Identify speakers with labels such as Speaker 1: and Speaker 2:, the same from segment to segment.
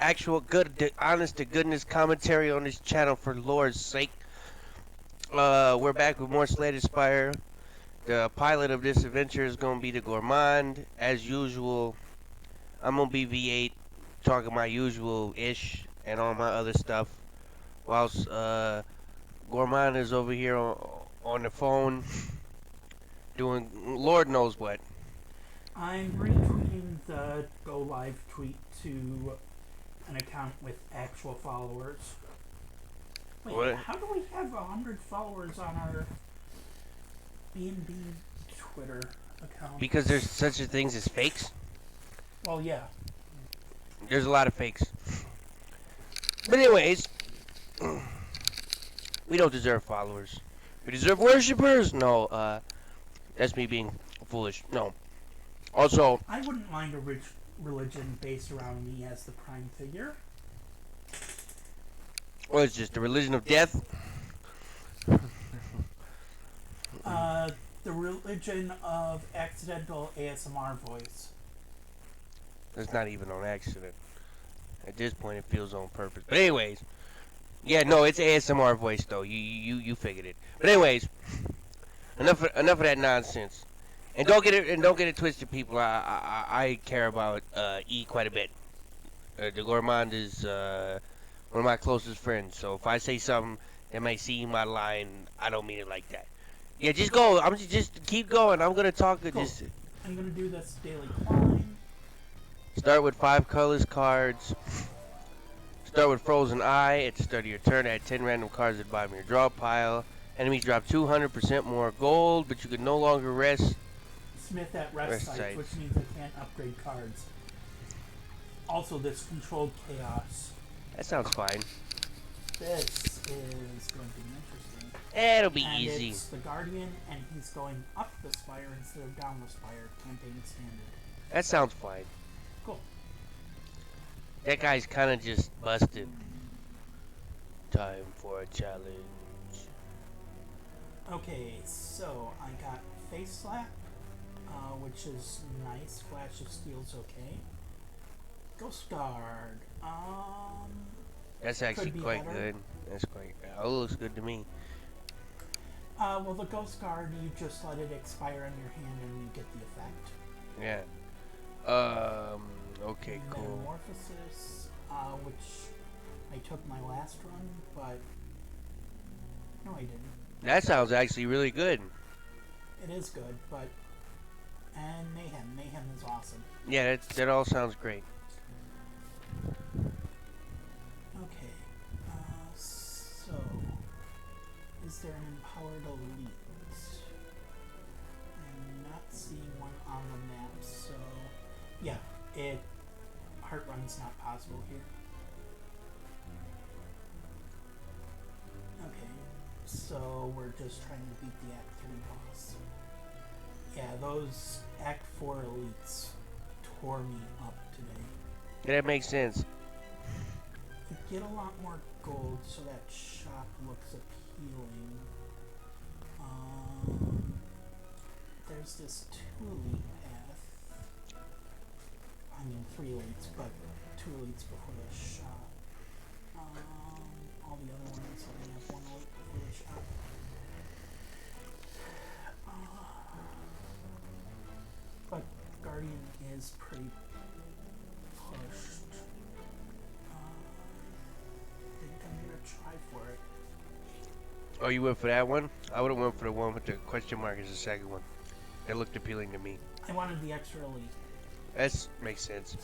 Speaker 1: actual good, honest to goodness commentary on this channel for Lord's sake. We're back with more Spire. The pilot of this adventure is gonna be the Gourmande, as usual. I'm gonna be V8, talking my usual ish and all my other stuff, whilst Gourmande is over here on the phone doing Lord knows what.
Speaker 2: I'm retweeting the go live tweet to an account with actual followers. Wait,
Speaker 1: What?
Speaker 2: how do we have 100 followers on our B&B Twitter account?
Speaker 1: Because there's such a things as fakes.
Speaker 2: Well, yeah.
Speaker 1: There's a lot of fakes. But anyways, we don't deserve followers. We deserve worshippers. No, that's me being foolish. No. Also,
Speaker 2: I wouldn't mind a rich religion based around me as the prime figure.
Speaker 1: what is this? The religion of death?
Speaker 2: The religion of accidental ASMR voice.
Speaker 1: That's not even on accident. At this point, it feels on purpose. But anyways, yeah, no, it's ASMR voice though. You figured it. But anyways, enough of that nonsense. And don't get it twisted, people. I care about E quite a bit. The Gourmande is one of my closest friends. So if I say something that might seem out of line, I don't mean it like that. Yeah, just go. I'm just keep going. I'm gonna talk.
Speaker 2: Cool.
Speaker 1: Just
Speaker 2: I'm gonna do this daily climb.
Speaker 1: start with 5 colorless cards. Start with Frozen Eye. At the start of your turn, add 10 random cards at the bottom of your draw pile. Enemies drop 200% more gold, but you can no longer rest.
Speaker 2: Smith at rest sites, which means I can't upgrade cards. Also, this controlled chaos.
Speaker 1: That sounds fine.
Speaker 2: This is going to be interesting.
Speaker 1: It'll be
Speaker 2: and
Speaker 1: easy.
Speaker 2: It's the Guardian, and he's going up the Spire instead of down the Spire. Campaign standard.
Speaker 1: That sounds fine.
Speaker 2: Cool.
Speaker 1: That guy's kind of just busted. Time for a challenge.
Speaker 2: Okay, so I got Face Slap, which is nice. Flash of Steel's okay. Ghost Guard.
Speaker 1: That's actually quite
Speaker 2: better.
Speaker 1: good. That's quite. Oh, it looks good to me.
Speaker 2: Well, the Ghost Guard, you just let it expire on your hand and you get the effect.
Speaker 1: Yeah. Okay,
Speaker 2: and
Speaker 1: cool.
Speaker 2: Metamorphosis, which I took my last run, but no, I didn't.
Speaker 1: That sounds actually really good.
Speaker 2: It is good, but and Mayhem is awesome.
Speaker 1: Yeah, that all sounds great.
Speaker 2: Okay, so is there an empowered elite? I'm not seeing one on the map, so yeah, Heart Run's not possible here. Okay, so we're just trying to beat the Act 3 boss. Yeah, those Act 4 elites tore me up today.
Speaker 1: Yeah, that makes sense.
Speaker 2: You get a lot more gold, so that shop looks appealing. There's this 2 elite path. I mean 3 elites, but 2 elites before the shop. All the other ones only have 1 elite before the shop. But Guardian is pretty pushed. I think I'm gonna try for it.
Speaker 1: Oh, you went for that one? I would have went for the one with the question mark as the second one. That looked appealing to me.
Speaker 2: I wanted the extra elite.
Speaker 1: That makes sense.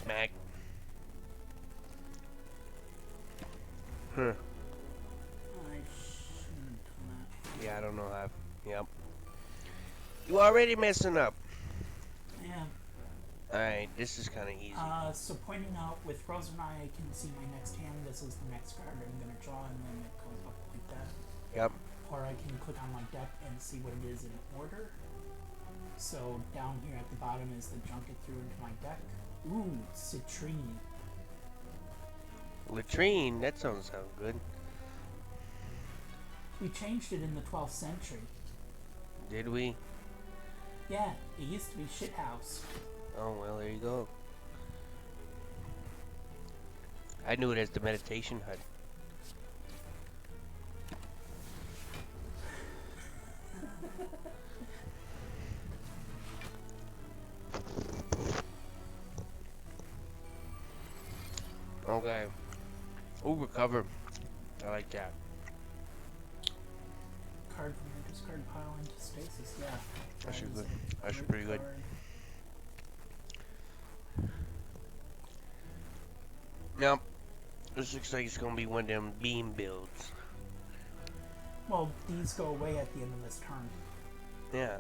Speaker 1: Smack. Huh.
Speaker 2: I shouldn't have.
Speaker 1: Yeah, I don't know how. Yep. You already messing up.
Speaker 2: Yeah.
Speaker 1: Alright, this is kind of easy.
Speaker 2: So pointing out with Frozen Eye, I can see my next hand. This is the next card I'm gonna draw, and then it goes up like that.
Speaker 1: Yep.
Speaker 2: Or I can click on my deck and see what it is in order. So down here at the bottom is the junk it threw into my deck. Ooh, Citrine.
Speaker 1: Latrine, that doesn't sound good.
Speaker 2: We changed it in the 12th century.
Speaker 1: Did we?
Speaker 2: Yeah, it used to be shithouse.
Speaker 1: Oh, well, there you go. I knew it as the meditation hut. Okay. Ooh, recover. I like that.
Speaker 2: Card from your discard pile into stasis. Yeah,
Speaker 1: That's
Speaker 2: that is
Speaker 1: good.
Speaker 2: a
Speaker 1: That's
Speaker 2: great
Speaker 1: pretty good.
Speaker 2: card.
Speaker 1: Now, this looks like it's gonna be one of them beam builds.
Speaker 2: Well, these go away at the end of this turn.
Speaker 1: Yeah.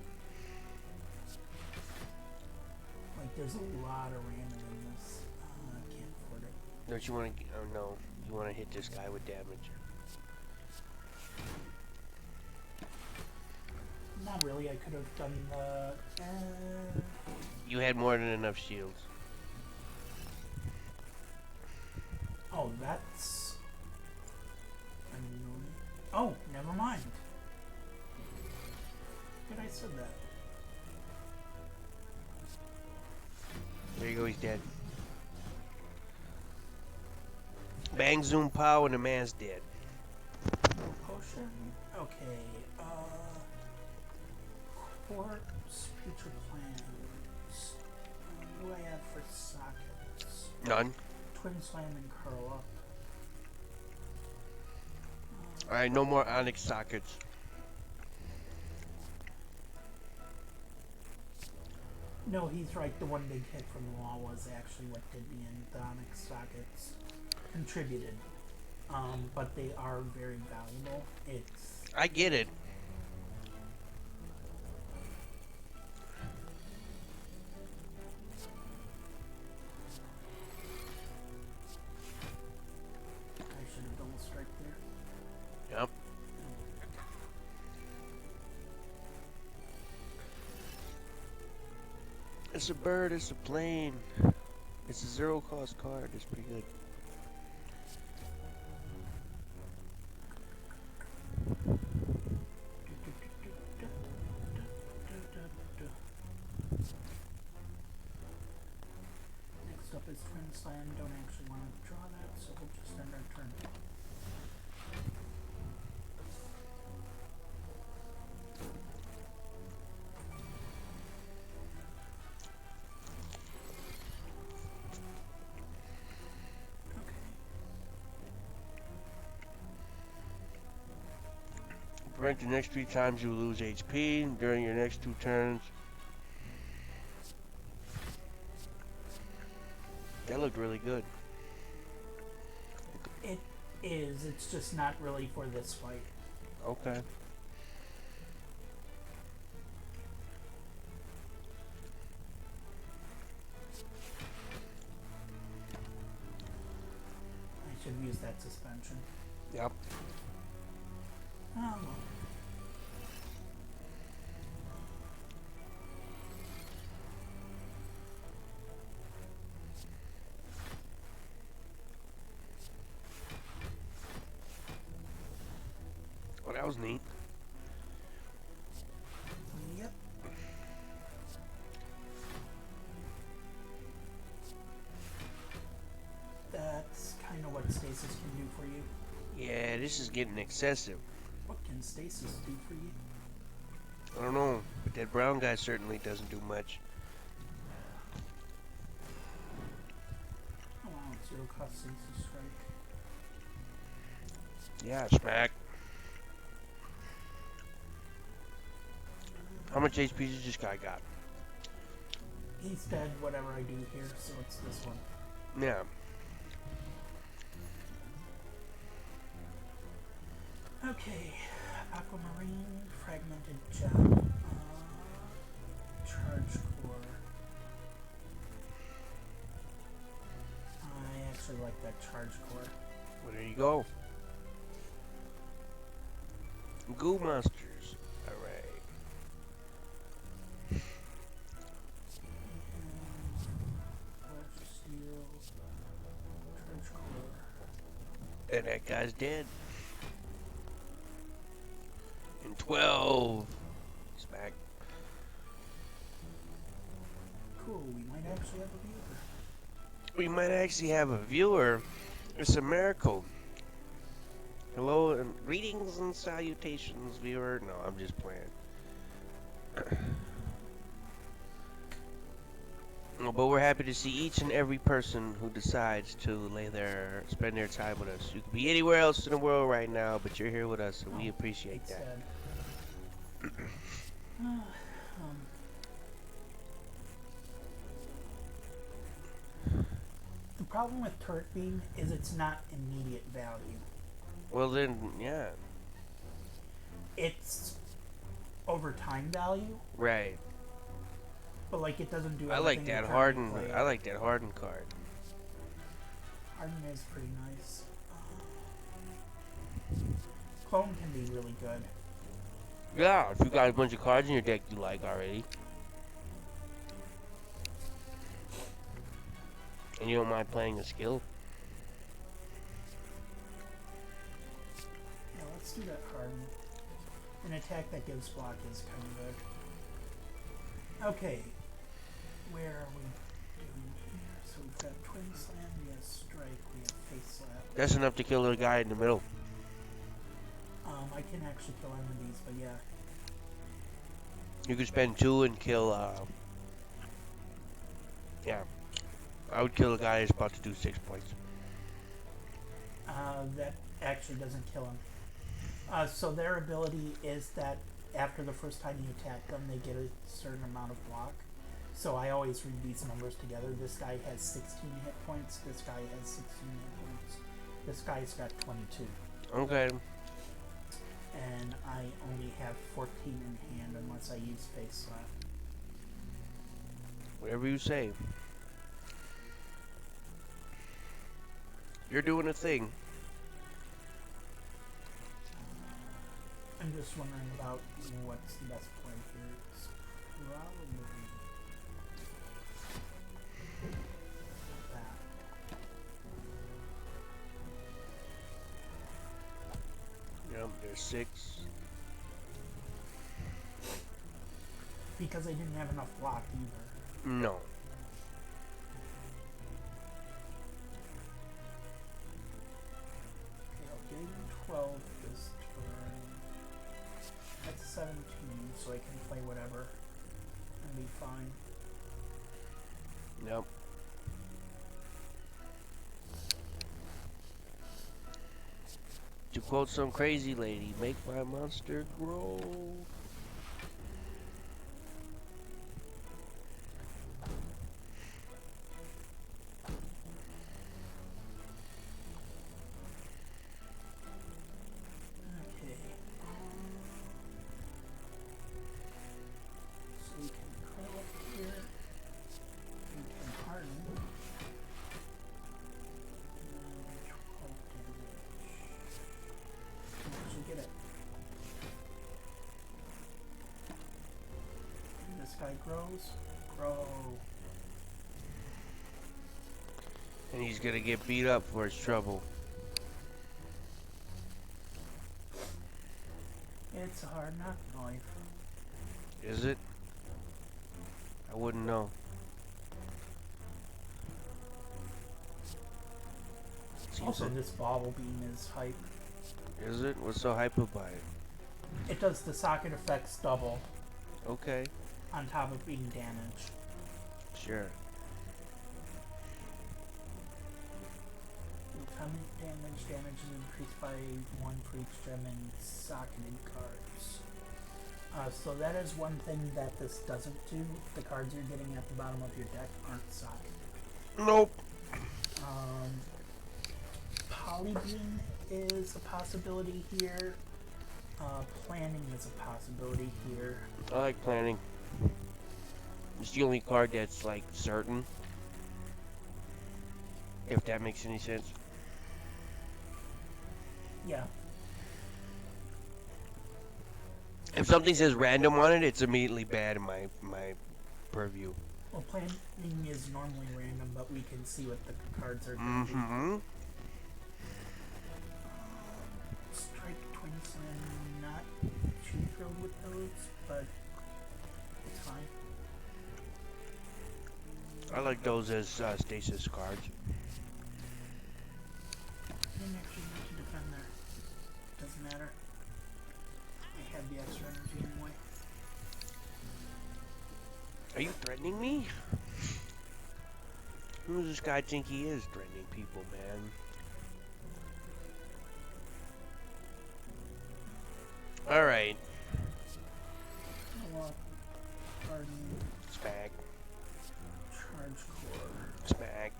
Speaker 2: Like, there's a lot of random in this. I can't afford it.
Speaker 1: Don't you want to? Oh no, you want to hit this guy with damage.
Speaker 2: Not really. I could have done the.
Speaker 1: You had more than enough shields.
Speaker 2: Oh, that's. Annoying. Oh, never mind. Good, I said that.
Speaker 1: There you go. He's dead. Bang, zoom, pow, and the man's dead.
Speaker 2: Potion? Okay, Corpse, Future Plans. What do I have for sockets?
Speaker 1: None.
Speaker 2: Twin Slam and Curl Up.
Speaker 1: Alright, no more Onyx sockets.
Speaker 2: No, he's right. The one big hit from the wall was actually what did me in. The Onyx sockets contributed. But they are very valuable. It's...
Speaker 1: I get it.
Speaker 2: I should have double strike there.
Speaker 1: Yep. It's a bird, it's a plane. It's a zero cost card. It's pretty good.
Speaker 2: Next up is Twin Slam. Don't actually want to draw that, so we'll just end our turn.
Speaker 1: Prevent the next 3 times you lose HP during your next 2 turns. That looked really good.
Speaker 2: It is. It's just not really for this fight.
Speaker 1: Okay.
Speaker 2: I should use that suspension.
Speaker 1: Yep.
Speaker 2: Oh, well.
Speaker 1: Oh, that was neat.
Speaker 2: Yep. That's kind of what stasis can do for you.
Speaker 1: Yeah, this is getting excessive.
Speaker 2: What can stasis do for you?
Speaker 1: I don't know, but that brown guy certainly doesn't do much.
Speaker 2: Oh wow, it's 0 cost stasis strike.
Speaker 1: Yeah, smack. How much HP does this guy got?
Speaker 2: He's dead, whatever I do here, so it's this one.
Speaker 1: Yeah.
Speaker 2: Okay, Aquamarine, Fragmented Gem, Charge Core. I actually like that Charge Core.
Speaker 1: Well, there you go. Goo monsters. Alright.
Speaker 2: Flesh Steel, Charge Core.
Speaker 1: And that guy's dead. And 12. Smack.
Speaker 2: cool. We might actually have a viewer.
Speaker 1: We might actually have a viewer. It's a miracle. Hello and greetings and salutations, viewer. No, I'm just playing. But we're happy to see each and every person who decides to spend their time with us. You could be anywhere else in the world right now, but you're here with us, and we appreciate
Speaker 2: It's
Speaker 1: that.
Speaker 2: sad. The problem with turret beam is it's not immediate value.
Speaker 1: Well then, yeah.
Speaker 2: It's over time value,
Speaker 1: Right.
Speaker 2: but like it doesn't do
Speaker 1: I
Speaker 2: everything.
Speaker 1: like that
Speaker 2: the turn you
Speaker 1: hardened.
Speaker 2: play
Speaker 1: I
Speaker 2: it.
Speaker 1: like that hardened card.
Speaker 2: Harden is pretty nice. Clone can be really good.
Speaker 1: Yeah, if you got a bunch of cards in your deck you like already, and you don't mind playing a skill.
Speaker 2: Yeah, let's do that Harden. An attack that gives block is kind of good. Okay, where are we doing here? So we've got Twin Slam, we have Strike, we have Face Slap.
Speaker 1: That's enough to kill the guy in the middle.
Speaker 2: I can actually kill enemies, but yeah.
Speaker 1: You could spend 2 and kill, yeah. I would kill a guy that's about to do 6 points.
Speaker 2: That actually doesn't kill him. So their ability is that after the first time you attack them, they get a certain amount of block. So I always read these numbers together. This guy has 16 hit points. This guy has 16 hit points. This guy's got 22.
Speaker 1: Okay.
Speaker 2: And I only have 14 in hand unless I use Face Slap.
Speaker 1: Whatever you say. You're doing a thing.
Speaker 2: I'm just wondering about what's the best play here. It's probably that.
Speaker 1: Yep, there's 6.
Speaker 2: Because I didn't have enough block either.
Speaker 1: No.
Speaker 2: Okay, I'll gain 12 this turn. That's 17, so I can play whatever and be fine.
Speaker 1: Yep. To quote some crazy lady, make my monster grow.
Speaker 2: Okay. So we can curl up here. We can harden. And 12 damage. Actually get it. And this guy grows. Grow.
Speaker 1: And he's gonna get beat up for his trouble.
Speaker 2: It's a hard knock life.
Speaker 1: Is it? I wouldn't know.
Speaker 2: Also, this bobble beam is hype.
Speaker 1: Is it? What's so hype about it?
Speaker 2: It does the socket effects double
Speaker 1: Okay.
Speaker 2: on top of being damaged.
Speaker 1: Sure.
Speaker 2: Damage is increased by 1 for each gem and socketed cards. So that is one thing that this doesn't do. The cards you're getting at the bottom of your deck aren't socketed.
Speaker 1: Nope.
Speaker 2: Polybeam is a possibility here. Planning is a possibility here.
Speaker 1: I like planning. It's the only card that's like certain. If that makes any sense.
Speaker 2: Yeah.
Speaker 1: If something says random on it, it's immediately bad in my purview.
Speaker 2: Well, planning is normally random, but we can see what the cards are going to be.
Speaker 1: Mm-hmm.
Speaker 2: Strike, Twin Slam, not too thrilled with those, but it's fine.
Speaker 1: I like those as stasis cards.
Speaker 2: I didn't actually need to defend there. Doesn't matter. I have the extra energy anyway.
Speaker 1: Are you threatening me? Who does this guy think he is threatening people, man? Alright.
Speaker 2: Garden.
Speaker 1: Smack.
Speaker 2: Charge core.
Speaker 1: Smack.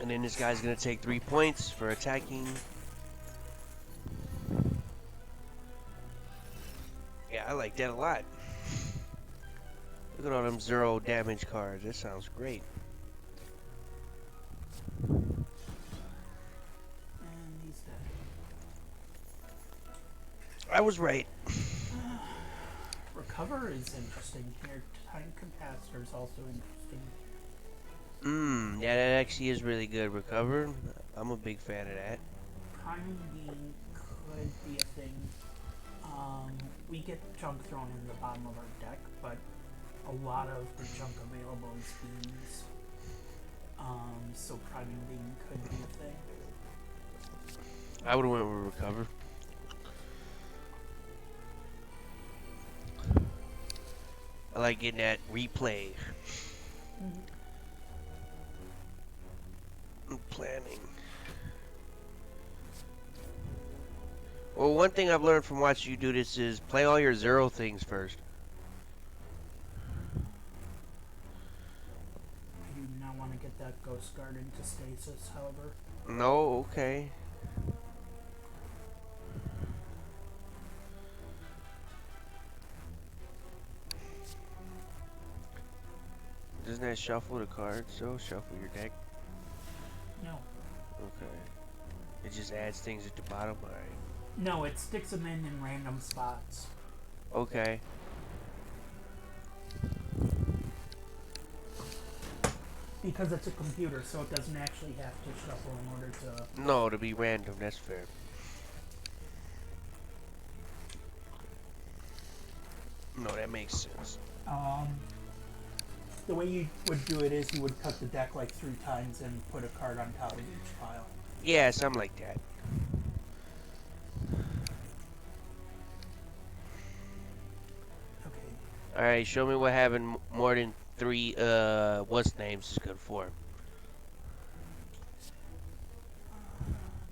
Speaker 1: And then this guy's gonna take 3 points for attacking. Yeah, I like that a lot. Look at all them 0 damage cards. That sounds great.
Speaker 2: And he's dead.
Speaker 1: I was right.
Speaker 2: Recover is interesting here. Time capacitor is also interesting.
Speaker 1: Yeah, that actually is really good. Recover. I'm a big fan of that.
Speaker 2: Priming beam could be a thing. We get junk thrown in the bottom of our deck, but a lot of the junk available is beams. So priming beam could be a thing.
Speaker 1: I would have went with recover. I like getting that replay. Planning. Well, one thing I've learned from watching you do this is play all your 0 things first.
Speaker 2: I do not want to get that Ghost Guard into stasis, however.
Speaker 1: No, okay. Doesn't that shuffle the cards, so shuffle your deck?
Speaker 2: No.
Speaker 1: Okay. It just adds things at the bottom, alright.
Speaker 2: No, it sticks them in random spots.
Speaker 1: Okay.
Speaker 2: Because it's a computer, so it doesn't actually have to shuffle in order to...
Speaker 1: No, to be random, that's fair. No, that makes sense.
Speaker 2: The way you would do it is you would cut the deck like 3 times and put a card on top of each pile.
Speaker 1: Yeah, something like that.
Speaker 2: Okay.
Speaker 1: Alright, show me what having more than 3, what's names is good for.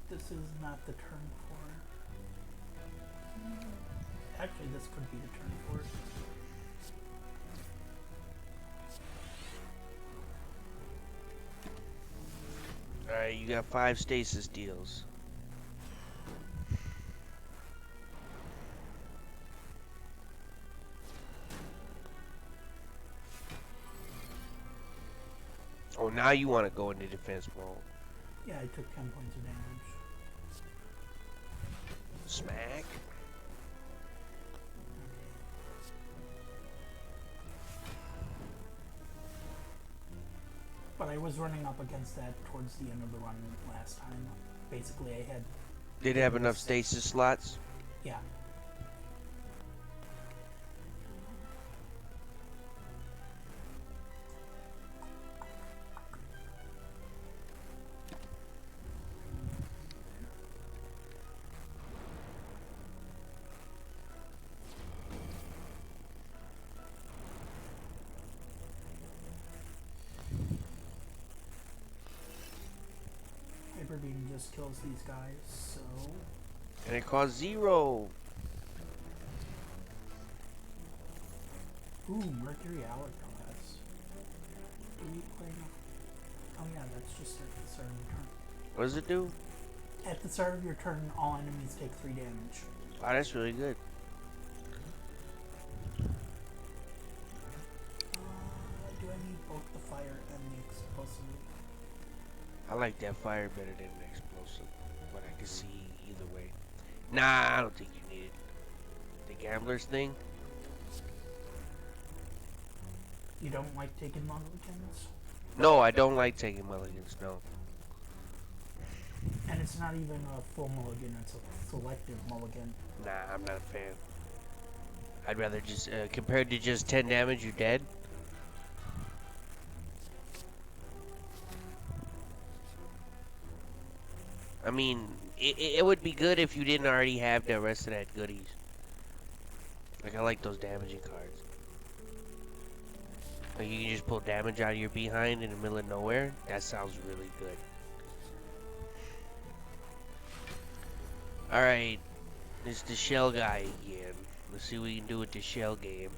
Speaker 2: This is not the turn for it. Actually, this could be the turn for it.
Speaker 1: Alright, you got 5 stasis deals. Oh, now you want to go into defense mode.
Speaker 2: Yeah, I took 10 points of damage.
Speaker 1: Smack.
Speaker 2: But I was running up against that towards the end of the run last time. Basically, I had...
Speaker 1: Did it have enough stasis slots?
Speaker 2: Yeah. Hyper Beam just kills these guys, so...
Speaker 1: And it costs 0.
Speaker 2: Ooh, Mercury Hourglass. Do we play enough? Oh yeah, that's just at the start of your turn.
Speaker 1: What does it do?
Speaker 2: At the start of your turn, all enemies take 3 damage.
Speaker 1: Wow, that's really good.
Speaker 2: Do I need both the fire and the explosive?
Speaker 1: I like that fire better than the explosive, but I can see either way. Nah, I don't think you need it. The gambler's thing?
Speaker 2: You don't like taking mulligans?
Speaker 1: No, I don't like taking mulligans, no.
Speaker 2: And it's not even a full mulligan, it's a selective mulligan.
Speaker 1: Nah, I'm not a fan. I'd rather just, compared to just 10 damage, you're dead? mean, it would be good if you didn't already have the rest of that goodies. Like, I like those damaging cards. Like, you can just pull damage out of your behind in the middle of nowhere. That sounds really good. Alright, it's the shell guy again. Let's see what we can do with the shell game.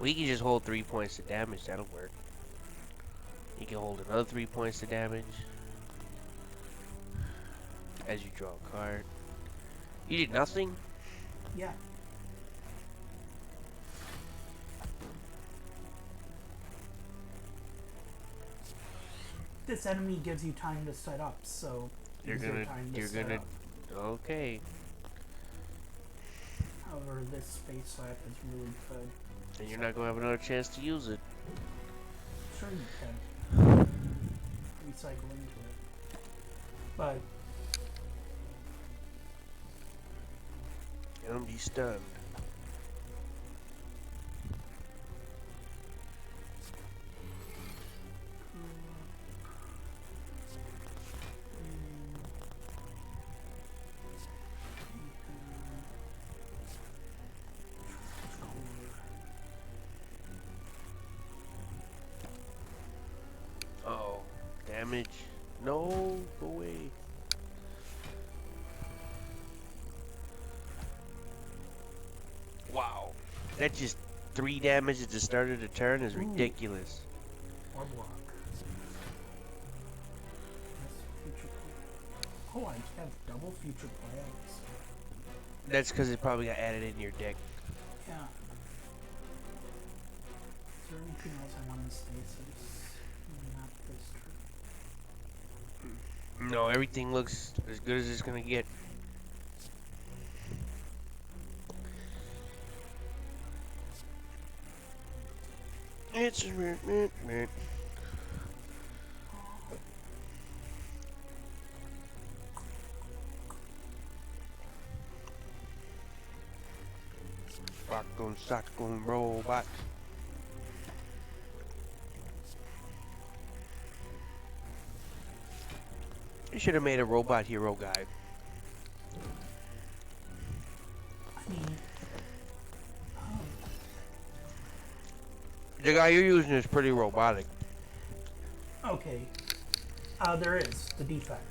Speaker 1: We can just hold 3 points of damage. That'll work. You can hold another 3 points of damage as you draw a card. You did nothing?
Speaker 2: Yeah. This enemy gives you time to set up, so
Speaker 1: You're gonna okay.
Speaker 2: However, this space slap is really good.
Speaker 1: And you're not gonna have another chance to use it.
Speaker 2: Sure you can. Recycle into it. But
Speaker 1: And be stunned. Oh, damage. No, go away. Wow. That just 3 damage at the start of the turn is ridiculous.
Speaker 2: or block. That's future play. Oh, I have double future plans.
Speaker 1: That's because it probably got added in your deck.
Speaker 2: Yeah. Is there anything else I want in stasis? Not this turn.
Speaker 1: No, everything looks as good as it's gonna get. It's rock on sock on robot. You should have made a robot hero guy.
Speaker 2: I mean,
Speaker 1: The guy you're using is pretty robotic.
Speaker 2: okay. There is the defect.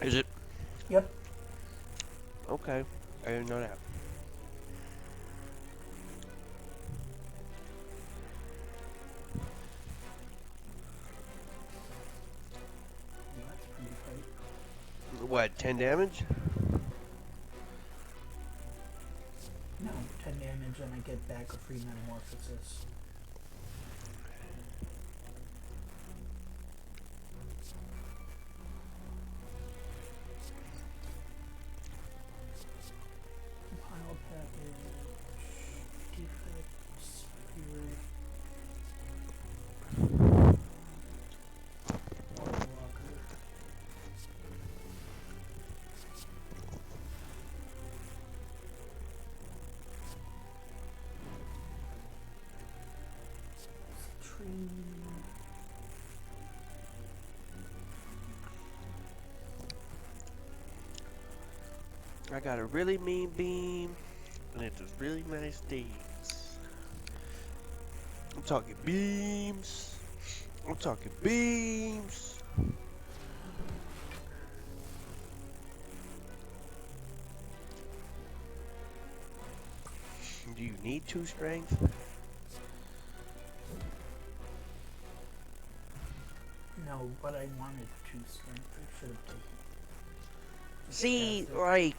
Speaker 1: Is it?
Speaker 2: Yep.
Speaker 1: Okay. I didn't know that.
Speaker 2: Yeah, that's pretty great.
Speaker 1: What, 10 damage?
Speaker 2: No, 10 damage and I get back a free metamorphosis. Compile package, defect, spirit, walker. Tree.
Speaker 1: I got a really mean beam, and it does really nice things. I'm talking beams. I'm talking beams. Do you need 2 strength?
Speaker 2: No, but I wanted 2 strength. I should have taken.
Speaker 1: See, like,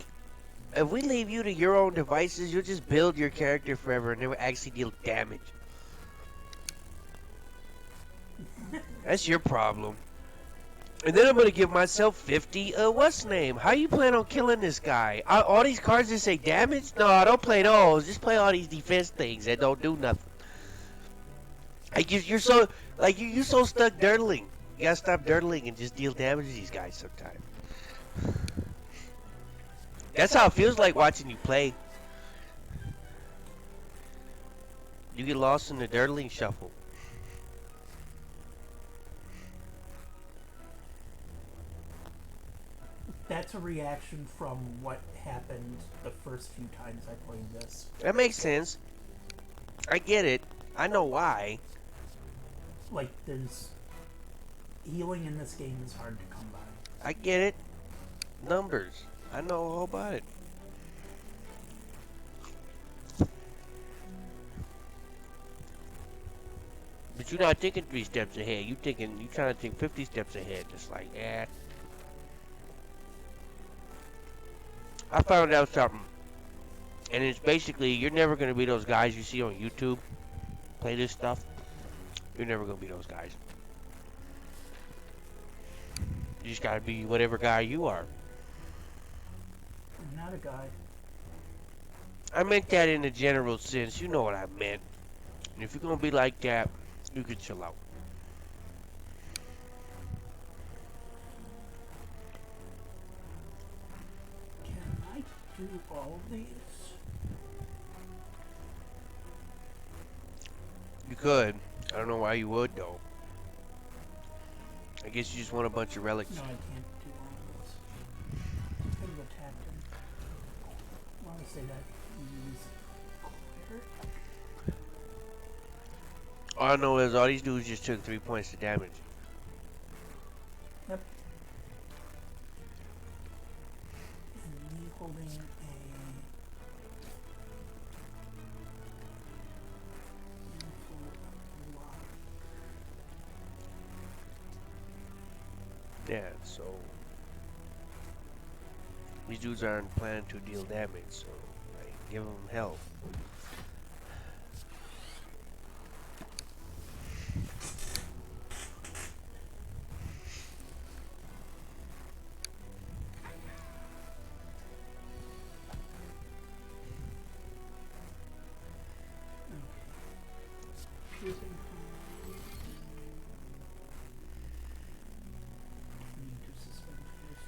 Speaker 1: if we leave you to your own devices, you'll just build your character forever and never actually deal damage. That's your problem. And then I'm gonna give myself 50, what's name? How you plan on killing this guy? All these cards that say damage? No, don't play those. Just play all these defense things that don't do nothing. Like, you're so, like, you're so stuck dirtling. You gotta stop dirtling and just deal damage to these guys sometime. That's how it feels like watching you play. You get lost in the dirtling shuffle.
Speaker 2: That's a reaction from what happened the first few times I played this.
Speaker 1: That makes sense. I get it. I know why.
Speaker 2: Like, there's healing in this game is hard to come by.
Speaker 1: I get it. Numbers. I know all about it. But you're not thinking 3 steps ahead. You trying to think 50 steps ahead. Just like, eh. I found out something. And it's basically, you're never going to be those guys you see on YouTube play this stuff. You're never going to be those guys. You just got to be whatever guy you are.
Speaker 2: I'm not a guy.
Speaker 1: I meant that in a general sense. You know what I meant. And if you're going to be like that, you can chill out.
Speaker 2: Can I do all of these?
Speaker 1: You could. I don't know why you would, though. I guess you just want a bunch of relics.
Speaker 2: No, I can't do all of those. Could have attacked him. I want to say that he's clear.
Speaker 1: All I know is all these dudes just took 3 points of damage.
Speaker 2: Yep. And me holding a handful of rock.
Speaker 1: Yeah, so these dudes aren't planning to deal damage, so like, give them help.
Speaker 2: Piercing need to suspend first.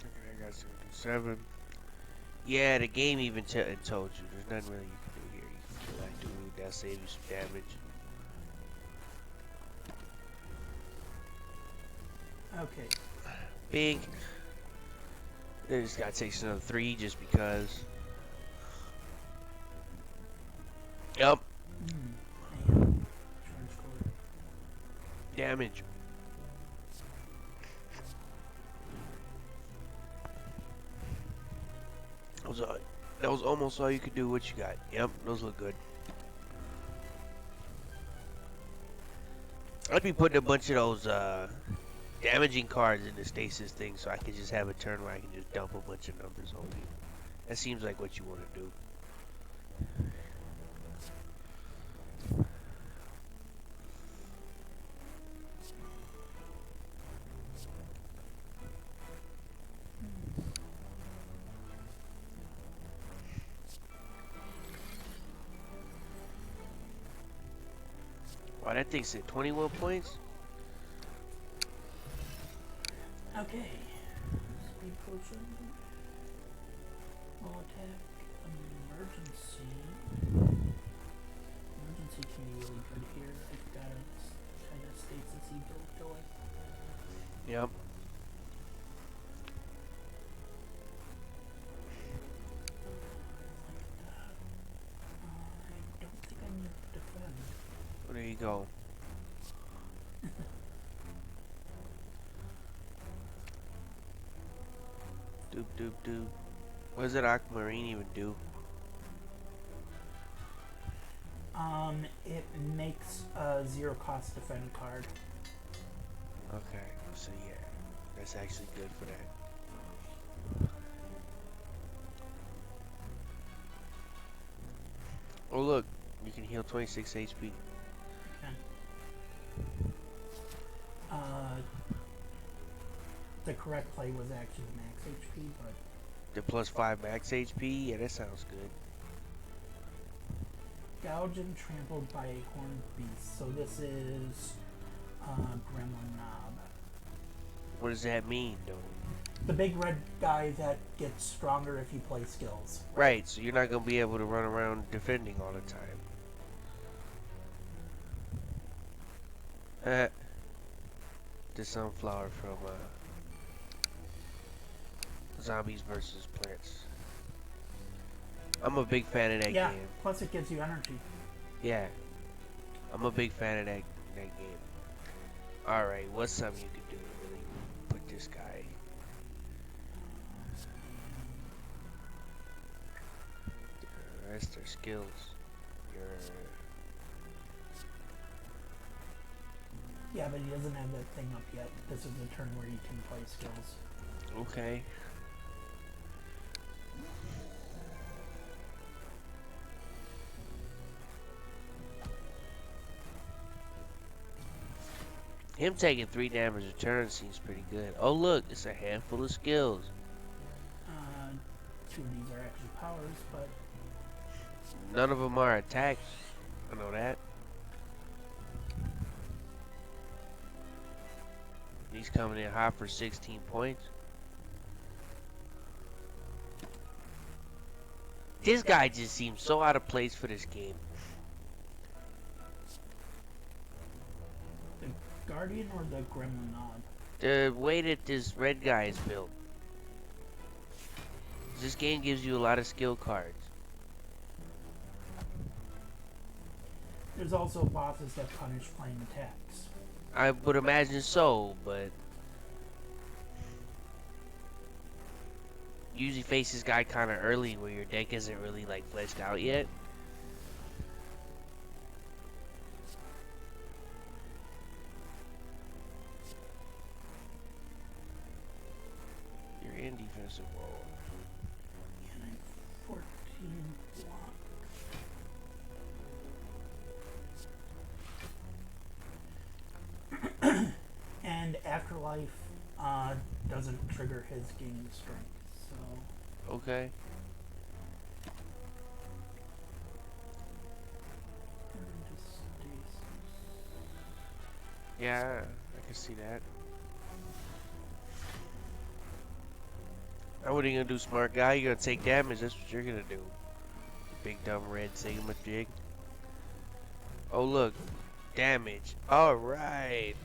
Speaker 1: Okay, I got 7. Yeah, the game even told you. There's nothing really you can do here. You can kill that dude. That'll save you some damage.
Speaker 2: Okay.
Speaker 1: Big. Then this guy takes another 3 just because. Yup.
Speaker 2: And charge cord.
Speaker 1: Damage. That was almost all you could do. What you got? Yep, those look good. I'd be putting a bunch of those damaging cards in the stasis thing so I can just have a turn where I can just dump a bunch of numbers on you. That seems like what you want to do. Wow, that thing said 21 points?
Speaker 2: Okay. Speed potion. Will attack. Emergency. Emergency can be really good here. I've got a kind of stasis built away.
Speaker 1: Yep.
Speaker 2: I don't think I need to defend.
Speaker 1: Well, there you go. Doop doop doop. What does that aquamarine even do?
Speaker 2: It makes a zero cost defend card.
Speaker 1: Okay, so yeah, that's actually good for that. Oh look, you can heal 26 HP.
Speaker 2: Okay. The correct play was actually max HP, but
Speaker 1: The plus 5 max HP? Yeah, that sounds good.
Speaker 2: Gouge and trampled by a horned beast. So this is Gremlin Knob.
Speaker 1: What does that mean, though?
Speaker 2: The big red guy that gets stronger if you play skills.
Speaker 1: Right, so you're not going to be able to run around defending all the time. The sunflower from, Zombies versus plants. I'm a big fan of that
Speaker 2: Yeah,
Speaker 1: game.
Speaker 2: plus it gives you energy.
Speaker 1: Yeah, I'm a big fan of that game. Alright, what's something you could do to really put this guy? That's their skills. Your
Speaker 2: Yeah, but he doesn't have that thing up yet. This is the turn where you can play skills.
Speaker 1: okay. Him taking 3 damage a turn seems pretty good. Oh look, it's a handful of skills.
Speaker 2: Uh, two of these are actually powers, but
Speaker 1: None of them are attacks. I know that. He's coming in hot for 16 points. This guy just seems so out of place for this game.
Speaker 2: the Guardian or the Gourmande?
Speaker 1: The way that this red guy is built. This game gives you a lot of skill cards.
Speaker 2: There's also bosses that punish flame attacks.
Speaker 1: I would imagine so, but usually face this guy kind of early where your deck isn't really like fleshed out yet. You're in defensive role.
Speaker 2: And I'm 14 block. And Afterlife doesn't trigger his gaining strength, so
Speaker 1: Okay.
Speaker 2: just stasis.
Speaker 1: Yeah, I can see that. Now what are you gonna do, smart guy? You're gonna take damage, that's what you're gonna do. Big dumb red sigma jig. Oh look, damage. Alright.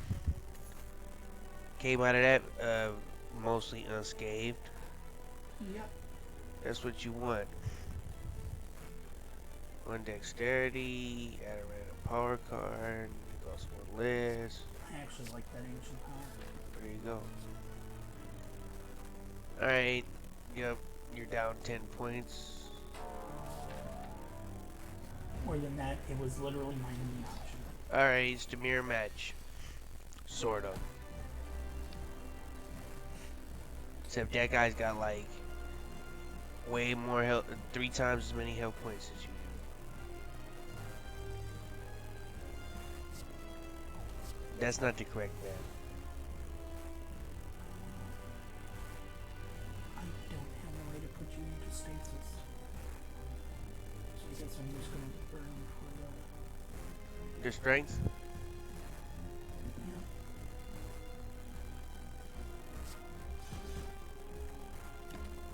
Speaker 1: Came out of that mostly unscathed.
Speaker 2: Yep.
Speaker 1: That's what you want. One dexterity, add a random power card, goes on list.
Speaker 2: I actually like that ancient power.
Speaker 1: There you go. Alright, yep, you're down 10 points.
Speaker 2: More than that, it was literally my only option.
Speaker 1: Alright, it's the mirror match. Sort of. Except that guy's got like way more health, 3 times as many health points as you do. That's not the correct math.
Speaker 2: I don't have a way to put you into stasis. So I guess I'm just gonna burn for the...
Speaker 1: Your strength?
Speaker 2: Yeah.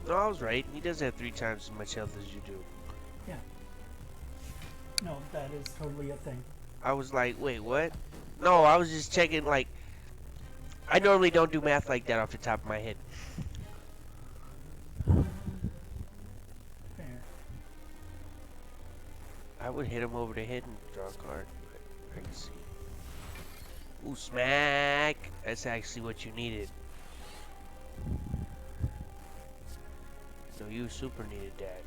Speaker 1: No, I was right. He doesn't have 3 times as much health as you do.
Speaker 2: Yeah. No, that is totally a thing.
Speaker 1: I was like, wait, what? No, I was just checking, like, I normally don't do math like that off the top of my head.
Speaker 2: Fair.
Speaker 1: I would hit him over the head and draw a card, but I can see. Ooh, smack! That's actually what you needed. No, you super needed that.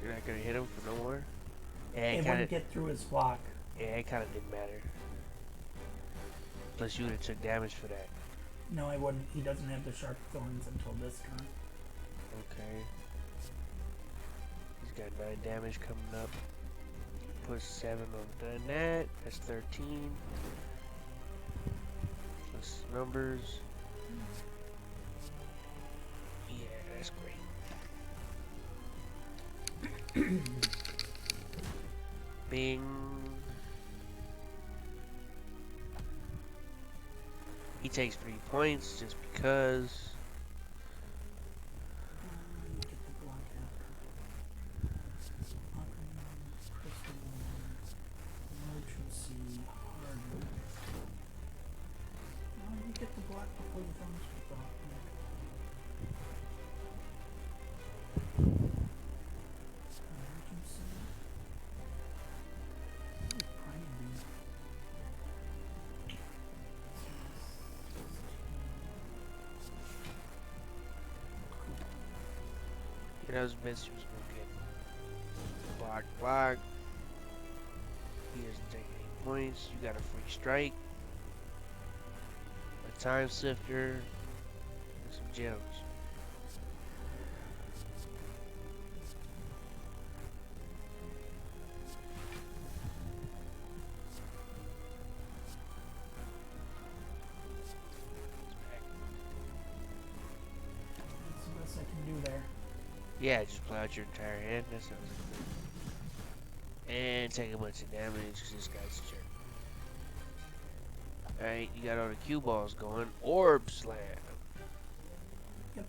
Speaker 1: You're not gonna hit him for no more? Yeah,
Speaker 2: It wouldn't get through his block.
Speaker 1: yeah, it kinda didn't matter. Plus you would've took damage for that.
Speaker 2: No, I wouldn't. He doesn't have the sharp thorns until this turn.
Speaker 1: Okay. He's got 9 damage coming up. Put 7 on that. That's 13. Plus numbers. Yeah, that's great. Bing. He takes 3 points just because.
Speaker 2: Get the block after. Crystal, emergency, harden. You get the block before the thorns
Speaker 1: That was the best she was gonna get. Block, block. He doesn't take any points. You got a free strike, a time sifter, and some gems.
Speaker 2: That's the best I can do there.
Speaker 1: Yeah, just play out your entire hand. That sounds good. And take a bunch of damage because this guy's a jerk. Alright, you got all the cue balls going. Orb slam.
Speaker 2: Yep.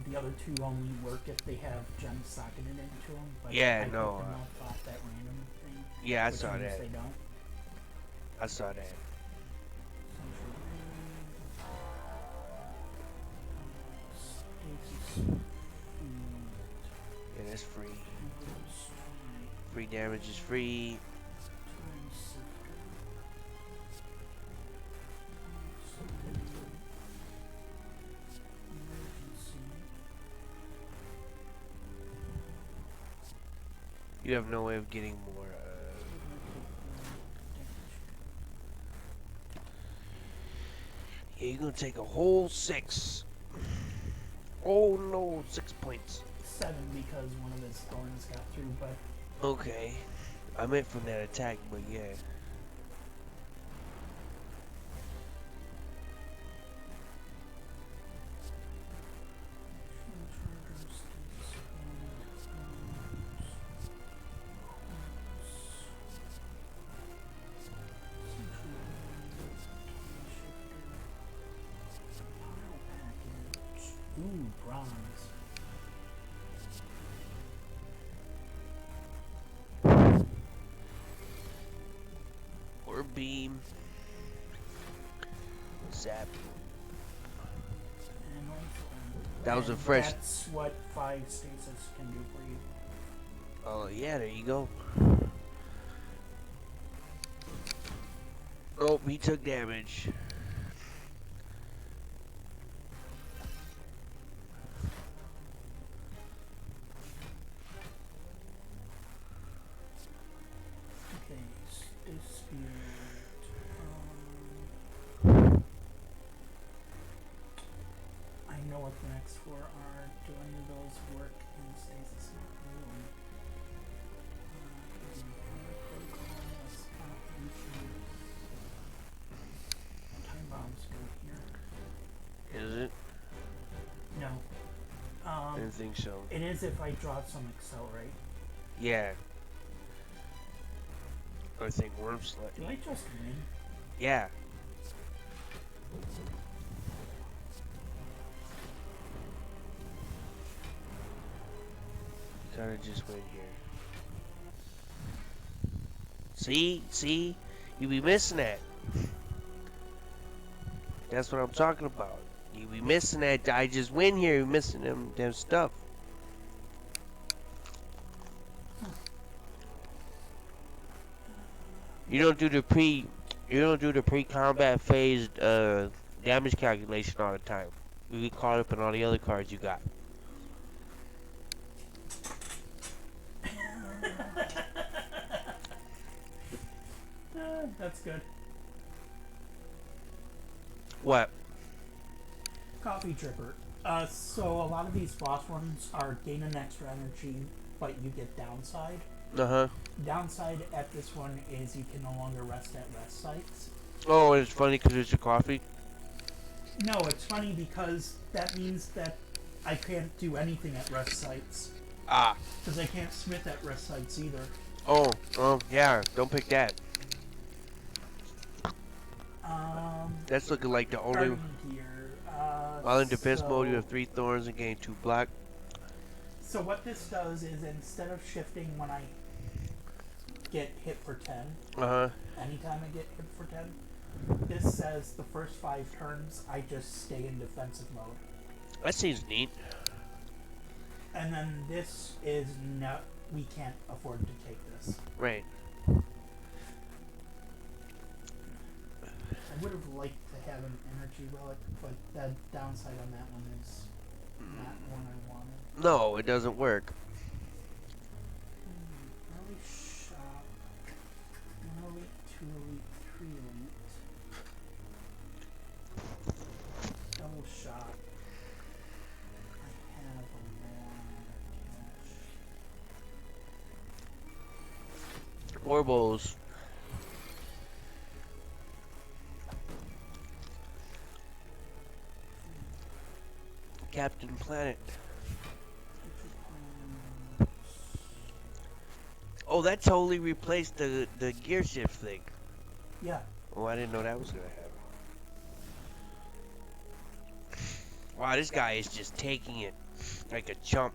Speaker 2: The other two only work if they have gems socketed into them. But
Speaker 1: Yeah,
Speaker 2: I
Speaker 1: no,
Speaker 2: picked them up off that random thing.
Speaker 1: Yeah, I
Speaker 2: which
Speaker 1: saw
Speaker 2: ones
Speaker 1: that.
Speaker 2: They don't.
Speaker 1: I saw that. Yeah, that's free. Free damage is free. You have no way of getting more. Yeah, you're gonna take a whole 6. Oh no, 6 points.
Speaker 2: 7 because one of his thorns got through, but
Speaker 1: Okay. I meant from that attack, but yeah.
Speaker 2: ooh, bronze.
Speaker 1: Or beam. Zap. That was a fresh.
Speaker 2: That's what 5 stasis can do for you.
Speaker 1: Oh yeah, there you go. Oh, he took damage.
Speaker 2: Okay, dispute. I know what the next 4 are. Do any of those work in stasis? Not really. Time bombs go here.
Speaker 1: Is it?
Speaker 2: No.
Speaker 1: I didn't think so.
Speaker 2: It is if I draw some accelerate.
Speaker 1: Yeah. I think worm slut.
Speaker 2: Do I just win?
Speaker 1: Yeah. Gotta just win here. See? You be missing that. That's what I'm talking about. You be missing that. I just win here. You missing them stuff. You don't do the pre-combat phase damage calculation all the time. You get caught up in all the other cards you got.
Speaker 2: That's good.
Speaker 1: What?
Speaker 2: Coffee dripper. So a lot of these boss ones are gain an extra energy, but you get downside.
Speaker 1: Uh-huh.
Speaker 2: Downside at this one is you can no longer rest at rest sites.
Speaker 1: Oh, and it's funny because it's your coffee?
Speaker 2: No, it's funny because that means that I can't do anything at rest sites.
Speaker 1: Ah.
Speaker 2: Because I can't smith at rest sites either.
Speaker 1: Oh, yeah. Don't pick that. That's looking like the only... While in defense mode, you have 3 thorns and gain 2 block.
Speaker 2: So what this does is instead of shifting when I... get hit for 10.
Speaker 1: Uh-huh.
Speaker 2: Anytime I get hit for 10, this says the first 5 turns I just stay in defensive mode.
Speaker 1: That seems neat.
Speaker 2: And then this is not. We can't afford to take this.
Speaker 1: Right.
Speaker 2: I would have liked to have an energy relic, but the downside on that one is not one I wanted.
Speaker 1: No, it doesn't work.
Speaker 2: Early shop. 1 elite, 2 elite, 3 elite. Double shot. I have a lot of cash.
Speaker 1: Orbos. Captain Planet. Oh, that totally replaced the gear shift thing.
Speaker 2: Yeah.
Speaker 1: Oh, I didn't know that was gonna happen. Wow, this guy is just taking it like a chump.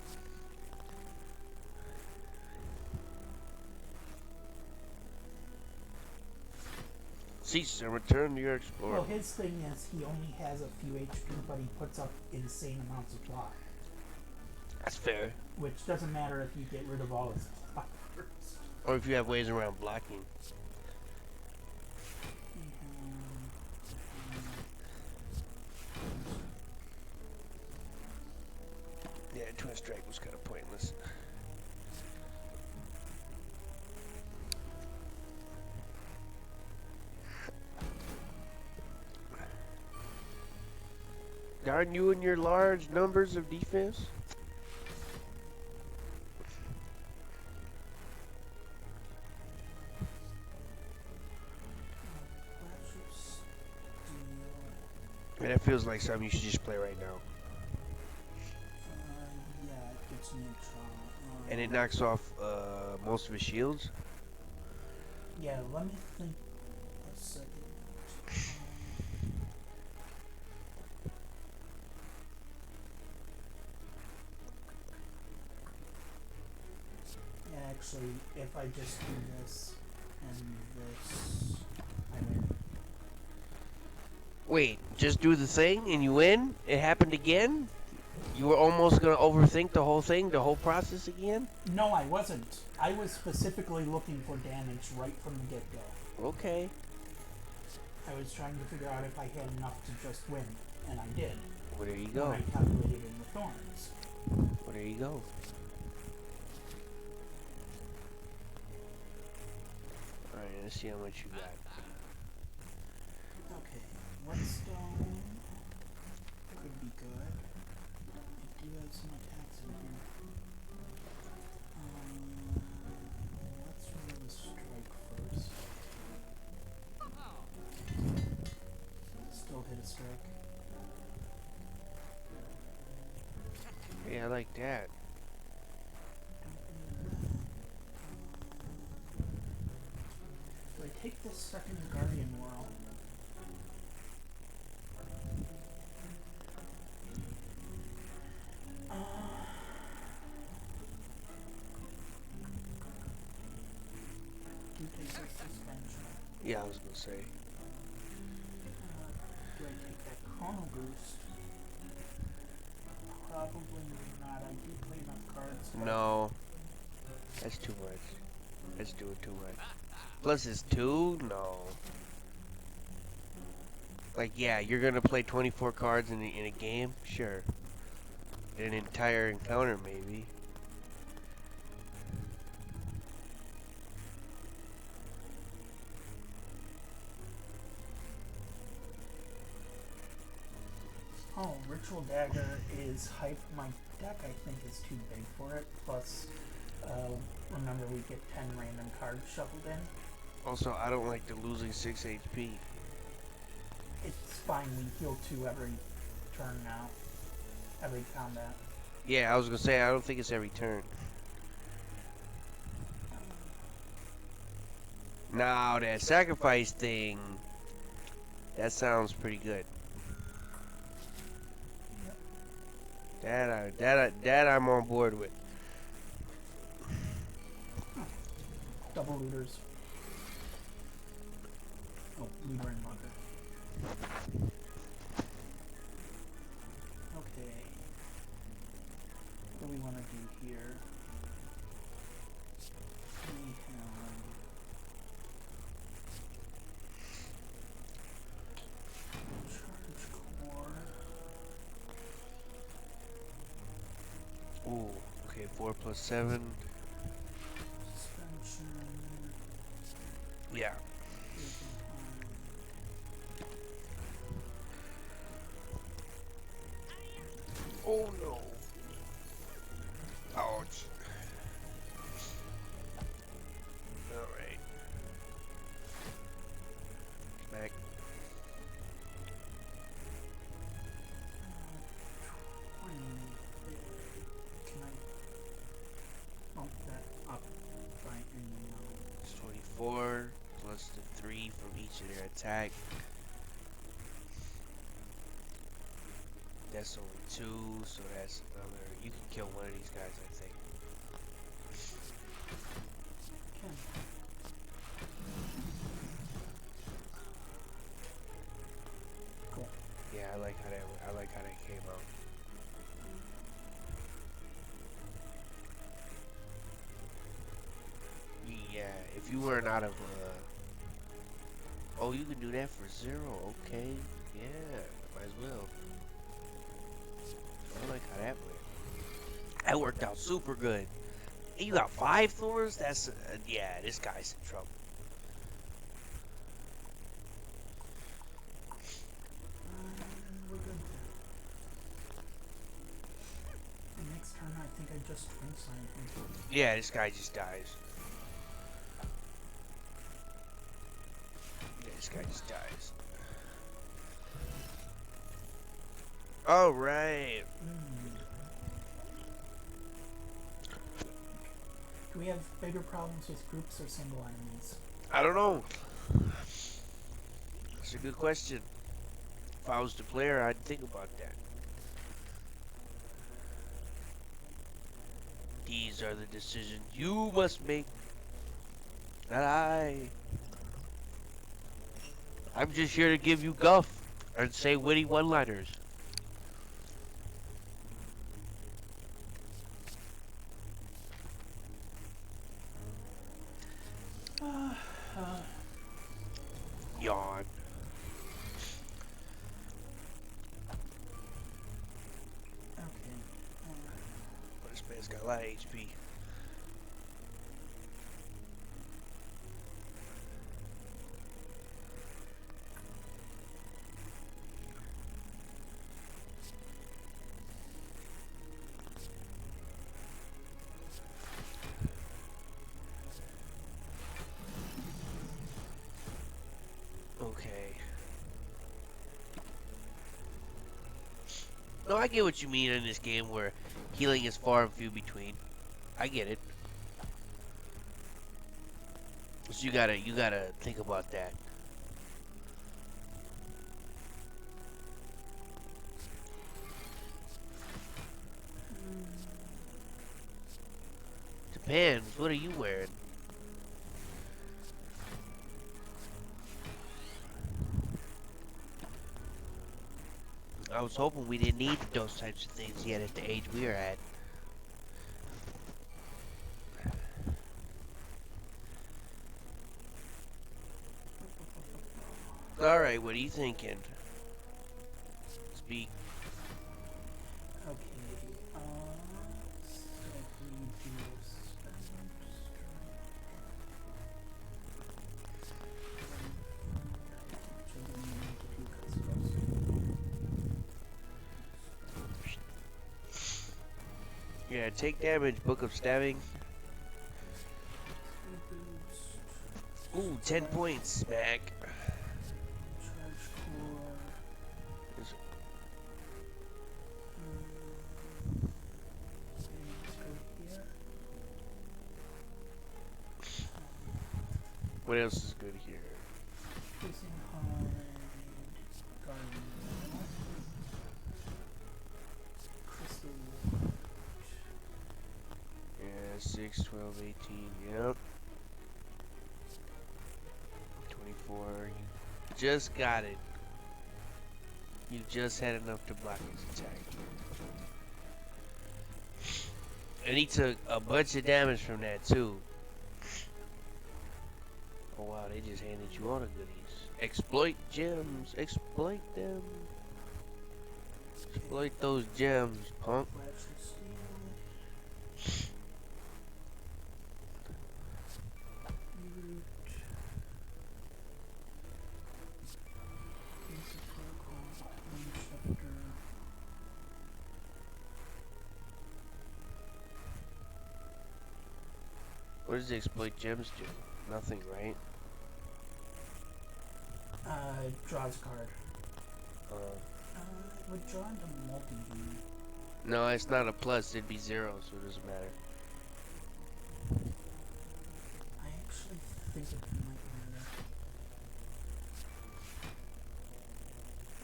Speaker 1: Cease and return to your explorer.
Speaker 2: Well, his thing is he only has a few HP, but he puts up insane amounts of block.
Speaker 1: That's fair.
Speaker 2: Which doesn't matter if you get rid of all his block first.
Speaker 1: Or if you have ways around blocking. Yeah, Twin Strike was kind of pointless. Darn you and your large numbers of defense. Man, that feels like something you should just play right now.
Speaker 2: Yeah, it gets neutral.
Speaker 1: And it knocks off most of his shields.
Speaker 2: Yeah, let me think a second. Yeah, actually, if I just do this and this, I win.
Speaker 1: Wait, just do the thing and you win? It happened again? You were almost gonna overthink the whole thing, the whole process again?
Speaker 2: No, I wasn't. I was specifically looking for damage right from the get-go.
Speaker 1: Okay.
Speaker 2: I was trying to figure out if I had enough to just win, and I did.
Speaker 1: Well, there you go.
Speaker 2: When I calculated in the thorns.
Speaker 1: Well, there you go. Alright, let's see how much you got.
Speaker 2: Okay, whetstone could be good. I do have some attacks in here. Let's roll the strike first. Still hit a strike.
Speaker 1: Hey, I like that.
Speaker 2: Do I take this second Guardian Whirl? Do you take this suspension?
Speaker 1: Yeah, I was gonna say.
Speaker 2: Do I take that Chrono Boost? Probably not. I do play enough cards.
Speaker 1: No. That's too much. That's doing too much. Plus it's 2? No. Like, yeah, you're gonna play 24 cards in a game? Sure. An entire encounter, maybe.
Speaker 2: Oh, Ritual Dagger is hype. My deck, I think, is too big for it. Plus, remember we get 10 random cards shuffled in.
Speaker 1: Also, I don't like the losing 6 HP.
Speaker 2: It's fine. We heal 2 every turn now. Every combat.
Speaker 1: Yeah, I was gonna say, I don't think it's every turn. Now, that sacrifice thing, that sounds pretty good. That I'm on board with.
Speaker 2: Double looters. Oh, looter and mugger. Okay. What do we want to do here? We have charge core.
Speaker 1: Ooh, okay, 4 plus 7.
Speaker 2: Suspension.
Speaker 1: Yeah.
Speaker 2: Freezing time.
Speaker 1: Oh no. Ouch. Alright. Back.
Speaker 2: 20. Can I bump that up by any amount?
Speaker 1: It's 24 plus the 3 from each of their attack. That's only 2, so that's another. You can kill one of these guys, I think.
Speaker 2: Can. Cool.
Speaker 1: Yeah, I like how that came out. Yeah, if you weren't out of oh, you can do that for 0. Okay, yeah, might as well. I like how that went. That worked out super good. And you got 5 thorns? That's yeah, this guy's in trouble.
Speaker 2: We're good there. The next turn, I think I just twin signed him.
Speaker 1: Yeah, this guy just dies. Yeah, this guy just dies. All right.
Speaker 2: Do we have bigger problems with groups or single enemies?
Speaker 1: I don't know. That's a good question. If I was the player, I'd think about that. These are the decisions you must make. Not I. I'm just here to give you guff and say witty one-liners. Yawn.
Speaker 2: Okay.
Speaker 1: But this man's got a lot of HP. Okay. No, I get what you mean in this game where healing is far and few between. I get it. So you gotta think about that. Depends. What are you wearing? I was hoping we didn't need those types of things yet at the age we are at. Alright, what are you thinking? Speak.
Speaker 2: Okay. So we do spend
Speaker 1: Yeah, take damage, Book of Stabbing. Ooh, 10 points back.
Speaker 2: Charge core.
Speaker 1: Is-
Speaker 2: Let's go here.
Speaker 1: What else is good here?
Speaker 2: Freezing hide. Gourmande. Crystal.
Speaker 1: Yeah, 6, 12, 18, yep. just got it. You just had enough to block his attack. And he took a bunch of damage from that too. Oh wow, they just handed you all the goodies. Exploit gems. Exploit them. Exploit those gems, punk. What does the exploit gems do? Nothing, right?
Speaker 2: Draws a card. Would draw into multi-beam.
Speaker 1: No, it's not a plus. It'd be 0, so it doesn't matter.
Speaker 2: I actually think it might matter.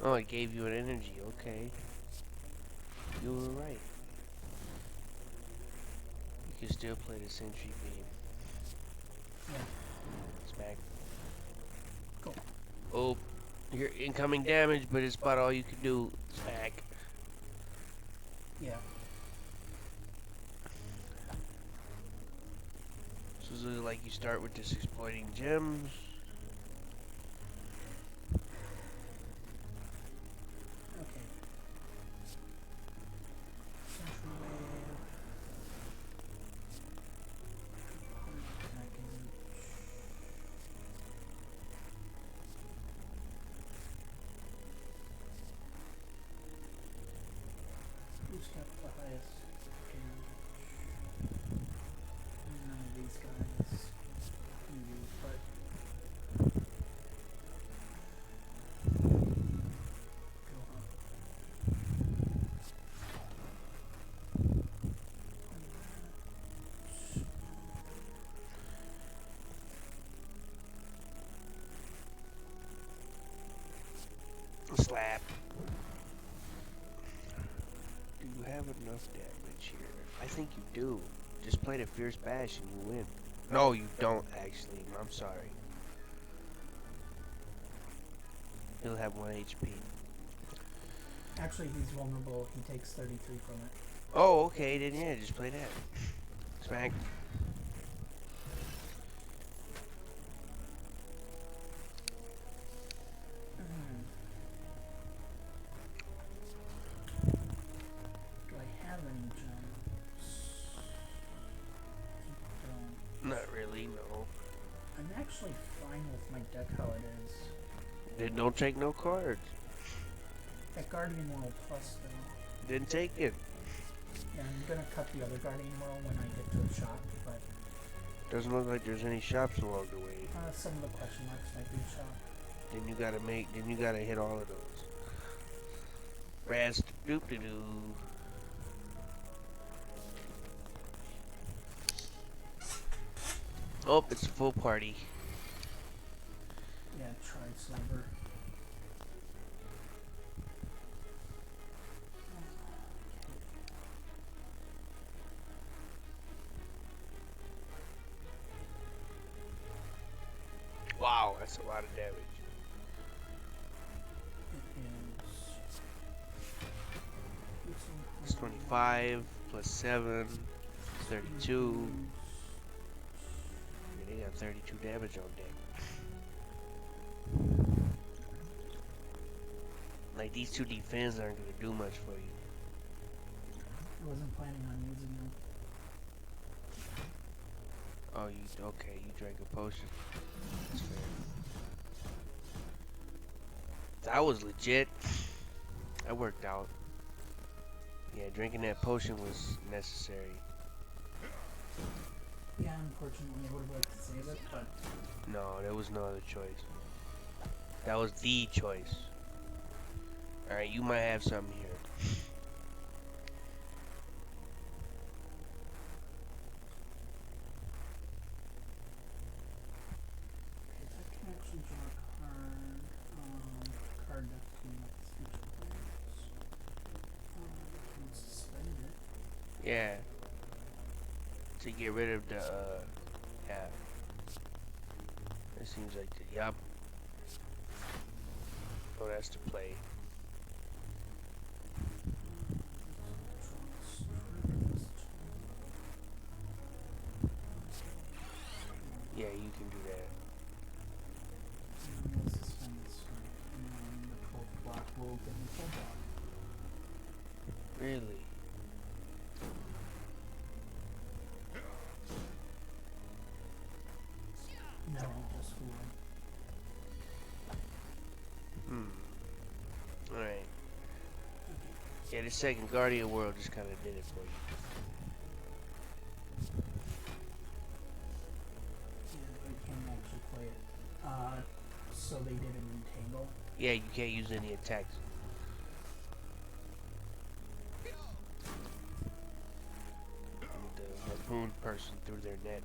Speaker 1: Oh, it gave you an energy. Okay. You were right. You can still play the sentry beam.
Speaker 2: Yeah.
Speaker 1: Smack.
Speaker 2: Cool.
Speaker 1: Oh, you're incoming damage, but it's about all you can do. Smack.
Speaker 2: Yeah.
Speaker 1: So it's like you start with this exploiting gems.
Speaker 2: Okay. Central wave. Who's got the highest damage? None of these guys. You, but go up.
Speaker 1: Slap. Do you have enough damage here? I think you do. Just play the Fierce Bash and you win. No, you don't actually. I'm sorry. He'll have 1 HP.
Speaker 2: Actually, he's vulnerable. He takes 33 from it.
Speaker 1: Oh, okay. Then yeah, just play that. Smack.
Speaker 2: Do I have any gems? I don't.
Speaker 1: Not really, no.
Speaker 2: I'm actually fine with my deck how it is.
Speaker 1: Then don't take no cards.
Speaker 2: That Guardian World Plus, though.
Speaker 1: Didn't take it.
Speaker 2: Yeah, I'm gonna cut the other Guardian World when I get to the shop, but
Speaker 1: Doesn't look like there's any shops along the way.
Speaker 2: some of the question marks might be a shop.
Speaker 1: Then you gotta hit all of those. Rast doop de doo. Oh, it's a full party.
Speaker 2: Yeah, try Sliver.
Speaker 1: Wow, that's a lot of damage.
Speaker 2: It is.
Speaker 1: It's 25 plus 7, 32. Yeah, they got 32 damage on deck. Like, these two defense aren't gonna do much for you.
Speaker 2: I wasn't planning on using them.
Speaker 1: Oh, okay, you drank a potion. That's fair. That was legit. That worked out. Yeah, drinking that potion was necessary.
Speaker 2: Yeah, unfortunately, I would have liked to save it, but
Speaker 1: No, there was no other choice. That was the choice. Alright, you might have something here.
Speaker 2: okay, that can actually draw a card. Card that can switch players. Can suspend it.
Speaker 1: Yeah. To get rid of the, yeah. It seems like the, yup. So that's the play. Yeah, you can do that.
Speaker 2: And the 12th block will give me full block.
Speaker 1: Really?
Speaker 2: No, just one.
Speaker 1: Alright. Yeah, the second Guardian World just kind of did it for you.
Speaker 2: Yeah, I can actually play it. So they did an entangle.
Speaker 1: Yeah, you can't use any attacks. The harpoon person through their net.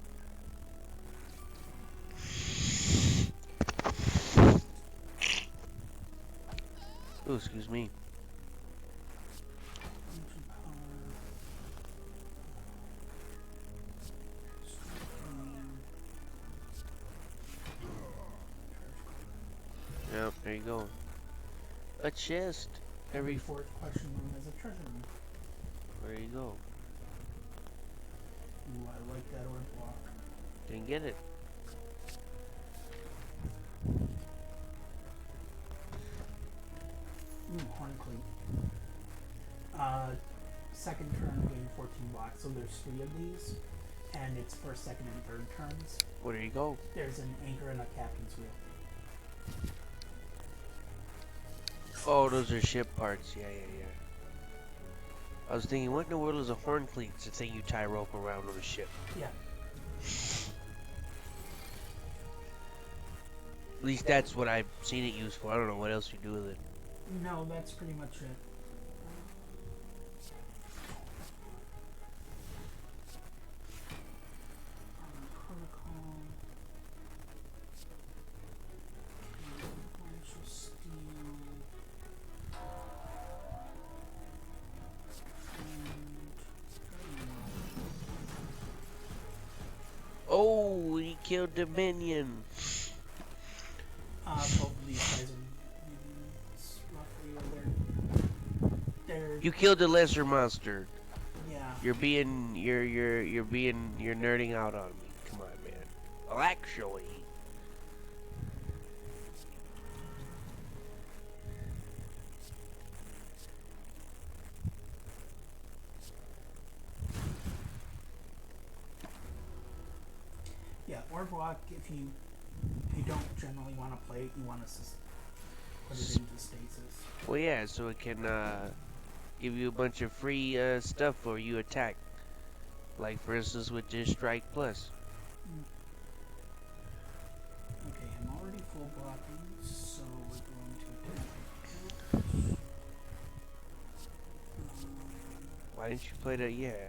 Speaker 1: Oh, excuse me. Yep, there you go. A chest.
Speaker 2: Every fourth question room is a treasure room.
Speaker 1: There you go.
Speaker 2: Ooh, I like that orb block.
Speaker 1: Didn't get it.
Speaker 2: Ooh, horn cleat. Second turn gain 14 blocks, so there's 3 of these, and it's for second and third turns.
Speaker 1: Well, there you go.
Speaker 2: There's an anchor and a captain's wheel.
Speaker 1: Oh, those are ship parts. Yeah. I was thinking, what in the world is a horn cleat? It's the thing you tie rope around on a ship.
Speaker 2: Yeah.
Speaker 1: At least that's what I've seen it used for. I don't know what else you do with it.
Speaker 2: No, that's pretty much it.
Speaker 1: Oh, he killed the minion.
Speaker 2: Both of these guys are minions, roughly, or they're
Speaker 1: You killed the lesser monster.
Speaker 2: yeah.
Speaker 1: You're nerding out on me. Come on, man. Well, actually.
Speaker 2: Yeah, orb block, if you don't generally want to play it, you want to put it into stasis.
Speaker 1: Well, yeah, so it can give you a bunch of free stuff for you attack. Like, for instance, with this Strike Plus.
Speaker 2: Okay, I'm already full blocking, so we're going to attack.
Speaker 1: Why didn't you play that? Yeah.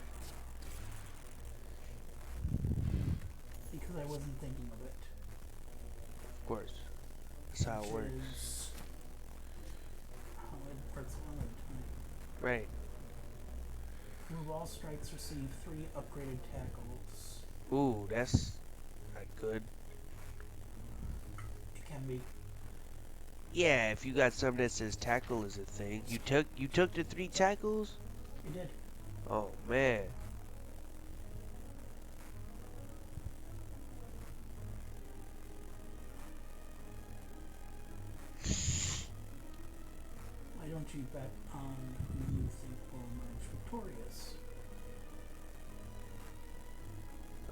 Speaker 2: Because I wasn't thinking of it.
Speaker 1: Of course. That's how it works.
Speaker 2: Is how it works on it.
Speaker 1: Right.
Speaker 2: Move all strikes receive 3 upgraded tackles.
Speaker 1: Ooh, that's not good.
Speaker 2: It can be.
Speaker 1: Yeah, if you got something that says tackle is a thing. You took the 3 tackles?
Speaker 2: It did.
Speaker 1: Oh man.
Speaker 2: Why don't you bet on who you think will emerge victorious?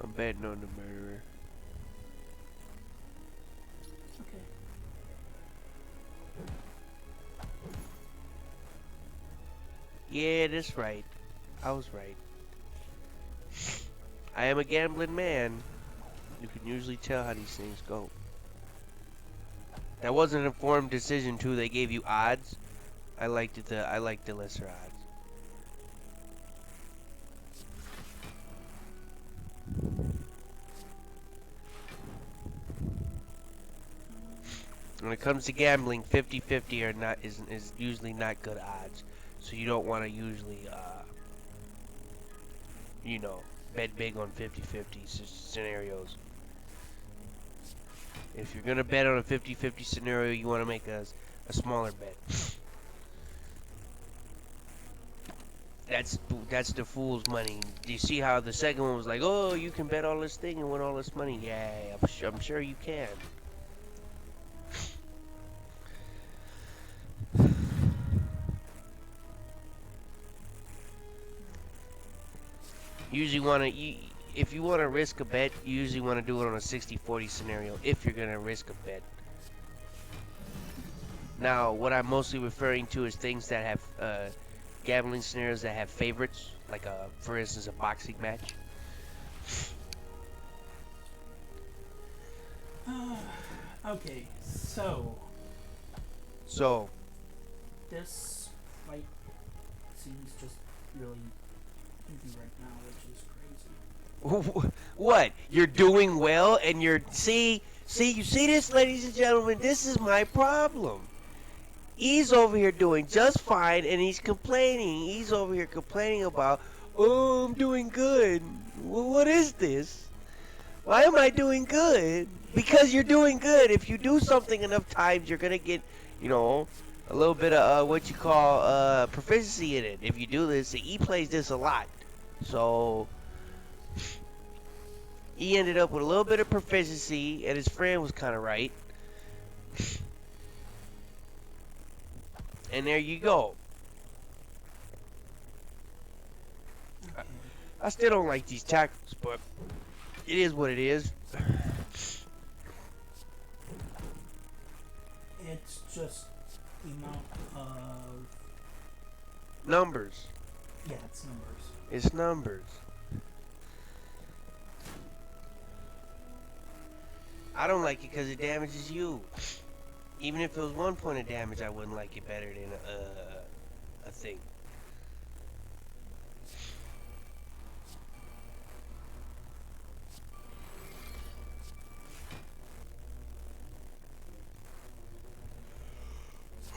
Speaker 1: I'm betting on the murderer.
Speaker 2: Okay.
Speaker 1: Yeah, that's right. I was right. I am a gambling man. You can usually tell how these things go. That wasn't an informed decision too. They gave you odds. I liked the lesser odds. When it comes to gambling, 50-50 is usually not good odds. So you don't want to usually you know, bet big on 50-50 scenarios. If you're gonna bet on a 50-50 scenario, you want to make a a smaller bet. That's the fool's money. Do you see how the second one was like, oh, you can bet all this thing and win all this money? Yeah, I'm sure you can. Usually if you want to risk a bet, you usually want to do it on a 60-40 scenario if you're going to risk a bet. Now, what I'm mostly referring to is things that have gambling scenarios that have favorites, like for instance, a boxing match.
Speaker 2: Okay, so
Speaker 1: So,
Speaker 2: this fight seems just really easy right now, which is crazy.
Speaker 1: what? You're doing well, and you see, you see this, ladies and gentlemen. This is my problem. He's over here doing just fine, and he's complaining. He's over here complaining about, oh, I'm doing good. Well, what is this? Why am I doing good? Because you're doing good. If you do something enough times, you're gonna get, a little bit of what you call proficiency in it. If you do this, he plays this a lot, so he ended up with a little bit of proficiency, and his friend was kind of right. And there you go. I still don't like these tackles, but it is what it is.
Speaker 2: It's just the amount of
Speaker 1: Numbers.
Speaker 2: yeah, it's numbers.
Speaker 1: It's numbers. I don't like it because it damages you. Even if it was 1 point of damage, I wouldn't like it better than a thing.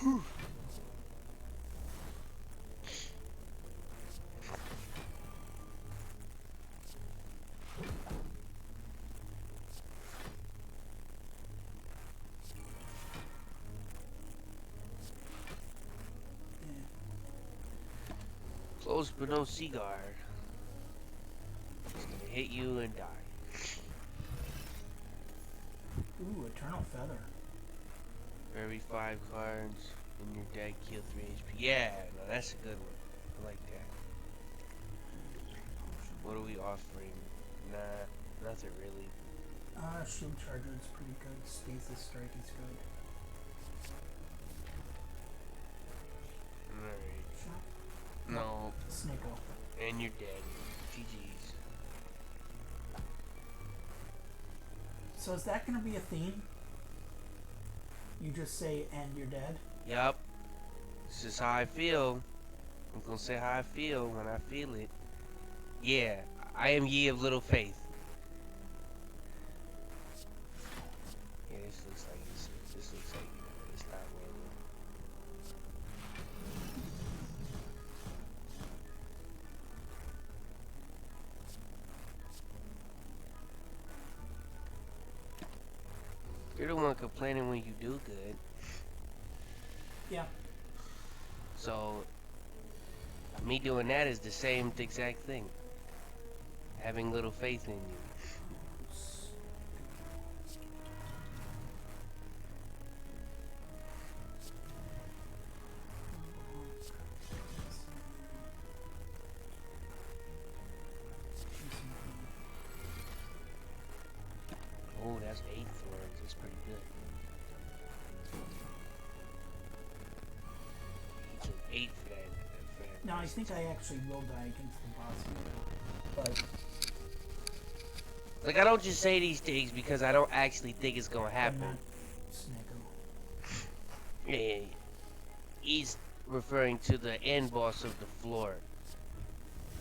Speaker 1: Whew. Close but no cigar. It's gonna hit you and die.
Speaker 2: Ooh, Eternal Feather.
Speaker 1: For every 5 cards in your deck, kill 3 HP. Yeah, no, that's a good one. I like that. What are we offering? Nah, nothing really.
Speaker 2: Shield Charger is pretty good. Stasis Strike is good.
Speaker 1: Alright.
Speaker 2: Shot.
Speaker 1: No.
Speaker 2: Snicko.
Speaker 1: And you're dead. GG's.
Speaker 2: So is that gonna be a theme? You just say, and you're dead?
Speaker 1: Yup. This is how I feel. I'm gonna say how I feel when I feel it. Yeah, I am ye of little faith. Yeah, this looks like this looks like it's not working. You're the one complaining when you do good.
Speaker 2: Yeah.
Speaker 1: So, me doing that is the same exact thing. Having little faith in you. Oh, that's 8 thorns. That's pretty good. He took 8 for that.
Speaker 2: No, I think I actually will die against the boss here. But
Speaker 1: Like, I don't just say these things because I don't actually think it's gonna
Speaker 2: I'm
Speaker 1: happen.
Speaker 2: not Snicko.
Speaker 1: Yeah, he's referring to the end boss of the floor.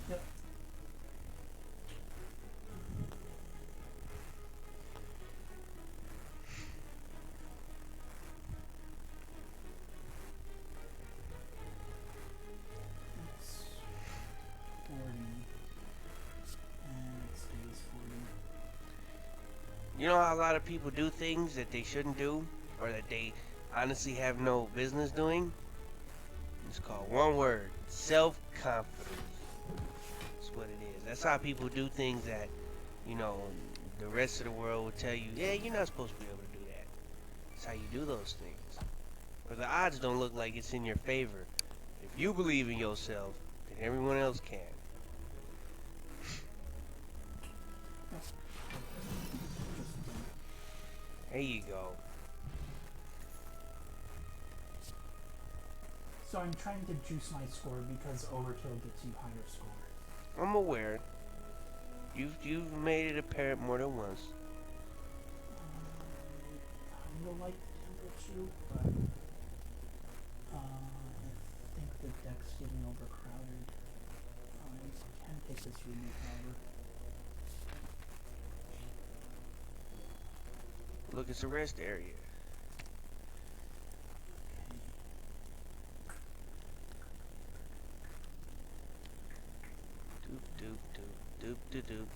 Speaker 2: Yep. It's 40. And it stays 40.
Speaker 1: You know how a lot of people do things that they shouldn't do? Or that they... honestly have no business doing. It's called one word: self-confidence. That's what it is. That's how people do things that, you know, the rest of the world will tell you, yeah, you're not supposed to be able to do that. That's how you do those things. Or the odds don't look like it's in your favor. If you believe in yourself, then everyone else can. There you go.
Speaker 2: So I'm trying to juice my score because overkill gets you higher score.
Speaker 1: I'm aware. You've made it apparent more than once.
Speaker 2: I will like the temperature, but I think the deck's getting overcrowded. I can take this reboot, however.
Speaker 1: Look, it's a rest area. Doop doop doop doop doop doop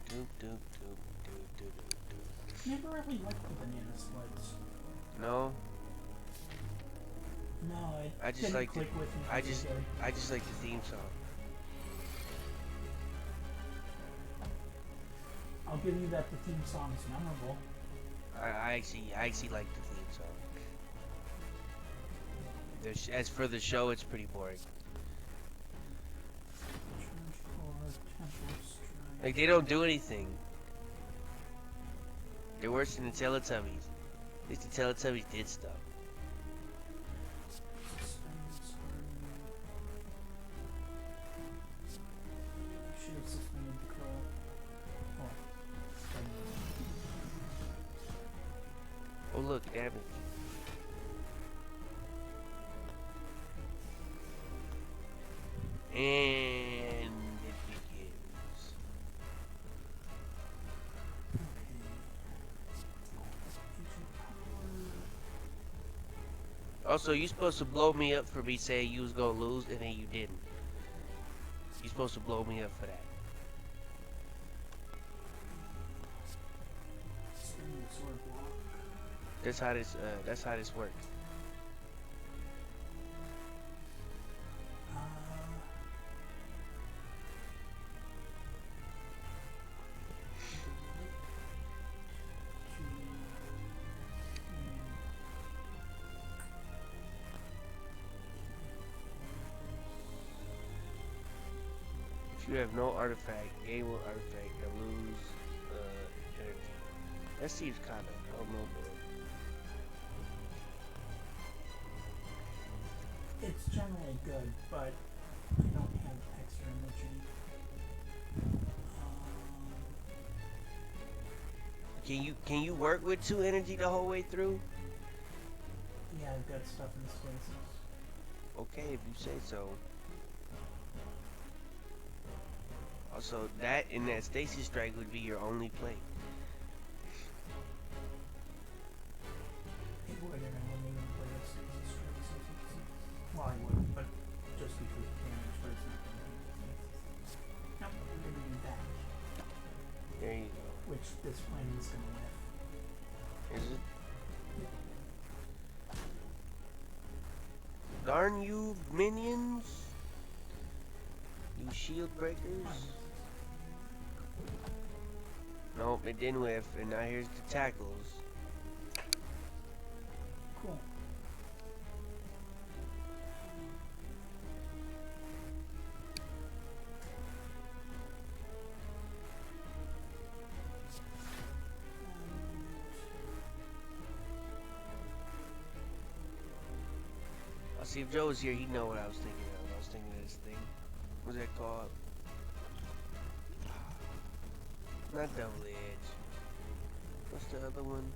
Speaker 1: doop doop doop doop doop doop.
Speaker 2: Never really liked the banana splits.
Speaker 1: No,
Speaker 2: No, it
Speaker 1: I just
Speaker 2: didn't
Speaker 1: like
Speaker 2: click with me.
Speaker 1: I just like the theme song.
Speaker 2: I'll give you that the theme song is memorable.
Speaker 1: I actually like the theme song. As for the show, it's pretty boring.
Speaker 2: Charge core, temple strike.
Speaker 1: Like, they don't do anything. They're worse than the Teletubbies. At least the Teletubbies did stuff.
Speaker 2: Should have suspended the curl.
Speaker 1: Oh look, damage. And it begins. Also, you supposed to blow me up for me saying you was gonna lose and then you didn't. You supposed to blow me up for that. That's how this works. If you have no artifact, gain one artifact and lose energy. That seems kind of, I don't know, man.
Speaker 2: It's generally good, but I don't have extra energy.
Speaker 1: Can you work with 2 energy the whole way through?
Speaker 2: Yeah, I've got stuff in stasis.
Speaker 1: Okay, if you say so. Also, that and that stasis strike would be your only play.
Speaker 2: It would, and I wouldn't even play a stasis strike since it's... Well, I would, but just because of damage, but it's not going to be stasis. No, we're going to do that.
Speaker 1: There you go.
Speaker 2: Which this plan is going to whiff.
Speaker 1: Is it? Darn you, minions! You shield breakers! Nope, it didn't whiff, and now here's the tackles.
Speaker 2: Cool.
Speaker 1: I'll see if Joe was here, he'd know what I was thinking of. I was thinking of this thing. What's that called? Not double edge. What's the other one?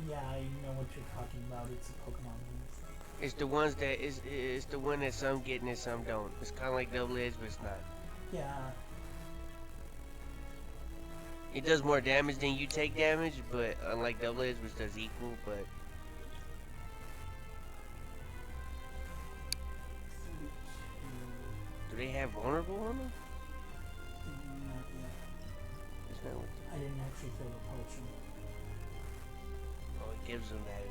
Speaker 2: Yeah, I know what you're talking about. It's a Pokemon move.
Speaker 1: It's the ones that it's the one that some get and some don't. It's kind of like double edge, but it's not.
Speaker 2: Yeah.
Speaker 1: It does more damage than you take damage, but unlike double edge, which does equal, but. Do they have vulnerable on them?
Speaker 2: Not yet.
Speaker 1: It's not what
Speaker 2: didn't actually kill the potion.
Speaker 1: Oh, it gives them that as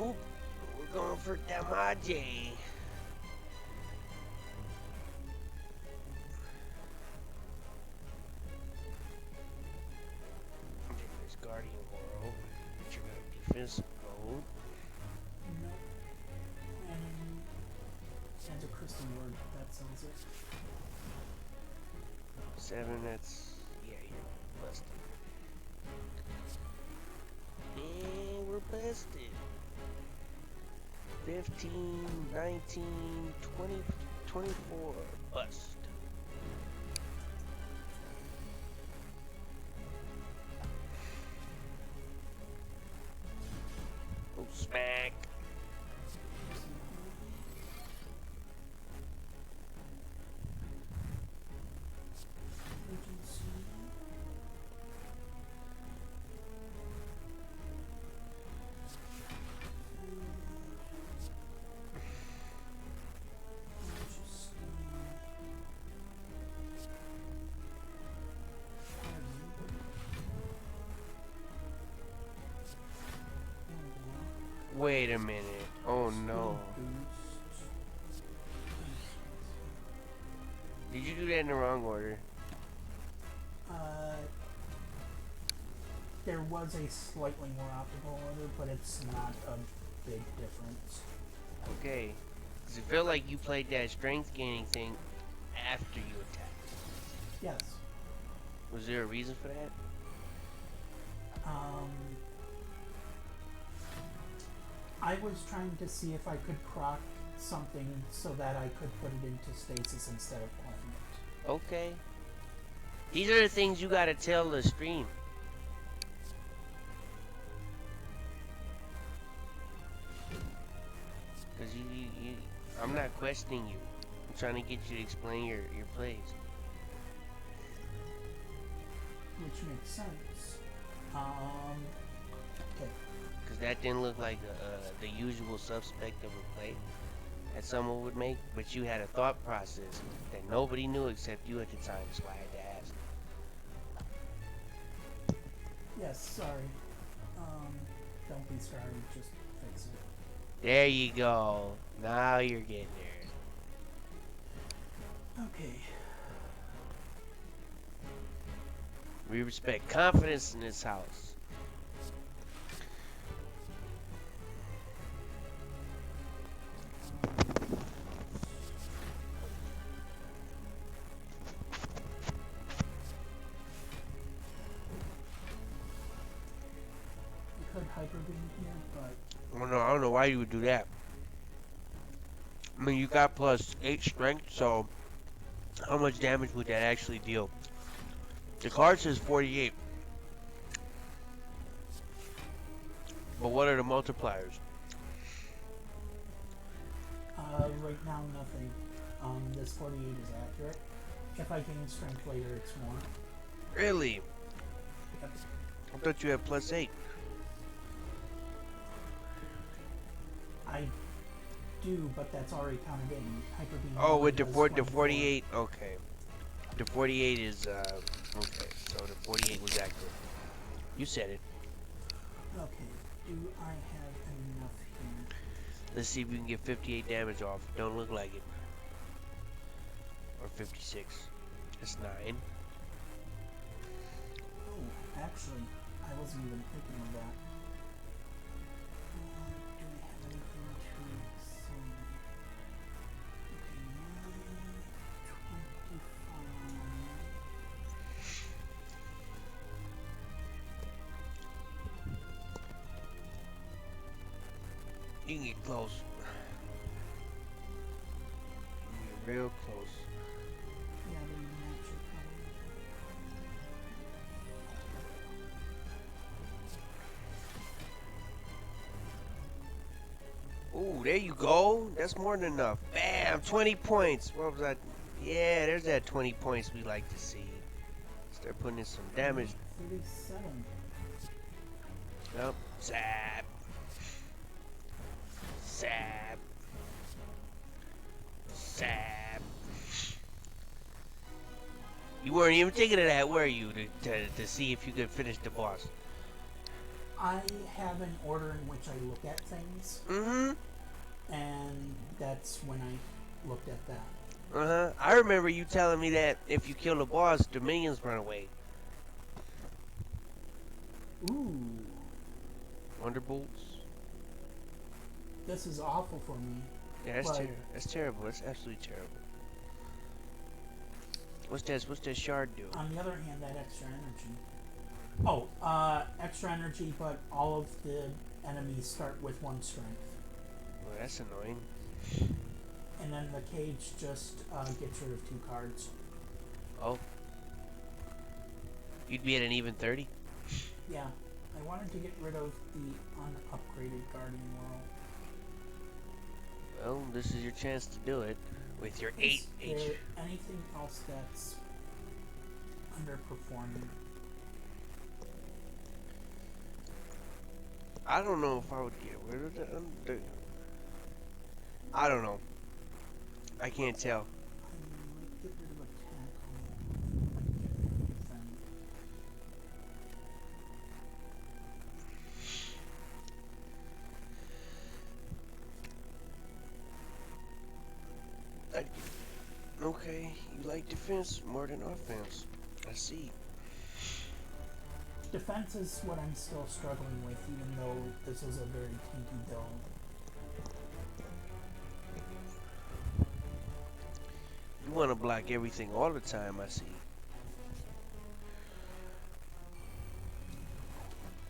Speaker 1: well. Okay. Oop, we're going for damage. There's Guardian World, but you're gonna defensive mode.
Speaker 2: No. And a crystal word, that sounds it.
Speaker 1: 7, that's, yeah, you're busted. And we're busted. 15, 19, 20, 24, bust. Oh, smack. Wait a minute. Oh no. Did you do that in the wrong order?
Speaker 2: There was a slightly more optimal order, but it's not a big difference.
Speaker 1: Okay. Because it felt like you played that strength gaining thing after you attacked.
Speaker 2: Yes.
Speaker 1: Was there a reason for that?
Speaker 2: I was trying to see if I could proc something so that I could put it into stasis instead of playing it.
Speaker 1: Okay. These are the things you gotta tell the stream. Because I'm not questioning you. I'm trying to get you to explain your plays.
Speaker 2: Which makes sense. Okay.
Speaker 1: Because that didn't look like the usual suspect of a play that someone would make, but you had a thought process that nobody knew except you at the time, so I had to ask.
Speaker 2: Yes, sorry. Don't be sorry, just fix it.
Speaker 1: There you go. Now you're getting there.
Speaker 2: Okay.
Speaker 1: We respect confidence in this house.
Speaker 2: I could hyper beam here, but
Speaker 1: I don't know why you would do that. I mean, you got plus 8 strength, so how much damage would that actually deal? The card says 48. But what are the multipliers?
Speaker 2: right now nothing. This 48 is accurate. If I gain strength later, it's more.
Speaker 1: Really?
Speaker 2: Yep.
Speaker 1: I thought you had plus 8.
Speaker 2: I do, but that's already counted in. Hyper beam.
Speaker 1: Oh, with the
Speaker 2: only does
Speaker 1: 48. Okay. The 48 is okay. So the 48 was accurate. You said it.
Speaker 2: Okay. Do I have enough here?
Speaker 1: Let's see if we can get 58 damage off. Don't look like it. Or 56. That's 9.
Speaker 2: Oh, actually, I wasn't even thinking of that. Do I have anything to say? Okay, 25.
Speaker 1: You can get close. You can get real close.
Speaker 2: Yeah, but you match your color.
Speaker 1: Ooh, there you go. That's more than enough. Bam, 20 points. What was that? Yeah, there's that 20 points we like to see. Start putting in some damage.
Speaker 2: 37.
Speaker 1: Yep. Zap. Zap. Zap. You weren't even thinking of that, were you? To see if you could finish the boss.
Speaker 2: I have an order in which I look at things,
Speaker 1: Mm-hmm.
Speaker 2: and that's when I looked at that.
Speaker 1: Uh-huh. I remember you telling me that if you kill the boss, the minions run away.
Speaker 2: Ooh,
Speaker 1: Wonderbolts.
Speaker 2: this is awful for me.
Speaker 1: Yeah, that's
Speaker 2: But
Speaker 1: terrible. That's terrible. That's absolutely terrible. What's that? What's that shard do?
Speaker 2: on the other hand, that extra energy. Oh, extra energy, but all of the enemies start with 1 strength.
Speaker 1: Well, that's annoying.
Speaker 2: And then the cage just gets rid of 2 cards.
Speaker 1: Oh. You'd be at an even 30?
Speaker 2: Yeah, I wanted to get rid of the unupgraded Guardian World.
Speaker 1: Well, this is your chance to do it with your 8
Speaker 2: Is
Speaker 1: H.
Speaker 2: there anything else that's underperforming?
Speaker 1: I don't know if I would get rid of the I don't know. I can't tell.
Speaker 2: I might get rid of attack. I might get rid of defense.
Speaker 1: Okay, you like defense more than offense. I see.
Speaker 2: Defense is what I'm still struggling with, even though this is a very tanky build.
Speaker 1: You want to block everything all the time, I see.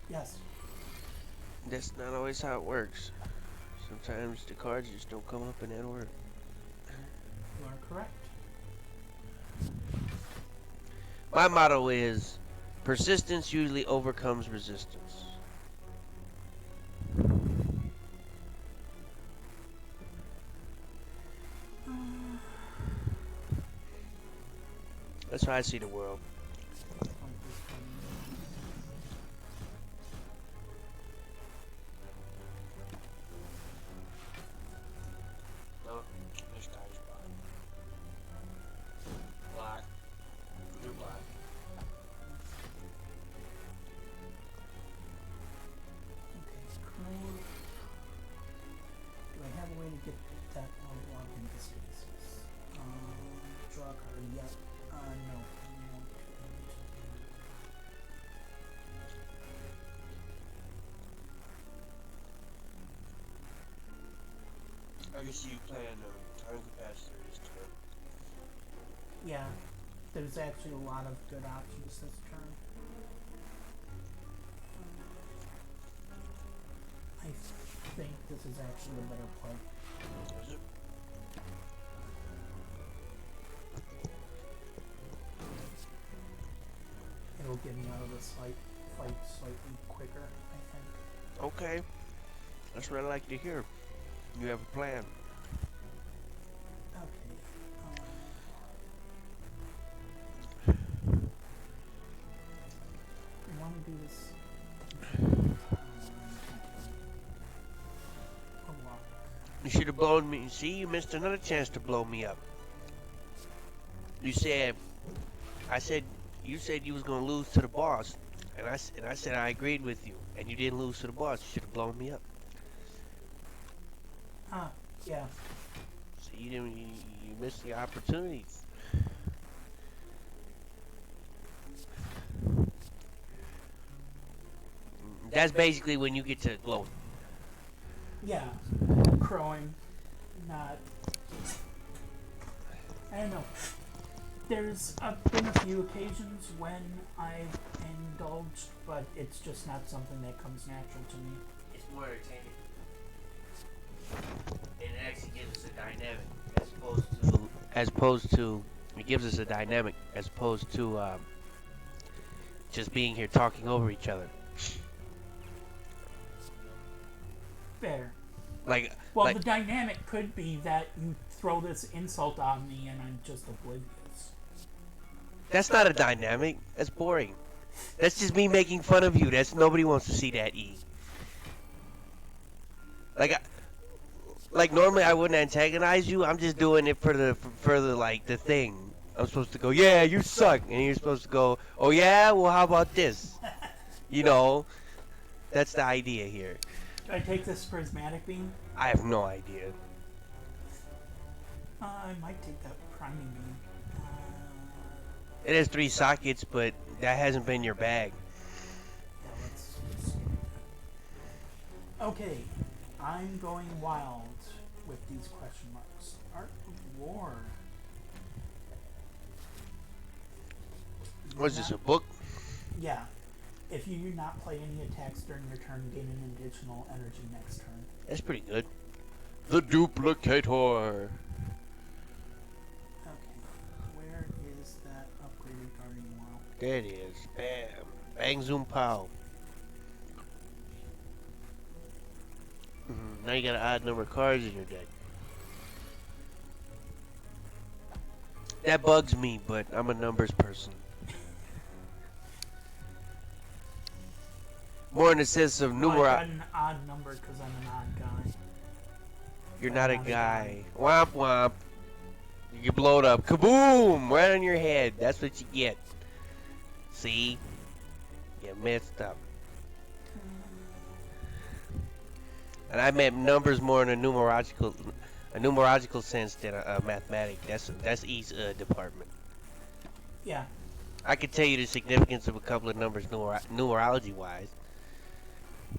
Speaker 2: Yes,
Speaker 1: That's not always how it works. Sometimes the cards just don't come up in that order.
Speaker 2: you are correct.
Speaker 1: My motto is, persistence usually overcomes resistance. That's how I see the world. No, this guy's black. You're black.
Speaker 2: Okay, create. Do I have a way to get that one block into spaces? Draw a card, yep. No.
Speaker 1: I can see you playing time capacitor this turn.
Speaker 2: Yeah, there's actually a lot of good options this turn. I think this is actually a better play.
Speaker 1: Is it?
Speaker 2: It'll get me out of this fight slightly quicker, I think.
Speaker 1: Okay. That's what I like to hear. You have a plan.
Speaker 2: Okay. I want to do this. A lot.
Speaker 1: You should have blown me. See, you missed another chance to blow me up. You said, you said you was gonna lose to the boss, and I said I agreed with you, and you didn't lose to the boss. You should have blown me up.
Speaker 2: Ah, yeah.
Speaker 1: See, you didn't. You missed the opportunities. That's basically when you get to blow.
Speaker 2: Yeah. Crowing. Not. I don't know. There's been a few occasions when I've indulged, but it's just not something that comes natural to me.
Speaker 1: It's more entertaining. And it actually gives us a dynamic as opposed to it gives us a dynamic as opposed to just being here talking over each other.
Speaker 2: Fair.
Speaker 1: Like,
Speaker 2: Well,
Speaker 1: like
Speaker 2: the dynamic could be that you throw this insult on me and I'm just oblivious.
Speaker 1: that's not a dynamic. That's boring. That's just me making fun of you. That's nobody wants to see that, E. Like normally I wouldn't antagonize you. I'm just doing it for the like the thing. I'm supposed to go, yeah, you suck. And you're supposed to go, oh yeah? Well, how about this? You know, that's the idea here.
Speaker 2: Do I take this prismatic beam?
Speaker 1: I have no idea.
Speaker 2: I might take that priming beam.
Speaker 1: It has 3 sockets, but that hasn't been your bag.
Speaker 2: Yeah, let's skip that. Okay, I'm going wild with these question marks. Art of War.
Speaker 1: What is this, a book?
Speaker 2: Yeah. If you do not play any attacks during your turn, gain an additional energy next turn.
Speaker 1: That's pretty good. The Duplicator.
Speaker 2: Okay, where is that upgraded Guardian World?
Speaker 1: There it is. Bam. Bang, zoom, pow. Now you got an odd number of cards in your deck. That bugs me, but I'm a numbers person. More in the sense of
Speaker 2: I
Speaker 1: numerology.
Speaker 2: got an odd number because I'm an odd guy.
Speaker 1: You're not a guy. Womp womp. You blow it up. Kaboom! Right on your head. That's what you get. See? You messed up. And I meant numbers more in a numerological sense than a mathematic. That's each department.
Speaker 2: Yeah.
Speaker 1: I could tell you the significance of a couple of numbers numerology wise.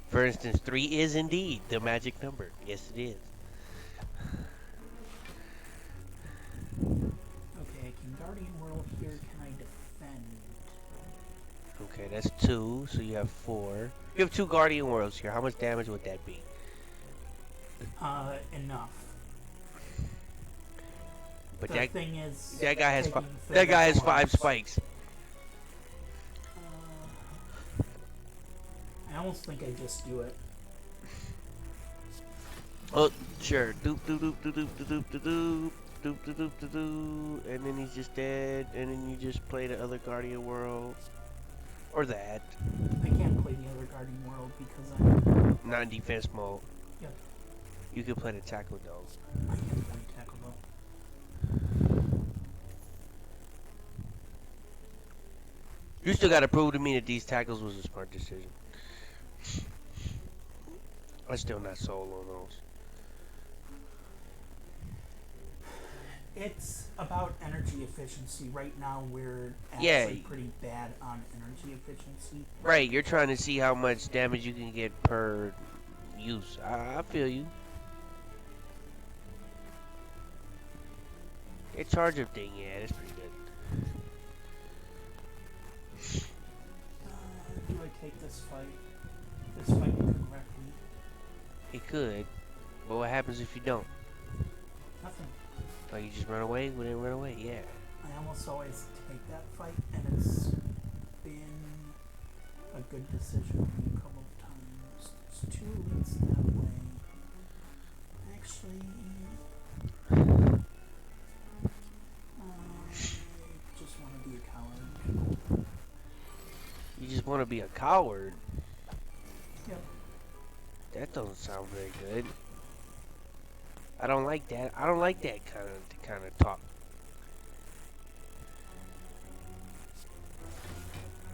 Speaker 1: For instance, 3 is indeed the magic number. Yes, it is.
Speaker 2: Okay, I can Guardian World here. Can I defend?
Speaker 1: Okay, that's 2, so you have 4. You have 2 Guardian Worlds here. How much damage would that be?
Speaker 2: Enough.
Speaker 1: But
Speaker 2: the thing is,
Speaker 1: that guy has
Speaker 2: taking
Speaker 1: that guy has 5
Speaker 2: 5
Speaker 1: spikes.
Speaker 2: I almost think I just do it.
Speaker 1: Oh, sure. Doop doop doop doop doop doop doop doop doop doop doop doop doop, and then he's just dead. And then you just play the other Guardian World, or that.
Speaker 2: I can't play the other Guardian World because I'm
Speaker 1: Not in defense mode.
Speaker 2: Yep.
Speaker 1: You can play the tackle though.
Speaker 2: I can't play tackle though.
Speaker 1: You still gotta prove to me that these tackles was a smart decision. I'm still not sold on those.
Speaker 2: It's about energy efficiency. Right now, we're
Speaker 1: Yeah.
Speaker 2: pretty bad on energy efficiency.
Speaker 1: Right, you're trying to see how much damage you can get per use. I feel you. A charge up thing, yeah, that's pretty good.
Speaker 2: Do I take this fight? This fight correctly?
Speaker 1: It could, but what happens if you don't?
Speaker 2: Nothing.
Speaker 1: Like you just run away? We didn't run away, yeah.
Speaker 2: I almost always take that fight, and it's been a good decision a couple of times. There's 2 elites that way. Actually, I just want to be a coward.
Speaker 1: You just want to be a coward?
Speaker 2: Yep.
Speaker 1: That doesn't sound very good. I don't like that. I don't like that kind of talk.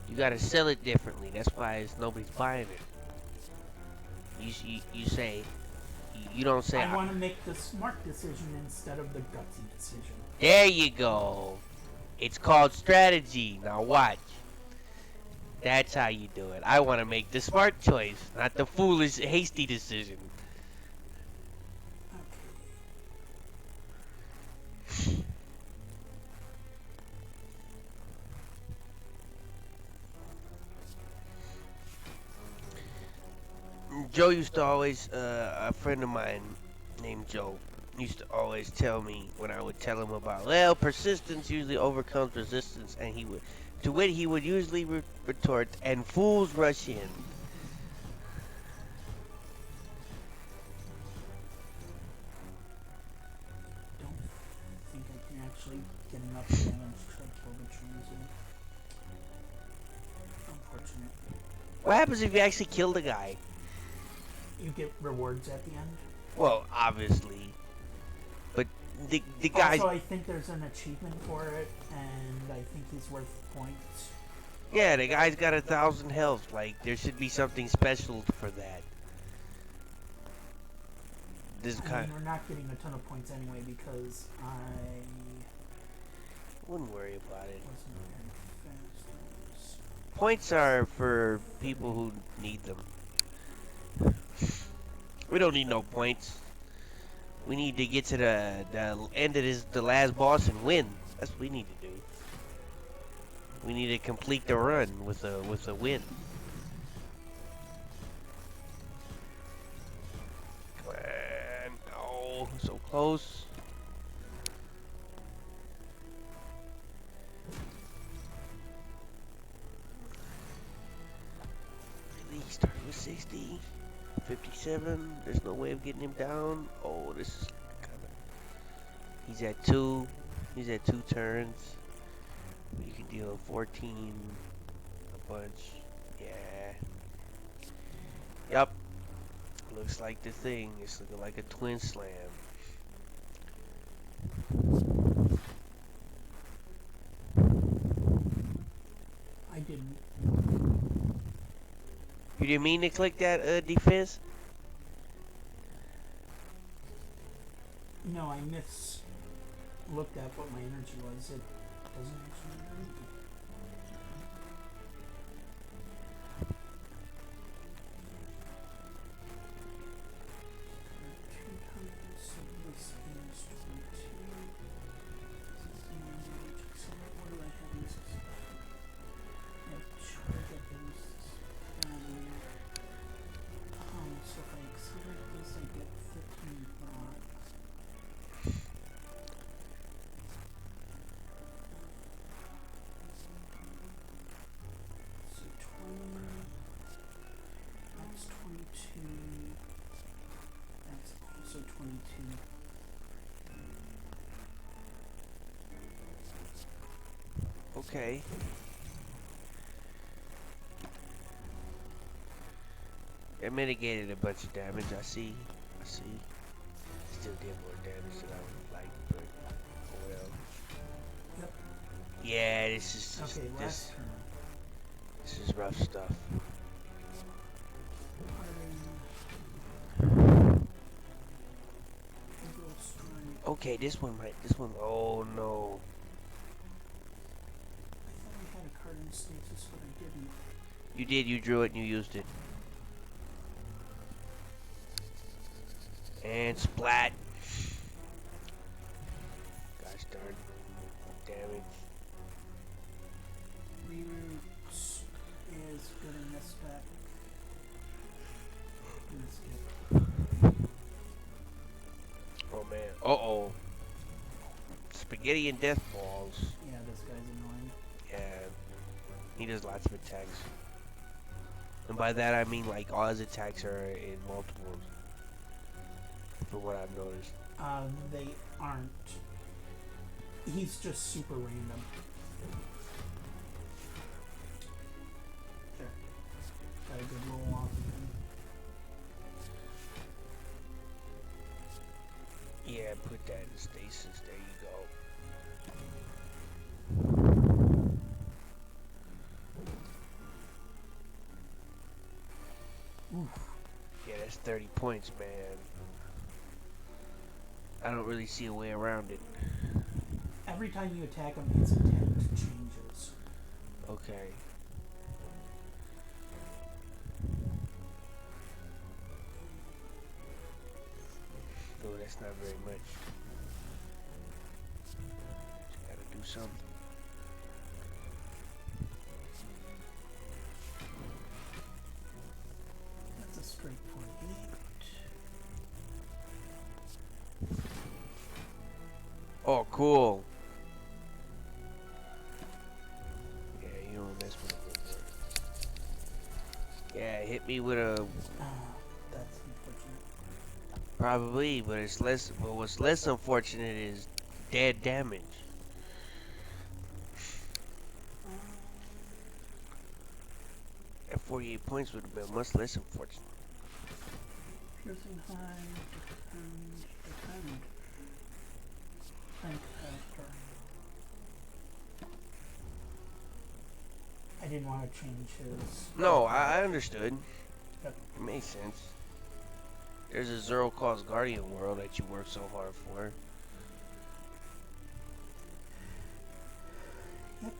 Speaker 1: You gotta sell it differently. That's why nobody's buying it. You say, you don't say.
Speaker 2: I want to make the smart decision instead of the gutsy decision.
Speaker 1: There you go. It's called strategy. Now watch. That's how you do it. I want to make the smart choice, not the foolish, hasty decision. Joe used to always, a friend of mine named Joe used to always tell me when I would tell him about, well, persistence usually overcomes resistance, and he would, to which he would usually retort, and fools rush in.
Speaker 2: Don't think I can actually get enough damage to kill the Trinity. Unfortunate.
Speaker 1: What happens if you actually kill the guy?
Speaker 2: You get rewards at the end.
Speaker 1: Well, obviously. But the guys.
Speaker 2: Also, I think there's an achievement for it, and I think he's worth points.
Speaker 1: Yeah, the guy's got 1,000 health. Like there should be something special for that. This
Speaker 2: I
Speaker 1: kind.
Speaker 2: mean, we're not getting a ton of points anyway because I
Speaker 1: Wouldn't worry about it.
Speaker 2: wasn't very fast.
Speaker 1: Points are for people who need them. We don't need no points. We need to get to the end of the last boss and win. That's what we need to do. We need to complete the run with a win. Come on. Oh, so close. Really? He started with 60. 57. There's no way of getting him down. Oh, this is kind of. He's at 2. He's at 2 turns. You can deal 14. A bunch. Yeah. Yup. Looks like the thing. It's looking like a twin slam.
Speaker 2: I didn't.
Speaker 1: You didn't mean to click that defense?
Speaker 2: No, I looked at what my energy was. It doesn't actually matter.
Speaker 1: Okay. It mitigated a bunch of damage. I see. Still did more damage than I would like, but oh well.
Speaker 2: Yep.
Speaker 1: Yeah, this is just,
Speaker 2: Okay, last turn.
Speaker 1: this is rough stuff. Okay, this one. Oh no.
Speaker 2: I thought I had a card in stasis, but I didn't.
Speaker 1: You did. You drew it and you used it. And splat. Gosh darn. Damage.
Speaker 2: Reroute is getting this back.
Speaker 1: Oh man. Uh-oh. Spaghetti and death balls.
Speaker 2: Yeah, this guy's annoying.
Speaker 1: Yeah. He does lots of attacks. And by that I mean like all his attacks are in multiples. From what I've noticed.
Speaker 2: They aren't. He's just super random. There. Got a good roll off of him.
Speaker 1: Yeah, put that in stasis. There you go.
Speaker 2: Oof.
Speaker 1: Yeah, that's 30 points, man. I don't really see a way around it.
Speaker 2: Every time you attack him, his attack changes.
Speaker 1: Okay. Oh, that's not very much. Just gotta do something.
Speaker 2: That's a straight 48.
Speaker 1: Oh, cool. Yeah, you don't mess with it. Yeah, hit me with a...
Speaker 2: That's unfortunate.
Speaker 1: Probably, but it's less... But what's less unfortunate is dead damage. At 48 points would have been much less unfortunate.
Speaker 2: Piercing high, defend. didn't want to change his.
Speaker 1: No, I understood.
Speaker 2: Yep.
Speaker 1: It makes sense. There's a zero cost guardian world that you work so hard for.
Speaker 2: Yep.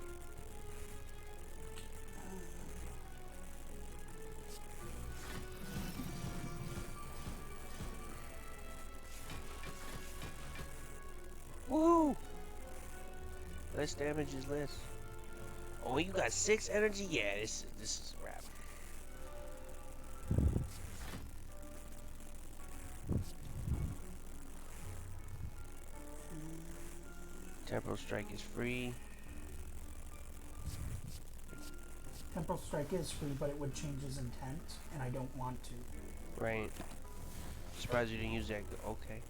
Speaker 1: Woo! Less damage is less. Oh, you got 6 energy? Yeah, this is rap. Temporal Strike is free.
Speaker 2: Temporal Strike is free, but it would change his intent, and I don't want to.
Speaker 1: Right. Surprised you didn't use that. Okay.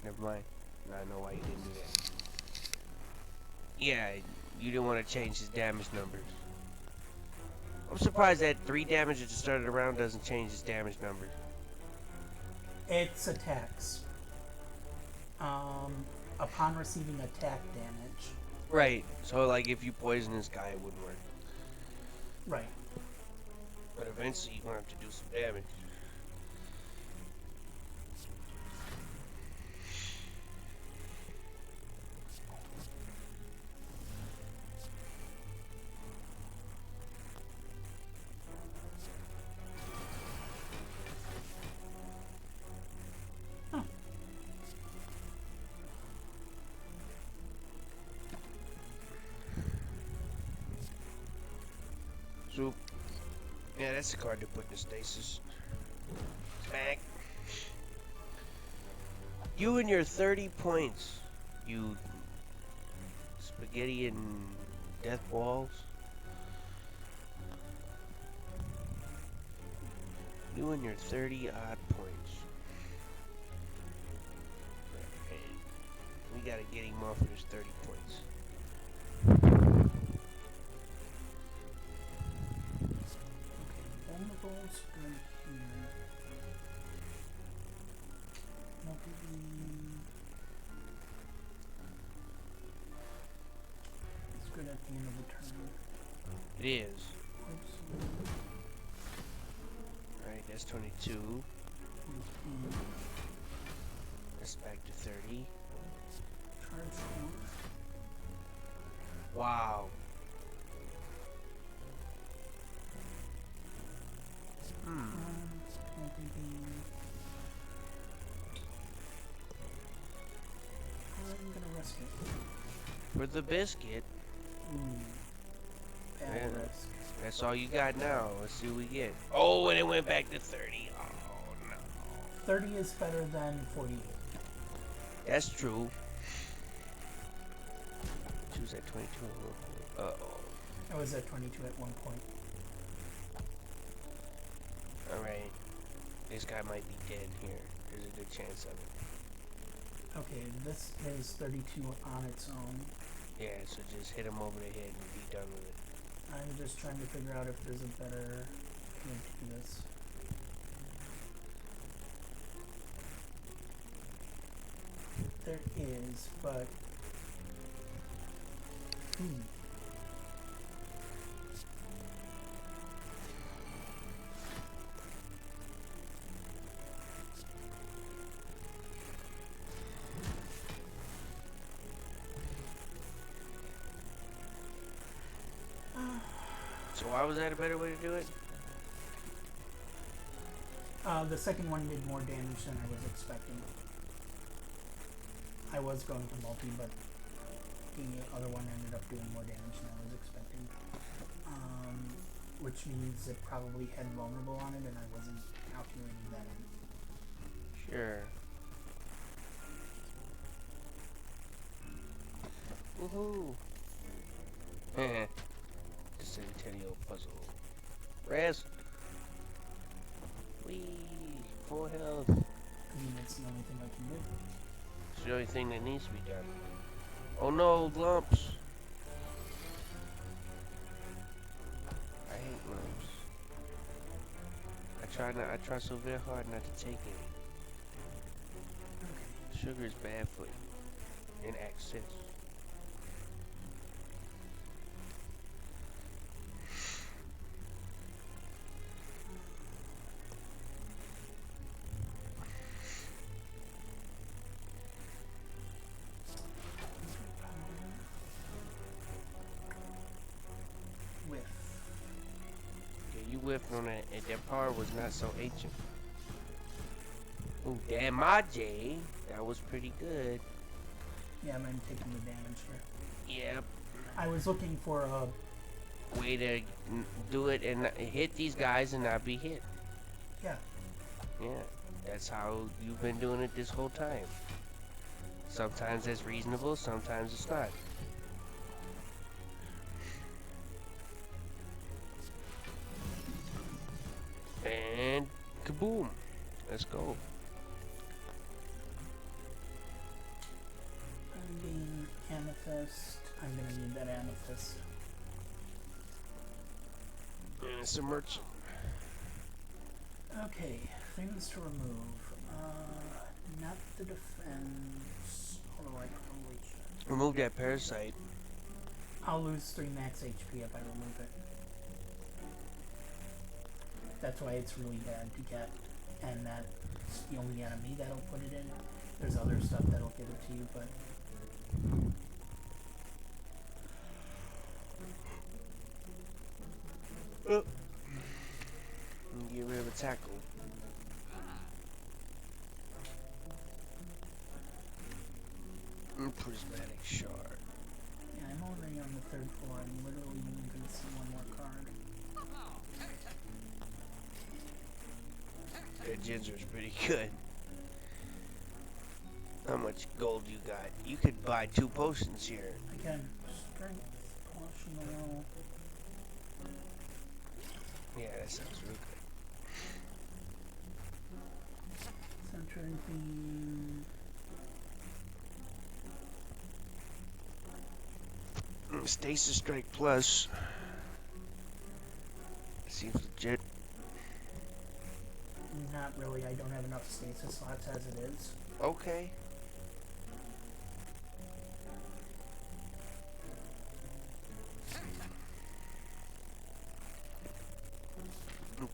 Speaker 1: Never mind. Now I know why you didn't do that. Yeah, you didn't want to change his damage numbers. I'm surprised that 3 damage at the start of the round doesn't change his damage numbers.
Speaker 2: It's attacks. Upon receiving attack damage.
Speaker 1: Right. So, like, if you poison this guy, it wouldn't work.
Speaker 2: Right.
Speaker 1: But eventually, you're going to have to do some damage. So, yeah, that's the card to put in stasis. Smack. You and your 30 points, you spaghetti and death balls. You and your 30 odd points. We gotta get him off of his 30 points.
Speaker 2: Vulnerables go here. Multi-beam. It's good at the end of the turn.
Speaker 1: It is.
Speaker 2: Oops.
Speaker 1: Alright, that's 22. That's back to 30.
Speaker 2: Charge 4.
Speaker 1: Wow.
Speaker 2: Multi-beam. I'm gonna risk it.
Speaker 1: For the biscuit.
Speaker 2: Bad
Speaker 1: Yeah.
Speaker 2: risk.
Speaker 1: That's all you got now. Let's see what we get. Oh, and it went back to 30. Oh, no.
Speaker 2: 30 is better than 48.
Speaker 1: That's true. She was at 22 at 1 point. Uh-oh.
Speaker 2: I was at 22 at one point.
Speaker 1: Alright. This guy might be dead here. There's a good chance of it.
Speaker 2: Okay, this is 32 on its own.
Speaker 1: Yeah, so just hit him over the head and be done with it.
Speaker 2: I'm just trying to figure out if there's a better way to do this. There is, but...
Speaker 1: So why was that a better way to do it?
Speaker 2: The second one did more damage than I was expecting. I was going to multi, but the other one ended up doing more damage than I was expecting. Which means it probably had vulnerable on it, and I wasn't calculating that in.
Speaker 1: Sure. Woohoo! Heh. Centennial puzzle. Rest. Whee! Full health.
Speaker 2: I mean, that's the only thing I can do.
Speaker 1: It's the only thing that needs to be done. Oh no, lumps! I hate lumps. I try so very hard not to take it. Sugar is bad for you. In excess. you whiffed on that, and that power was not so ancient. Ooh, damage. That was pretty good.
Speaker 2: Yeah, I'm taking the damage here.
Speaker 1: Yep.
Speaker 2: I was looking for a
Speaker 1: Way to do it and hit these guys and not be hit.
Speaker 2: yeah.
Speaker 1: Yeah, that's how you've been doing it this whole time. Sometimes that's reasonable, sometimes it's not. And kaboom. Let's go.
Speaker 2: I'm getting amethyst. I'm gonna need that amethyst.
Speaker 1: And it's a merchant.
Speaker 2: Okay, things to remove. Not the defense. Or like holy shit.
Speaker 1: Remove that parasite.
Speaker 2: I'll lose 3 max HP if I remove it. That's why it's really bad to get. And that's the only enemy that'll put it in. There's other stuff that'll give it to you, but
Speaker 1: Get rid of a tackle. Prismatic shard.
Speaker 2: yeah, I'm already on the 3rd floor. I'm literally only gonna see one more card.
Speaker 1: That ginger's pretty good. How much gold you got? You could buy 2 potions here.
Speaker 2: Again, strength, potion oil.
Speaker 1: Yeah, that sounds real good.
Speaker 2: Century beam.
Speaker 1: Stasis Strike Plus. Seems legit.
Speaker 2: Not really. I don't have enough stasis slots as it is.
Speaker 1: Okay.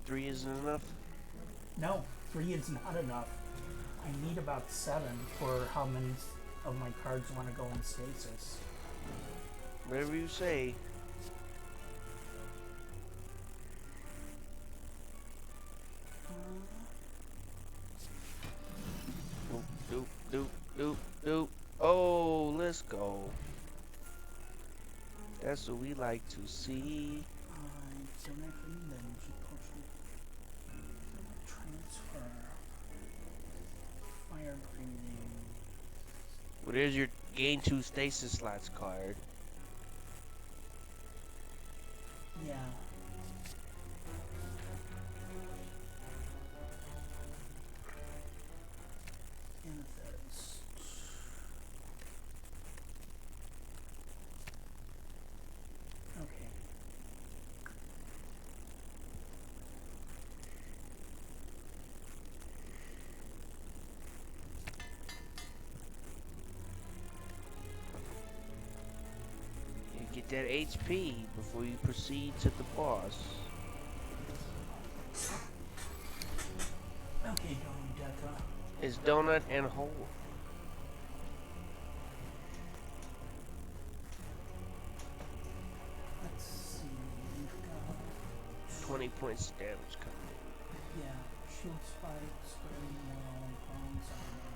Speaker 1: Three isn't enough?
Speaker 2: No, 3 is not enough. I need about 7 for how many of my cards want to go in stasis.
Speaker 1: Whatever you say. Doop, doop, doop, doop. Oh, let's go. That's what we like to see.
Speaker 2: I don't have any energy potion. Transfer. Fire breathing.
Speaker 1: Well, there's your gain 2 stasis slots card.
Speaker 2: Yeah. Amethyst. Okay.
Speaker 1: You get that HP before you proceed to the boss.
Speaker 2: Okay, Donnie Deca.
Speaker 1: It's donut and hole.
Speaker 2: Let's see. We've got
Speaker 1: 20 points of damage coming
Speaker 2: yeah, shield spike, spreading wall, bronze armor.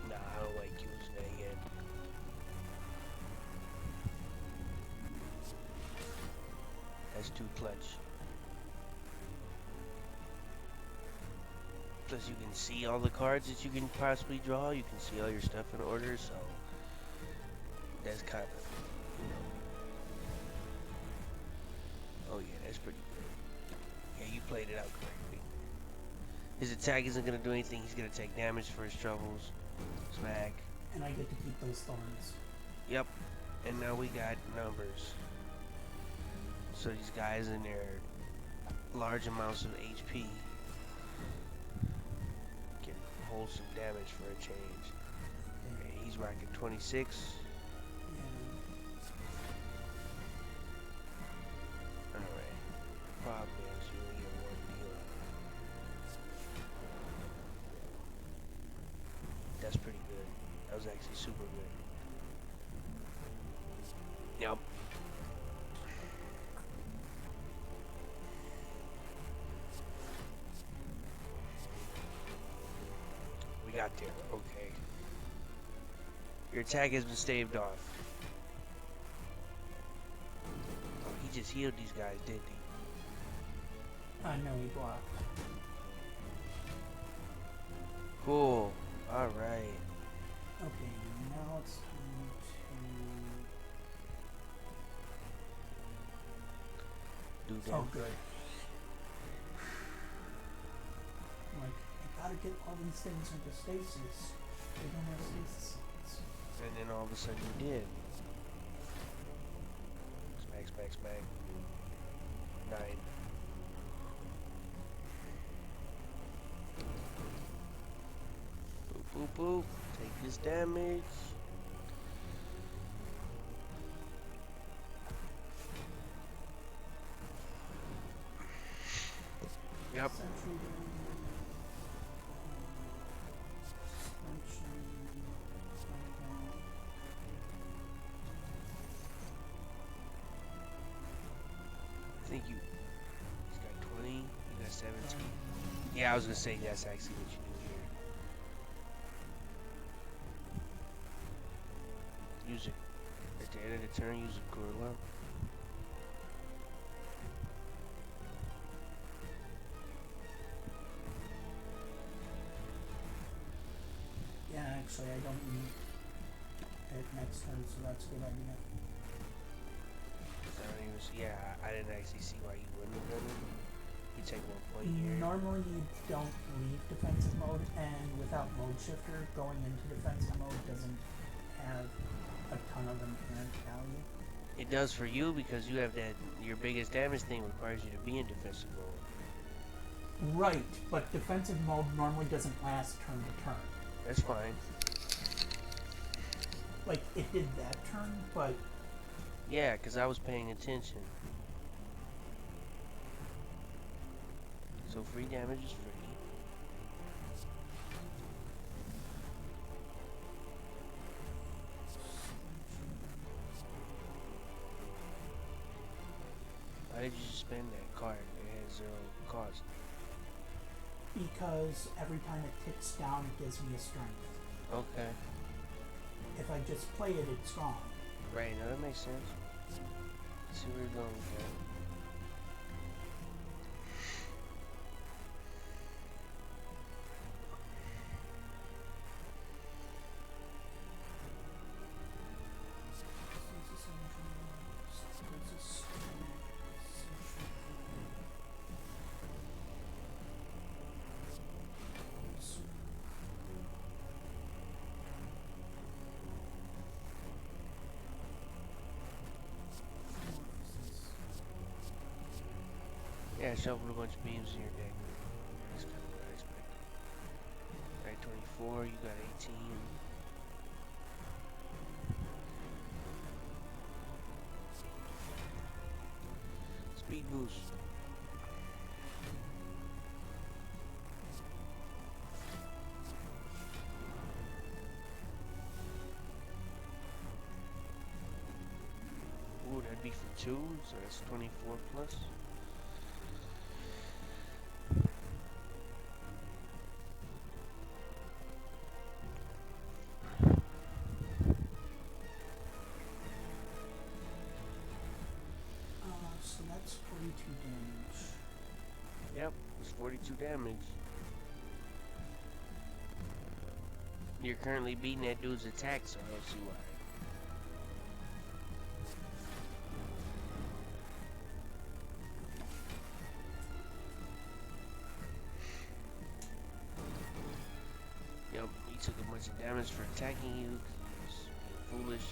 Speaker 1: in. Nah, I don't like using that yet. That's too clutch. Plus you can see all the cards that you can possibly draw. You can see all your stuff in order, so that's kind of, you know. Oh yeah, that's pretty good. Yeah, you played it out correctly. His attack isn't gonna do anything. He's gonna take damage for his troubles. Smack.
Speaker 2: And I get to keep those thorns.
Speaker 1: Yep. And now we got numbers. So these guys in their large amounts of HP can hold some damage for a change. Okay, he's rocking 26. Alright. Problem is you only get one That's pretty good. That was actually super good. Yep. We got there. Okay. Your attack has been staved off. Oh, he just healed these guys, didn't he?
Speaker 2: No, he blocked.
Speaker 1: Cool. Alright.
Speaker 2: Okay, now it's time
Speaker 1: Do
Speaker 2: to...
Speaker 1: that.
Speaker 2: Oh, good. I'm like, I gotta get all these things into stasis. They don't have stasis slots.
Speaker 1: And then all of a sudden you did. Smack, smack, smack. 9. Boop, boop, boop. Take this damage. Yep.
Speaker 2: Sentry gun, suspension, fireball.
Speaker 1: I think you. He's got 20. You got 17. Yeah, I was gonna say that's actually what you do here. Use it. At the end of the turn, use a Gourmande.
Speaker 2: Yeah, actually, I don't need it next turn, so that's a good idea.
Speaker 1: I don't even see. Yeah, I didn't actually see why you wouldn't have done it. You take 1 point here.
Speaker 2: Normally, you don't leave defensive mode, and without mode shifter, going into defensive mode doesn't have a ton of inherent value.
Speaker 1: It does for you because you have that. Your biggest damage thing requires you to be in defensive mode.
Speaker 2: Right, but defensive mode normally doesn't last turn to turn.
Speaker 1: That's fine.
Speaker 2: Like, it did that turn, but...
Speaker 1: Yeah, because I was paying attention. So free damage is free. Why did you spend that card? It has 0 cost.
Speaker 2: Because every time it ticks down, it gives me a strength.
Speaker 1: Okay.
Speaker 2: If I just play it, it's gone.
Speaker 1: Right, now that makes sense. Let's see where we're going with that. Yeah, shoveled a bunch of beams in your deck. That's kind of what I expected. Alright, 24, you got 18. Speed boost. Ooh, that'd be for 2, so that's 24 plus.
Speaker 2: So that's 42 damage.
Speaker 1: Yep, it's 42 damage. You're currently beating that dude's attack, so I don't see why. Yep, he took a bunch of damage for attacking you because he was being foolish.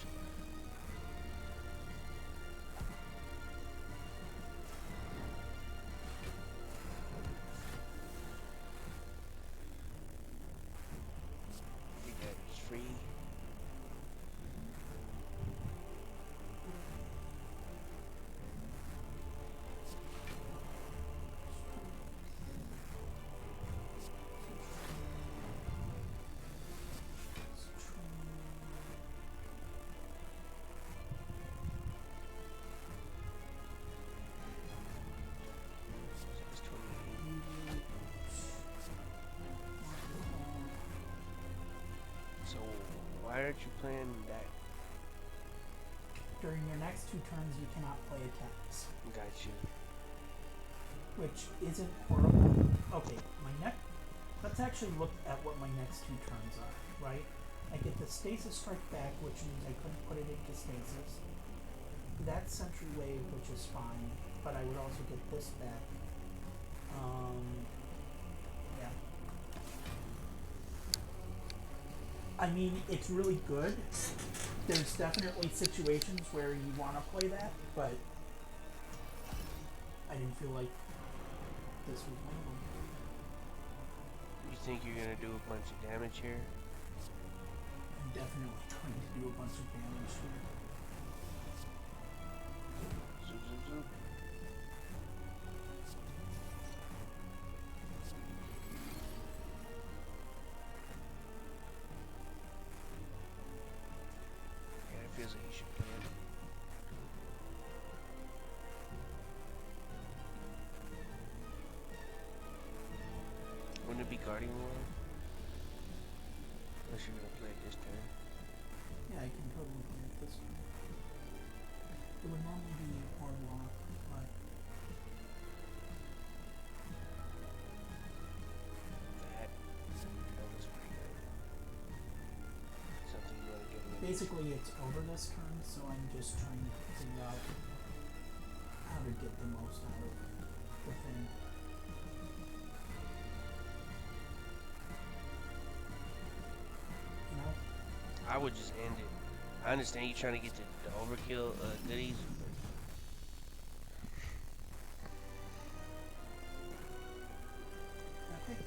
Speaker 1: Free damage, free. why aren't you playing that?
Speaker 2: During your next 2 turns, you cannot play attacks,
Speaker 1: Got you.
Speaker 2: which isn't horrible. Okay, let's actually look at what my next 2 turns are, right? I get the stasis strike back, which means I couldn't put it into stasis. That sentry wave, which is fine, but I would also get this back. Yeah. I mean, it's really good. There's definitely situations where you want to play that, but I didn't feel like this was one of them.
Speaker 1: You think you're gonna do a bunch of damage here?
Speaker 2: I'm definitely going to do a bunch of damage here.
Speaker 1: Zoop, zoop, zoop. Yeah, it feels like you should play it. Wouldn't it be Guardian War? Unless you're gonna play it this turn.
Speaker 2: Yeah, I can totally play it this way. It would normally be Warlock, but
Speaker 1: That was pretty good. Something you wanna get rid of.
Speaker 2: basically it's over this turn, so I'm just trying to figure out how to get the most out of the thing. You know?
Speaker 1: I would just end it. I understand you trying to get the overkill goodies.
Speaker 2: Okay.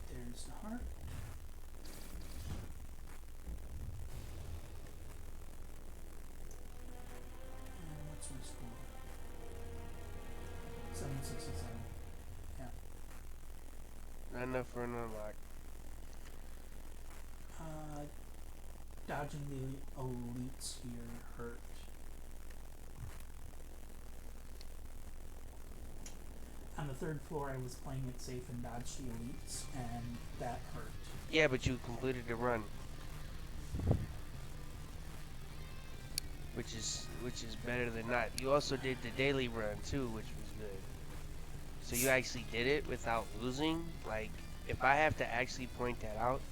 Speaker 2: There's the heart. And what's my score? 767. Yeah.
Speaker 1: Not enough for an unlock.
Speaker 2: Dodging the elites here hurt. On the 3rd floor, I was playing it safe and dodged the elites, and that hurt.
Speaker 1: Yeah, but you completed the run, which is better than not. You also did the daily run too, which was good. So you actually did it without losing. Like, if I have to actually point that out.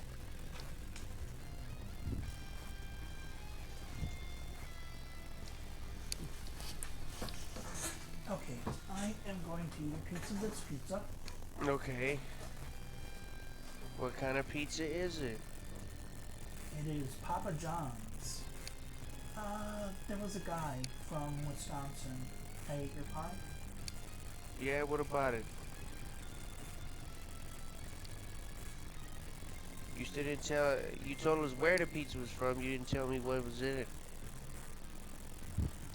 Speaker 2: Okay, I am going to eat a piece of this pizza.
Speaker 1: Okay. What kind of pizza is it?
Speaker 2: It is Papa John's. There was a guy from Wisconsin. I ate your pie?
Speaker 1: Yeah, what about it? You still didn't tell. You told us where the pizza was from. You didn't tell me what was in it.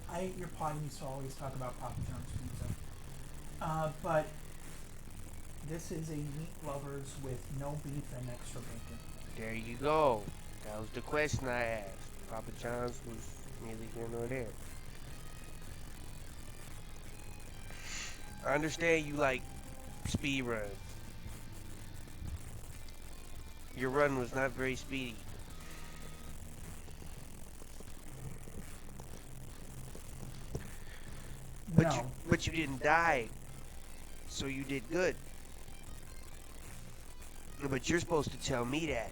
Speaker 2: I ate your pie and used to always talk about Papa John's pizza. But this is a meat lovers with no beef and extra bacon.
Speaker 1: There you go. That was the question I asked. Papa John's was neither here nor there. I understand you like speed runs. Your run was not very speedy.
Speaker 2: No.
Speaker 1: But you didn't die. So you did good. But you're supposed to tell me that.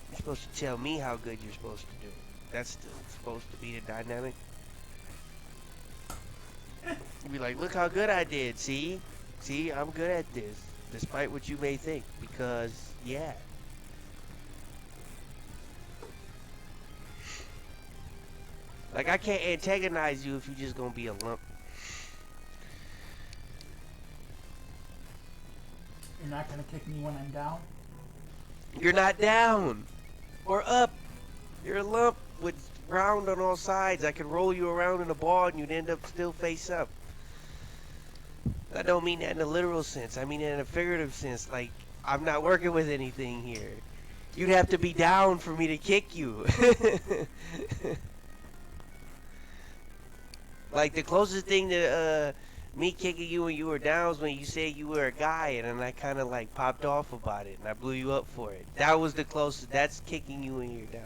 Speaker 1: You're supposed to tell me how good you're supposed to do. That's still supposed to be the dynamic. You'd be like, look how good I did, see? See, I'm good at this. Despite what you may think. Because, yeah. Like, I can't antagonize you if you're just gonna be a lump.
Speaker 2: You're not gonna kick me when I'm down?
Speaker 1: You're not down. Or up. You're a lump with round on all sides. I could roll you around in a ball and you'd end up still face up. I don't mean that in a literal sense. I mean it in a figurative sense. Like, I'm not working with anything here. You'd have to be down for me to kick you. Like, the closest thing to Me kicking you when you were down was when you said you were a guy, and then I kind of like popped off about it, and I blew you up for it. That was the closest. That's kicking you when you're down.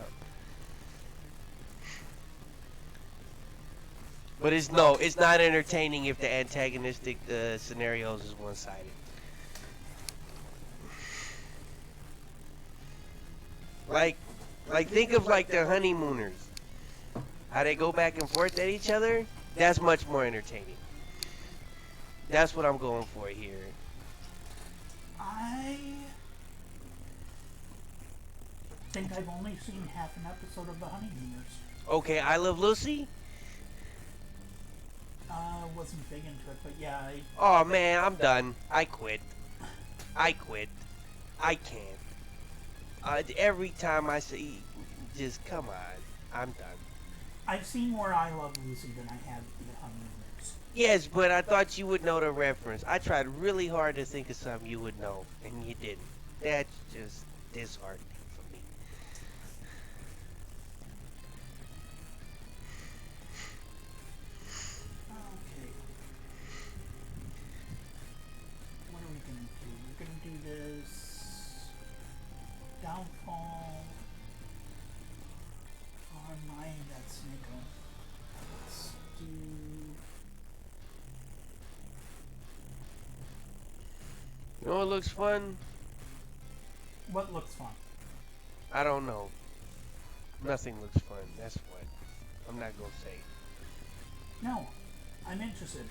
Speaker 1: But it's no, it's not entertaining if the antagonistic scenarios is one-sided. Like, like think of like the honeymooners. How they go back and forth at each other. That's much more entertaining. That's what I'm going for here.
Speaker 2: I think I've only seen half an episode of The Honeymooners.
Speaker 1: Okay, I Love Lucy.
Speaker 2: Wasn't big into it, but yeah,
Speaker 1: Oh man, I'm done. I quit. I quit. I can't. Every time I see, just come on. I'm done.
Speaker 2: I've seen more I Love Lucy than I have The Honeymooners.
Speaker 1: Yes, but I thought you would know the reference. I tried really hard to think of something you would know, and you didn't. That's just disheartening for me.
Speaker 2: Okay. What are we gonna do? We're gonna do this Downfall. On my that's Nico. Let's do
Speaker 1: You know what looks fun?
Speaker 2: what looks fun.
Speaker 1: I don't know. Nothing looks fun. That's what. I'm not gonna say.
Speaker 2: No, I'm interested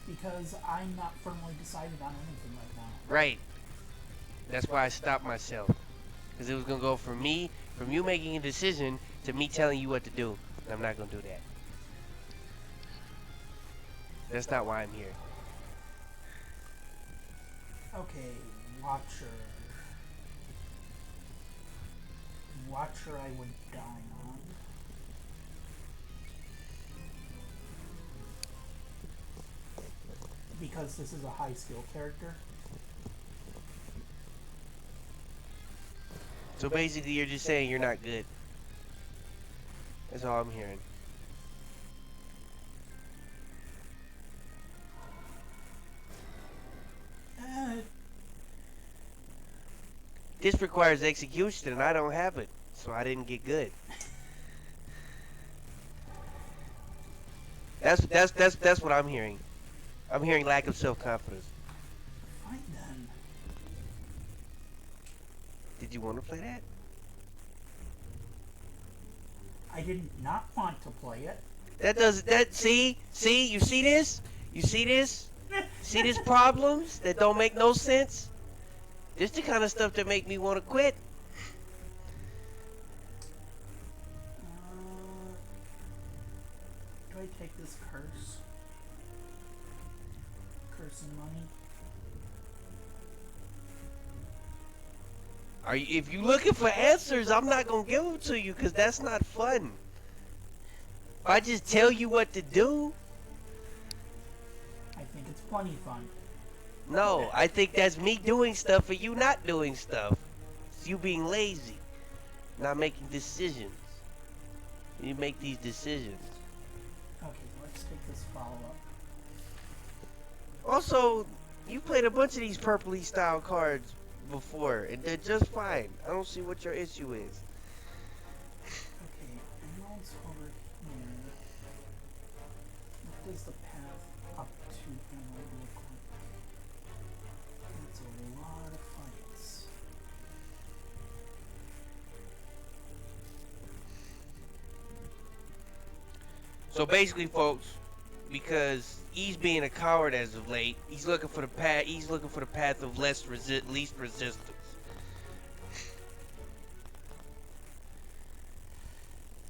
Speaker 2: because I'm not firmly decided on anything right now.
Speaker 1: Right. That's why I stopped myself. Because it was gonna go from me, from you making a decision, to me telling you what to do. And I'm not gonna do that. That's not why I'm here.
Speaker 2: Okay, Watcher. Watcher I would die on. Because this is a high skill character.
Speaker 1: So basically, you're just saying you're not good. That's all I'm hearing. This requires execution, and I don't have it, so I didn't get good. That's what I'm hearing. I'm hearing lack of self-confidence.
Speaker 2: Fine then.
Speaker 1: Did you want to play that?
Speaker 2: I did not want to play it.
Speaker 1: See, you see this? You see this? See this problems that don't make no sense? This the kind of stuff that make me want to quit.
Speaker 2: Do I take this curse? Curse and money?
Speaker 1: If you looking for answers, I'm not gonna give them to you because that's not fun. If I just tell you what to do,
Speaker 2: I think it's plenty fun.
Speaker 1: no, I think that's me doing stuff and you not doing stuff. It's you being lazy, not making decisions. You make these decisions.
Speaker 2: Okay, let's take this follow-up.
Speaker 1: Also, you played a bunch of these purpley style cards before, and they're just fine. I don't see what your issue is.
Speaker 2: Okay, emeralds over here. What does the path up to emerald look like? That's a lot of fights.
Speaker 1: So basically, folks, because he's being a coward as of late, he's looking for the path. He's looking for the path of least resistance.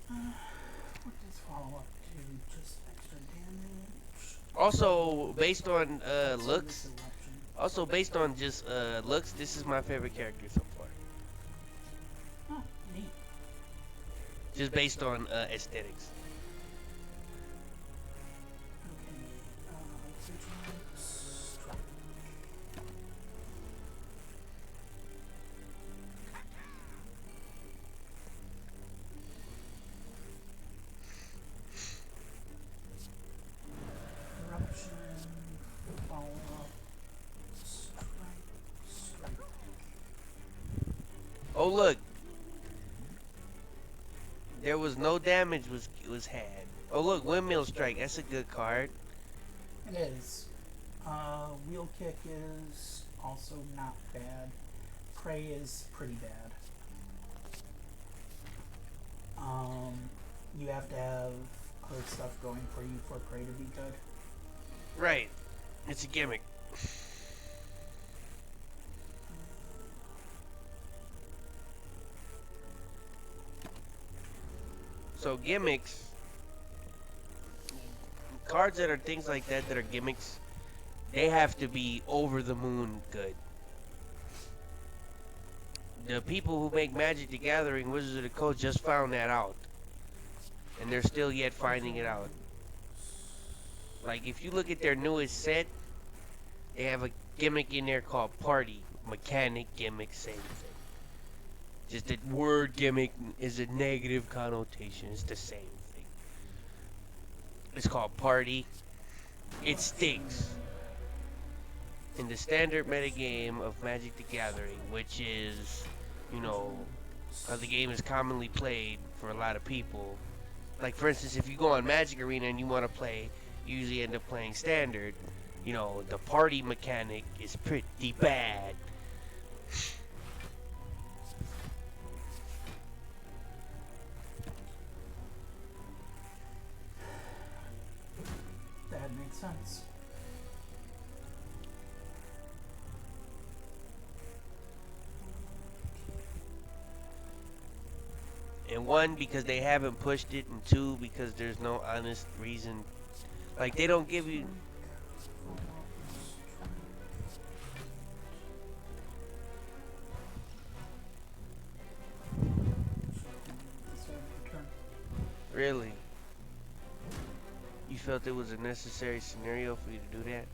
Speaker 2: What does follow-up do? Just extra damage?
Speaker 1: Also, based on looks,
Speaker 2: Service eruption.
Speaker 1: also based on just looks, this is my favorite character so far.
Speaker 2: Oh, neat.
Speaker 1: Just based on aesthetics.
Speaker 2: Okay, Vigilant Strike. Eruption.
Speaker 1: Oh look, there was no damage was had. Oh look, windmill strike. That's a good card.
Speaker 2: It is. Wheel kick is also not bad. Prey is pretty bad. You have to have other stuff going for you for prey to be good.
Speaker 1: Right. It's a gimmick. So gimmicks, cards that are things like that that are gimmicks, they have to be over the moon good. The people who make Magic the Gathering, Wizards of the Coast just found that out. And they're still yet finding it out. Like if you look at their newest set, they have a gimmick in there called Party. Mechanic gimmick, same thing. Just that word gimmick is a negative connotation. It's the same thing. It's called Party. It stinks. In the standard metagame of Magic the Gathering, which is, you know, how the game is commonly played for a lot of people. Like for instance, if you go on Magic Arena and you want to play, you usually end up playing standard. You know, the party mechanic is pretty bad.
Speaker 2: That makes sense.
Speaker 1: And one, because they haven't pushed it, and two, because there's no honest reason. Like they don't give you. Really? You felt it was a necessary scenario for you to do that?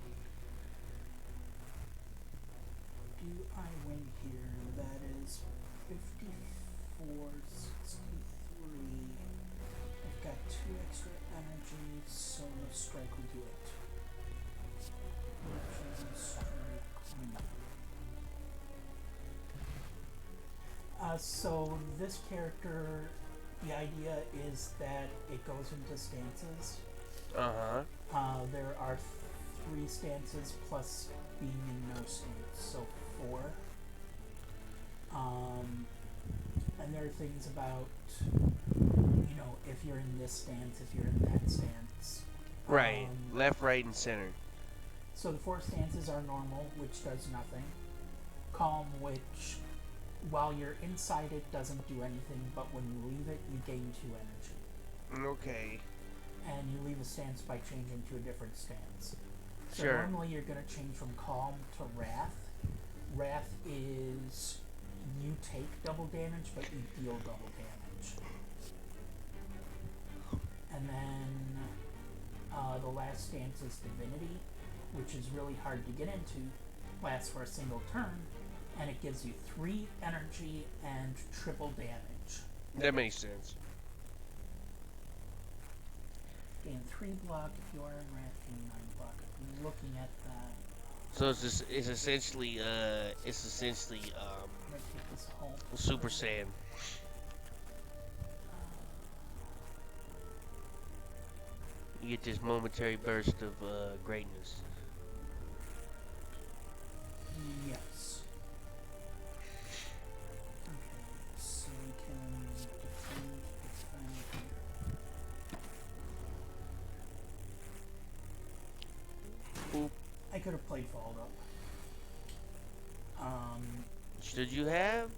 Speaker 2: Do I win here? That is 54.63. I've got 2 extra energy, so the strike will do it. So this character, the idea is that it goes into stances. There are 3 stances plus being in no stance, so 4. And there are things about, you know, if you're in this stance, if you're in that stance.
Speaker 1: Right. Left, right, and center.
Speaker 2: So the 4 stances are normal, which does nothing. Calm, which, while you're inside it, doesn't do anything, but when you leave it, you gain 2 energy.
Speaker 1: Okay.
Speaker 2: And you leave a stance by changing to a different stance. So
Speaker 1: Sure.
Speaker 2: normally you're going to change from Calm to Wrath. Wrath is you take double damage, but you deal double damage. And then the last stance is Divinity, which is really hard to get into, lasts for a single turn, and it gives you 3 energy and triple damage.
Speaker 1: That makes sense.
Speaker 2: Gain 3 block if you are in Wrath, gain 9 block. I'm looking at that.
Speaker 1: So it's essentially
Speaker 2: I'm gonna take this home.
Speaker 1: Super Saiyan. You get this momentary burst of greatness.
Speaker 2: Yes. Okay, so we can defend here.
Speaker 1: Oop.
Speaker 2: I could have played Followed Up.
Speaker 1: Should you have?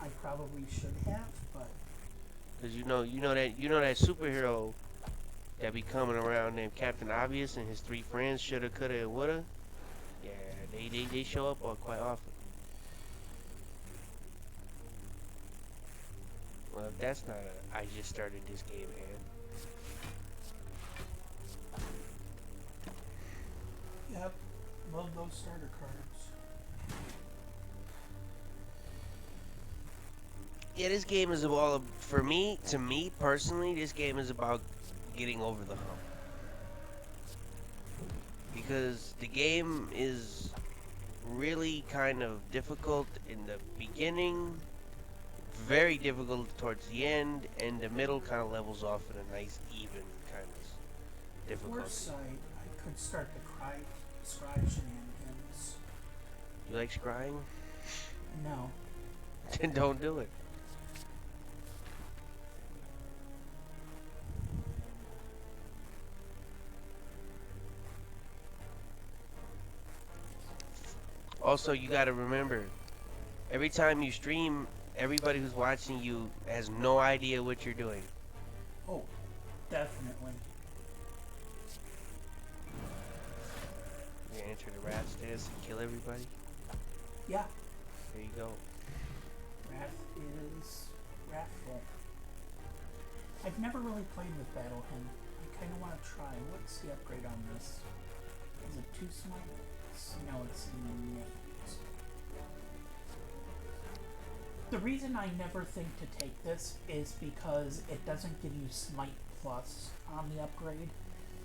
Speaker 2: I probably should have, but
Speaker 1: Cause you know that superhero that be coming around named Captain Obvious and his 3 friends shoulda, coulda, and woulda. Yeah, they show up quite often. Well, if that's not a I just started this game hand.
Speaker 2: yep, love those starter cards.
Speaker 1: Yeah, this game is all for me. To me personally, this game is about getting over the hump. Because the game is really kind of difficult in the beginning, very difficult towards the end, and the middle kind of levels off at a nice, even kind of difficulty.
Speaker 2: Foresight, I could start the scribe shenanigans.
Speaker 1: You like scrying?
Speaker 2: No.
Speaker 1: Then don't do it. Also, you gotta remember, every time you stream, everybody who's watching you has no idea what you're doing.
Speaker 2: Oh, definitely.
Speaker 1: You enter the wrath status and kill everybody.
Speaker 2: Yeah,
Speaker 1: There you go.
Speaker 2: Wrath is wrathful. I've never really played with Battle Hymn. I kind of want to try. What's the upgrade on this? Is it 2 smites? No, it's innate. The reason I never think to take this is because it doesn't give you Smite Plus on the upgrade.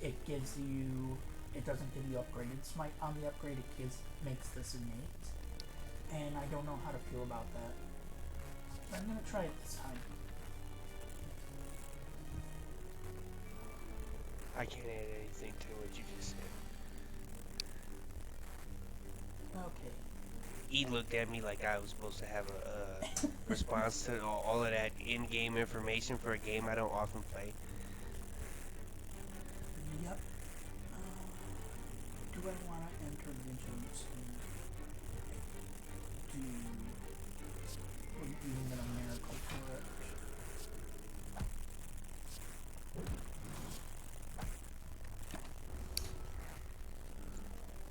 Speaker 2: It gives you... It doesn't give you upgraded Smite on the upgrade. It makes this innate. And I don't know how to feel about that. But I'm going to try it this time.
Speaker 1: I can't add anything to what you just said.
Speaker 2: Okay.
Speaker 1: He looked at me like I was supposed to have a response to all of that in-game information for a game I don't often play.
Speaker 2: Yep. Do I want to enter Vigilance and do even get a miracle for it?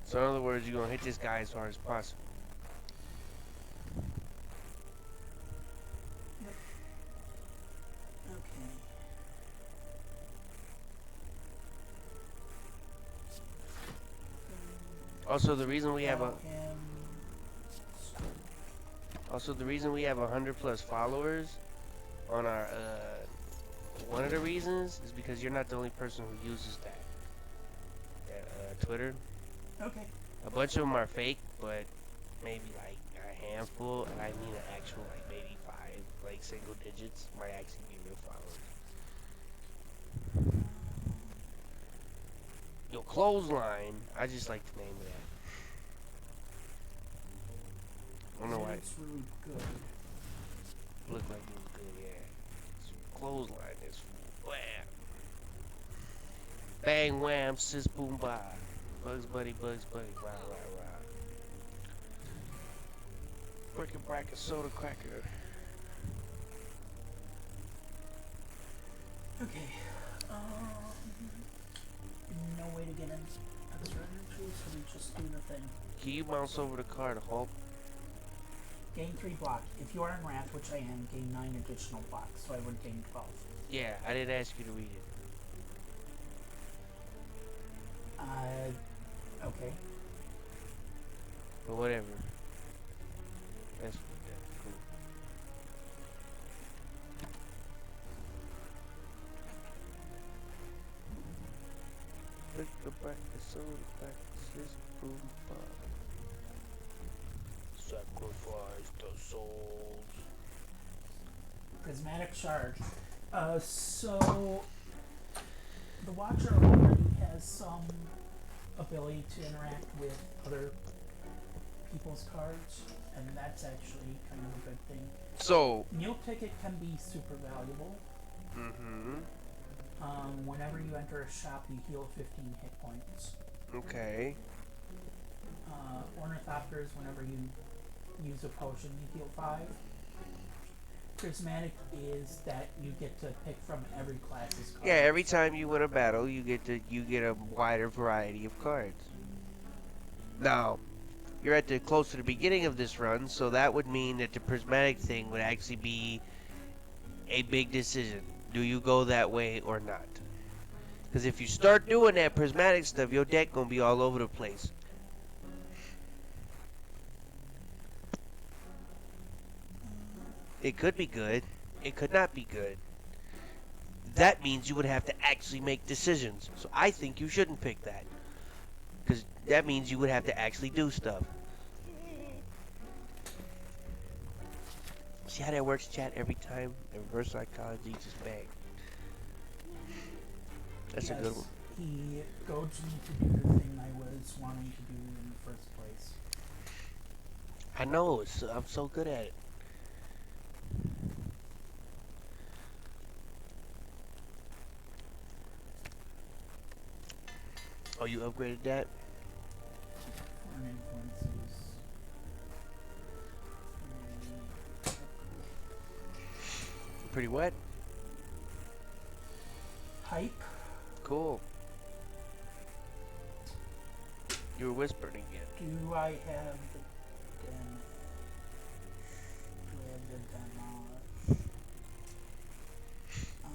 Speaker 1: So in other words, you're gonna hit this guy as hard as possible.
Speaker 2: Yep. Okay.
Speaker 1: Also, the reason we have a
Speaker 2: Battle hymn.
Speaker 1: also the reason we have 100+ followers on our one of the reasons is because you're not the only person who uses that Twitter.
Speaker 2: Okay.
Speaker 1: A bunch of them are fake, but maybe like a handful, and I mean an actual like maybe 5, like single digits, might actually be real followers. Yo, clothesline. I just like the name of that. I don't know why it
Speaker 2: It's really good.
Speaker 1: looked like it was good. Yeah, clothesline is wham, bang wham, sis boom bye. Bugs Buddy, wow, wow, wow. Brick and bracket, soda cracker.
Speaker 2: Okay. No way to get in extra energy, so we just do the thing.
Speaker 1: Can you bounce over the card, Hulk?
Speaker 2: Gain 3 block. If you are in Wrath, which I am, gain 9 additional blocks, so I would gain 12.
Speaker 1: Yeah, I didn't ask you to read it.
Speaker 2: Okay.
Speaker 1: But whatever. That's cool. Pick the back, the soul back, sis boom bye. Sacrifice the souls.
Speaker 2: Prismatic Charge. So the Watcher already has some ability to interact with other people's cards, and that's actually kind of a good thing.
Speaker 1: So,
Speaker 2: Meal Ticket can be super valuable. Whenever you enter a shop, you heal 15 hit points.
Speaker 1: Okay.
Speaker 2: Ornithopters, whenever you use a potion, you heal 5. Prismatic is that you get to pick from every class's cards.
Speaker 1: Yeah, every time you win a battle, you get a wider variety of cards. Now, you're at the close to the beginning of this run, so that would mean that the prismatic thing would actually be a big decision. Do you go that way or not? Because if you start doing that prismatic stuff, your deck gonna be all over the place. It could be good. It could not be good. That means you would have to actually make decisions. So I think you shouldn't pick that. Because that means you would have to actually do stuff. See how that works, chat? Every time, in reverse psychology, just bang. That's a good
Speaker 2: Yes,
Speaker 1: one.
Speaker 2: he goads me to do the thing I was wanting to do in the first place.
Speaker 1: I know, I'm so good at it. Oh, you upgraded that?
Speaker 2: Foreign influences.
Speaker 1: Pretty wet?
Speaker 2: Hype.
Speaker 1: Cool. You were whispering again.
Speaker 2: Do I have the damage? Do I have the damage? I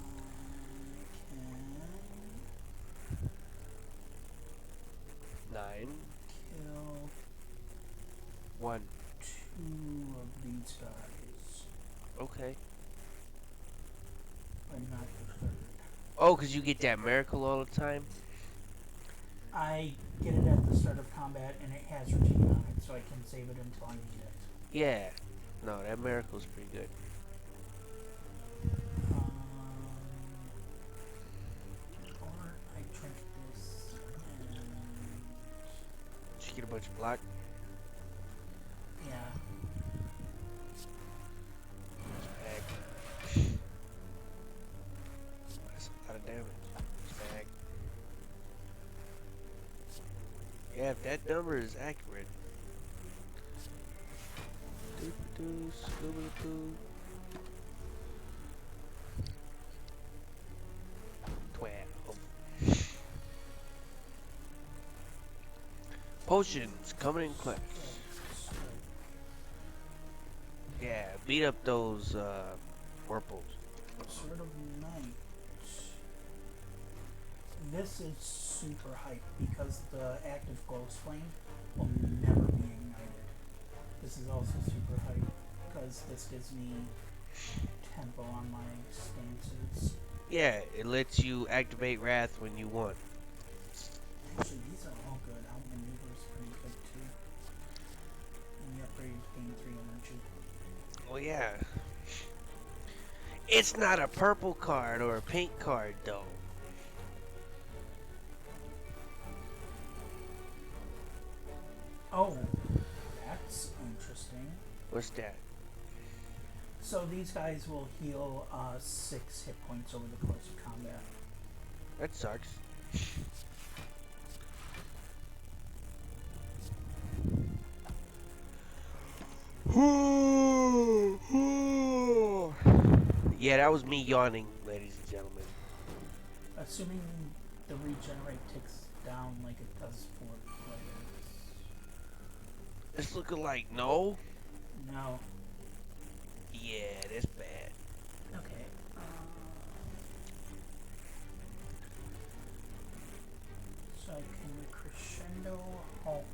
Speaker 2: can
Speaker 1: 9.
Speaker 2: kill
Speaker 1: 1.
Speaker 2: 2 of these guys,
Speaker 1: Okay.
Speaker 2: but not the third.
Speaker 1: Oh, because you get that miracle all the time?
Speaker 2: I get it at the start of combat, and it has routine on it, so I can save it until I need it.
Speaker 1: Yeah. No, that miracle's pretty good.
Speaker 2: Um, or I drink this, and
Speaker 1: Did you get a bunch of block?
Speaker 2: yeah,
Speaker 1: Bag. That's a lot of damage. Bag. Yeah, if that number is accurate. Doop-a-doo, scooby-doo. 12. Potions coming in clutch. Yeah, beat up those Whirlpools.
Speaker 2: Sword of Night. This is super hype because the active glow flame will never be ignited. This is also super hype because this gives me tempo on my stances.
Speaker 1: Yeah, it lets you activate Wrath when you want.
Speaker 2: Actually, these are all good. Outmaneuver is pretty good too. And the upgrade gain 3 energy.
Speaker 1: Oh yeah. It's not a purple card or a pink card though.
Speaker 2: Oh, that's interesting.
Speaker 1: What's that?
Speaker 2: So these guys will heal 6 hit points over the course of combat.
Speaker 1: That sucks. Yeah, that was me yawning, ladies and gentlemen.
Speaker 2: Assuming the regenerate ticks down like it does for players.
Speaker 1: It's looking like no.
Speaker 2: No.
Speaker 1: Yeah, that's bad.
Speaker 2: Okay. So I can crescendo, halt,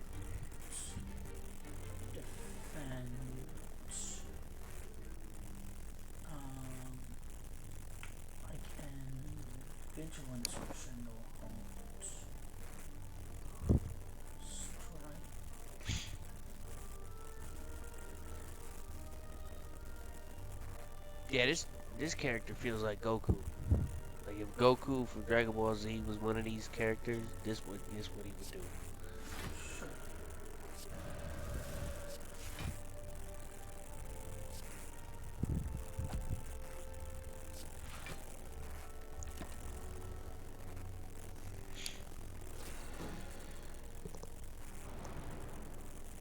Speaker 2: defend. I can vigilance, crescendo, halt, strike.
Speaker 1: Yeah, this character feels like Goku. Like if Goku from Dragon Ball Z was one of these characters, this what he would do.
Speaker 2: Sure.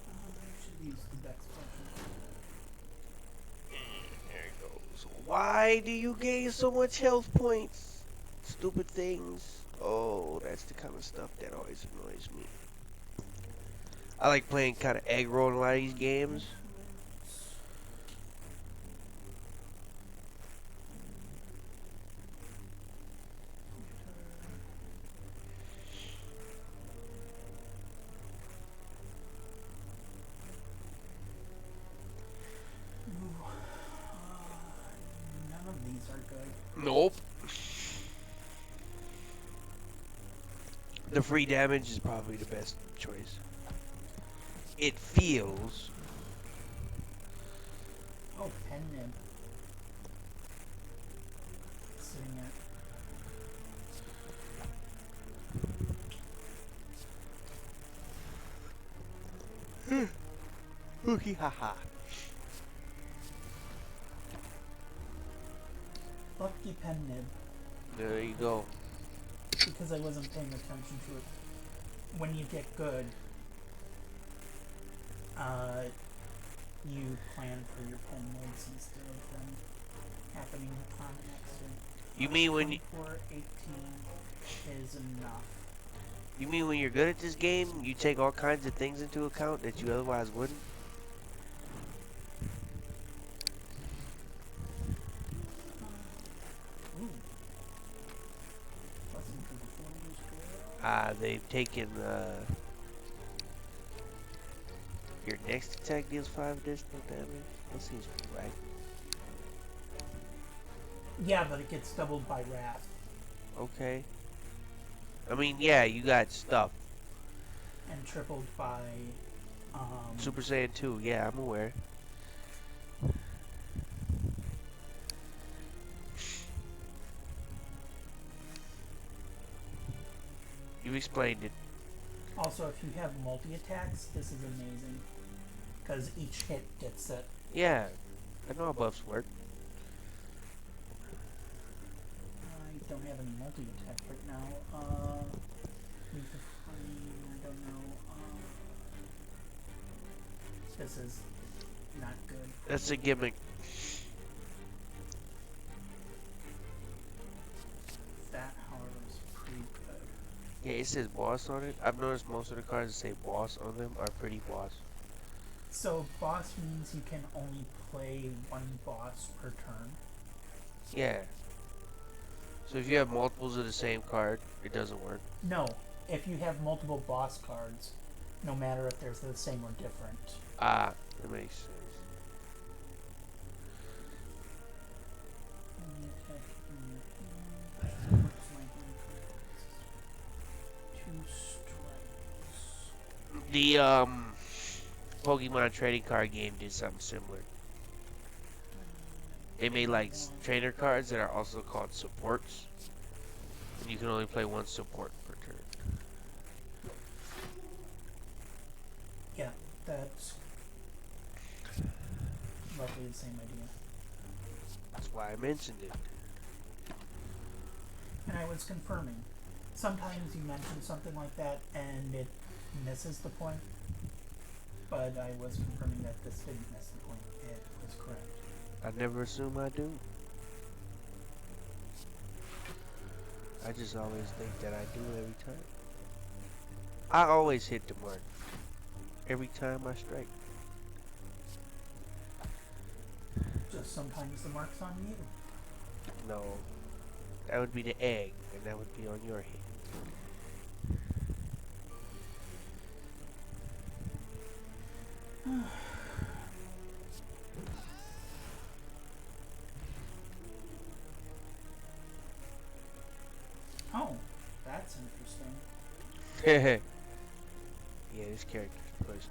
Speaker 2: I should use the dex potion.
Speaker 1: There it goes. Why do you gain so much health points? Stupid things. Oh, that's the kind of stuff that always annoys me. I like playing kind of egg roll in a lot of these games.
Speaker 2: None of these are good.
Speaker 1: Nope. The free damage is probably the best choice. It feels.
Speaker 2: Oh, pen nib. Sitting at.
Speaker 1: Hookie haha.
Speaker 2: Lucky pen nib.
Speaker 1: There you go.
Speaker 2: Because I wasn't paying attention to it. When you get good, uh, you plan for your pen nibs instead of them happening on accident.
Speaker 1: You mean when
Speaker 2: 24, 18 is enough.
Speaker 1: you mean when you're good at this game, you take all kinds of things into account that you otherwise wouldn't?
Speaker 2: Ooh. Wasn't good before it was good.
Speaker 1: They've taken your next attack deals 5 additional damage. That seems right.
Speaker 2: Yeah, but it gets doubled by wrath.
Speaker 1: Okay. I mean, yeah, you got stuff.
Speaker 2: And tripled by
Speaker 1: Super Saiyan 2, yeah, I'm aware. You explained it.
Speaker 2: also, if you have multi-attacks, this is amazing. Because each hit gets it.
Speaker 1: Yeah, I know how buffs work.
Speaker 2: I don't have any multi-attack right now. Leaf of Flame, I don't know. This is not good.
Speaker 1: That's a gimmick.
Speaker 2: That, however, is pretty good.
Speaker 1: Yeah, it says boss on it. I've noticed most of the cards that say boss on them are pretty boss.
Speaker 2: So, boss means you can only play one boss per turn.
Speaker 1: Yeah. So if you have multiples of the same card, it doesn't work.
Speaker 2: No, if you have multiple boss cards, no matter if they're the same or different.
Speaker 1: Ah, that makes sense.
Speaker 2: Two strikes.
Speaker 1: The Pokemon trading card game did something similar. They made like trainer cards that are also called supports, and you can only play one support per turn.
Speaker 2: Yeah, that's roughly the same idea.
Speaker 1: That's why I mentioned it.
Speaker 2: And I was confirming. Sometimes you mention something like that and it misses the point, but I was confirming that this didn't miss the point. It was correct.
Speaker 1: I never assume I do. I just always think that I do every time. I always hit the mark. Every time I strike.
Speaker 2: Just sometimes the mark's on you.
Speaker 1: No. That would be the egg, and that would be on your head.
Speaker 2: Oh, that's interesting.
Speaker 1: Yeah, this character's pushed.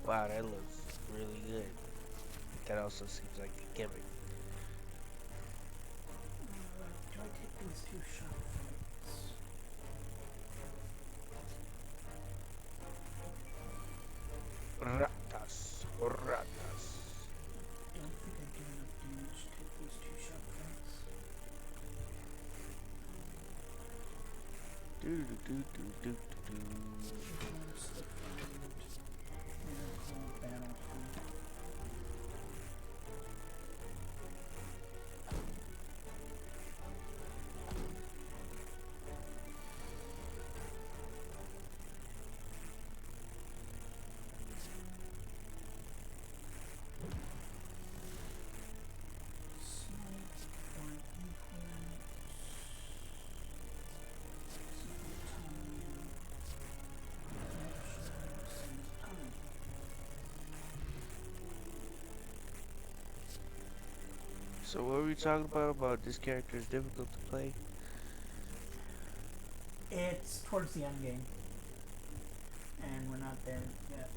Speaker 1: Wow, that looks really good. That also seems like a gimmick.
Speaker 2: Do I take these two shot fights?
Speaker 1: Ratas. Ratas.
Speaker 2: Don't think I do enough damage to take these two shot fights.
Speaker 1: Do do do do do do.
Speaker 2: Once the miracle battle hunt.
Speaker 1: So what were we talking about this character is difficult to play?
Speaker 2: It's towards the end game. And we're not there yet.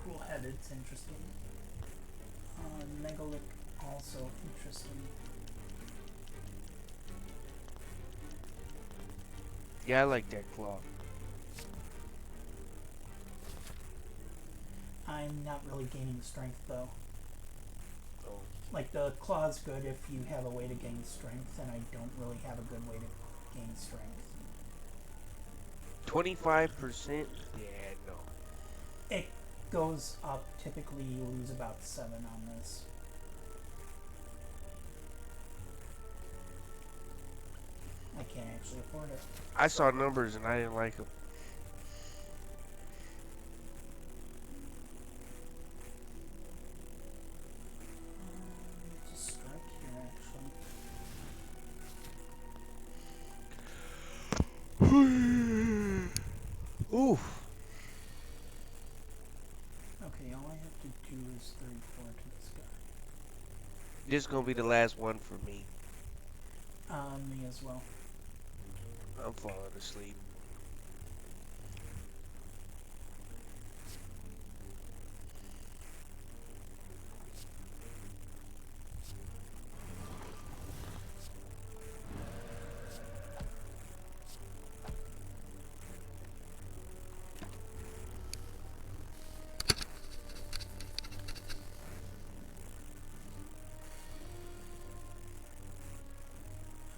Speaker 2: Cool headed's interesting. Megalick also interesting.
Speaker 1: Yeah, I like that claw.
Speaker 2: I'm not really gaining strength though.
Speaker 1: Oh.
Speaker 2: Like the claw's good if you have a way to gain strength, and I don't really have a good way to gain strength.
Speaker 1: 25%? Yeah, no.
Speaker 2: It goes up. Typically, you lose about 7 on this. I can't actually afford it.
Speaker 1: I saw numbers and I didn't like them.
Speaker 2: Just strike here, actually.
Speaker 1: Oof.
Speaker 2: Okay, all I have to do is 34 to this guy.
Speaker 1: This is gonna be the last one for me.
Speaker 2: Me as well.
Speaker 1: I'm falling asleep.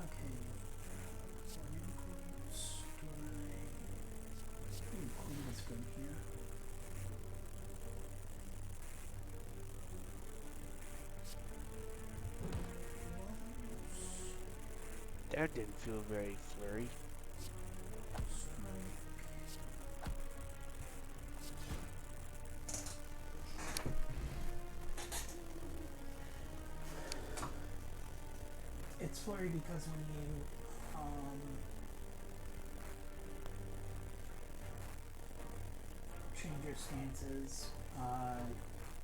Speaker 2: Okay. Queen is good here.
Speaker 1: That didn't feel very flurry.
Speaker 2: It's flurry because when you change your stances,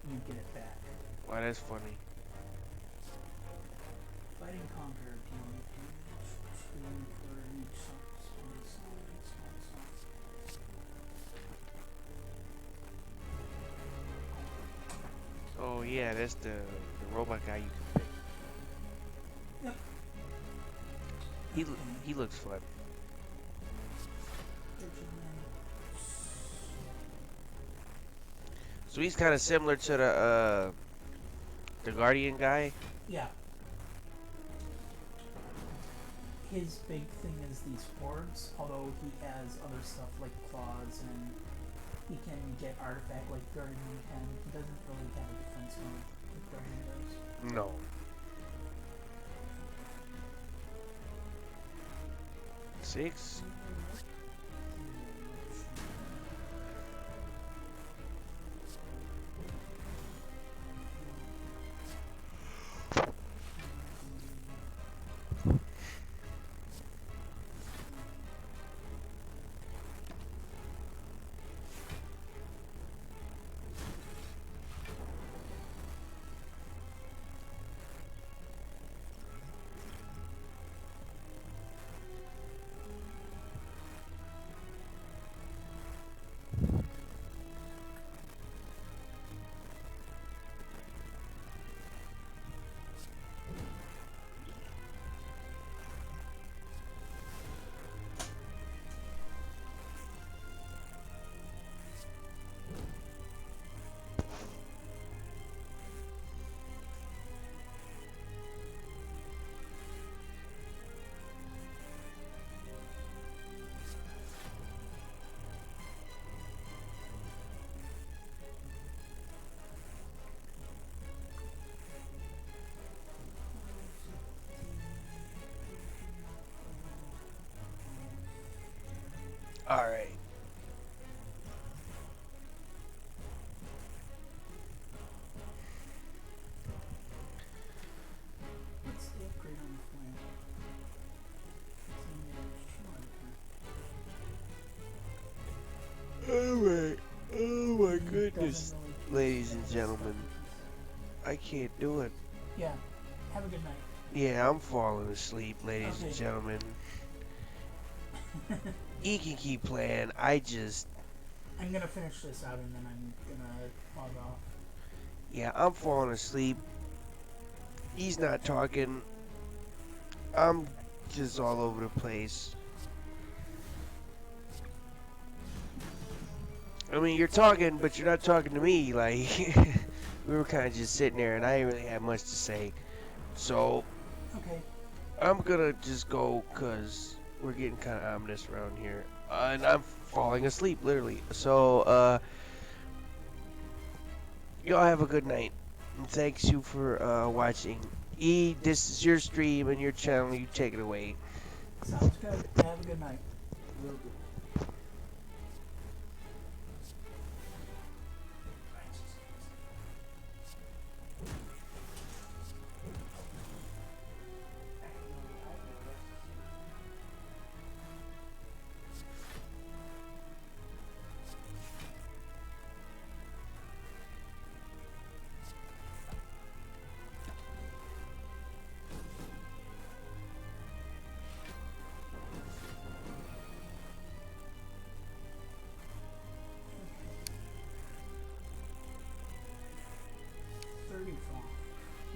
Speaker 2: you get it back.
Speaker 1: Wow, that's funny.
Speaker 2: Fighting Conqueror dealing damage to for each small.
Speaker 1: Oh yeah, that's the robot guy you can pick.
Speaker 2: Yep.
Speaker 1: He
Speaker 2: Okay.
Speaker 1: he looks fun. So he's kind of similar to the Guardian guy.
Speaker 2: Yeah. His big thing is these hordes, although he has other stuff like claws and he can get artifact like Guardian can. He doesn't really have a defense mode like Guardian does.
Speaker 1: No. Six. All right.
Speaker 2: What's the upgrade on the flame?
Speaker 1: All right. Oh my goodness,
Speaker 2: Doesn't really do
Speaker 1: ladies
Speaker 2: some
Speaker 1: and
Speaker 2: bad
Speaker 1: gentlemen,
Speaker 2: stuff.
Speaker 1: I can't do it.
Speaker 2: Yeah. Have a good night.
Speaker 1: Yeah, I'm falling asleep, ladies and
Speaker 2: Okay.
Speaker 1: gentlemen. You can keep playing. I just,
Speaker 2: I'm gonna finish this out and then I'm gonna log off.
Speaker 1: Yeah, I'm falling asleep. He's not talking. I'm just all over the place. I mean, you're talking, but you're not talking to me. Like, we were kind of just sitting there, and I didn't really have much to say. So,
Speaker 2: Okay.
Speaker 1: I'm gonna just go, because we're getting kind of ominous around here. And I'm falling asleep, literally. So, y'all have a good night. And thanks you for watching. E, this is your stream and your channel. You take it away.
Speaker 2: Sounds good. Have a good night.
Speaker 3: Will do.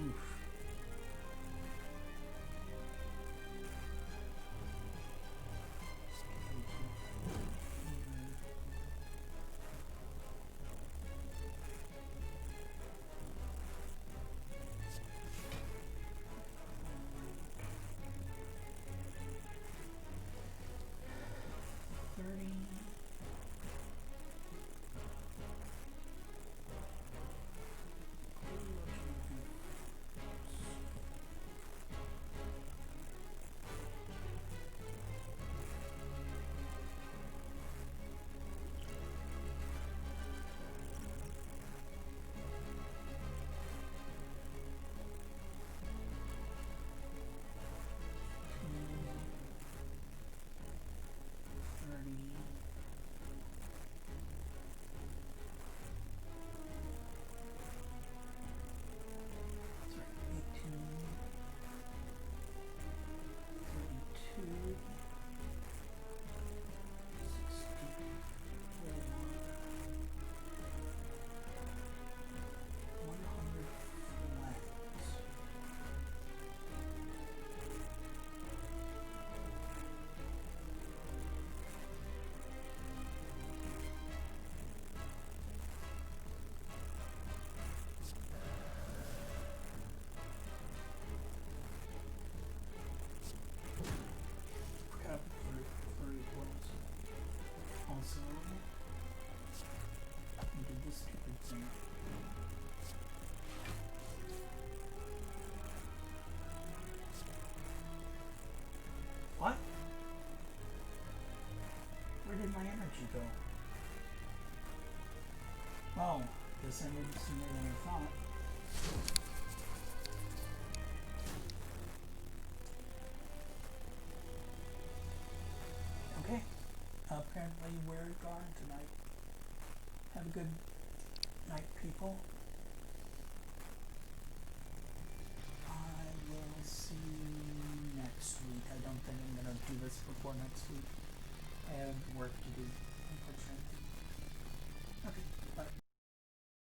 Speaker 2: Oof. Also, you did this stupid thing. What? Where did my energy go? Oh, this ended sooner than I thought. Okay. Apparently we're gone tonight. Have a good night, people. I will see you next week. I don't think I'm going to do this before next week. I have work to do, unfortunately. Okay.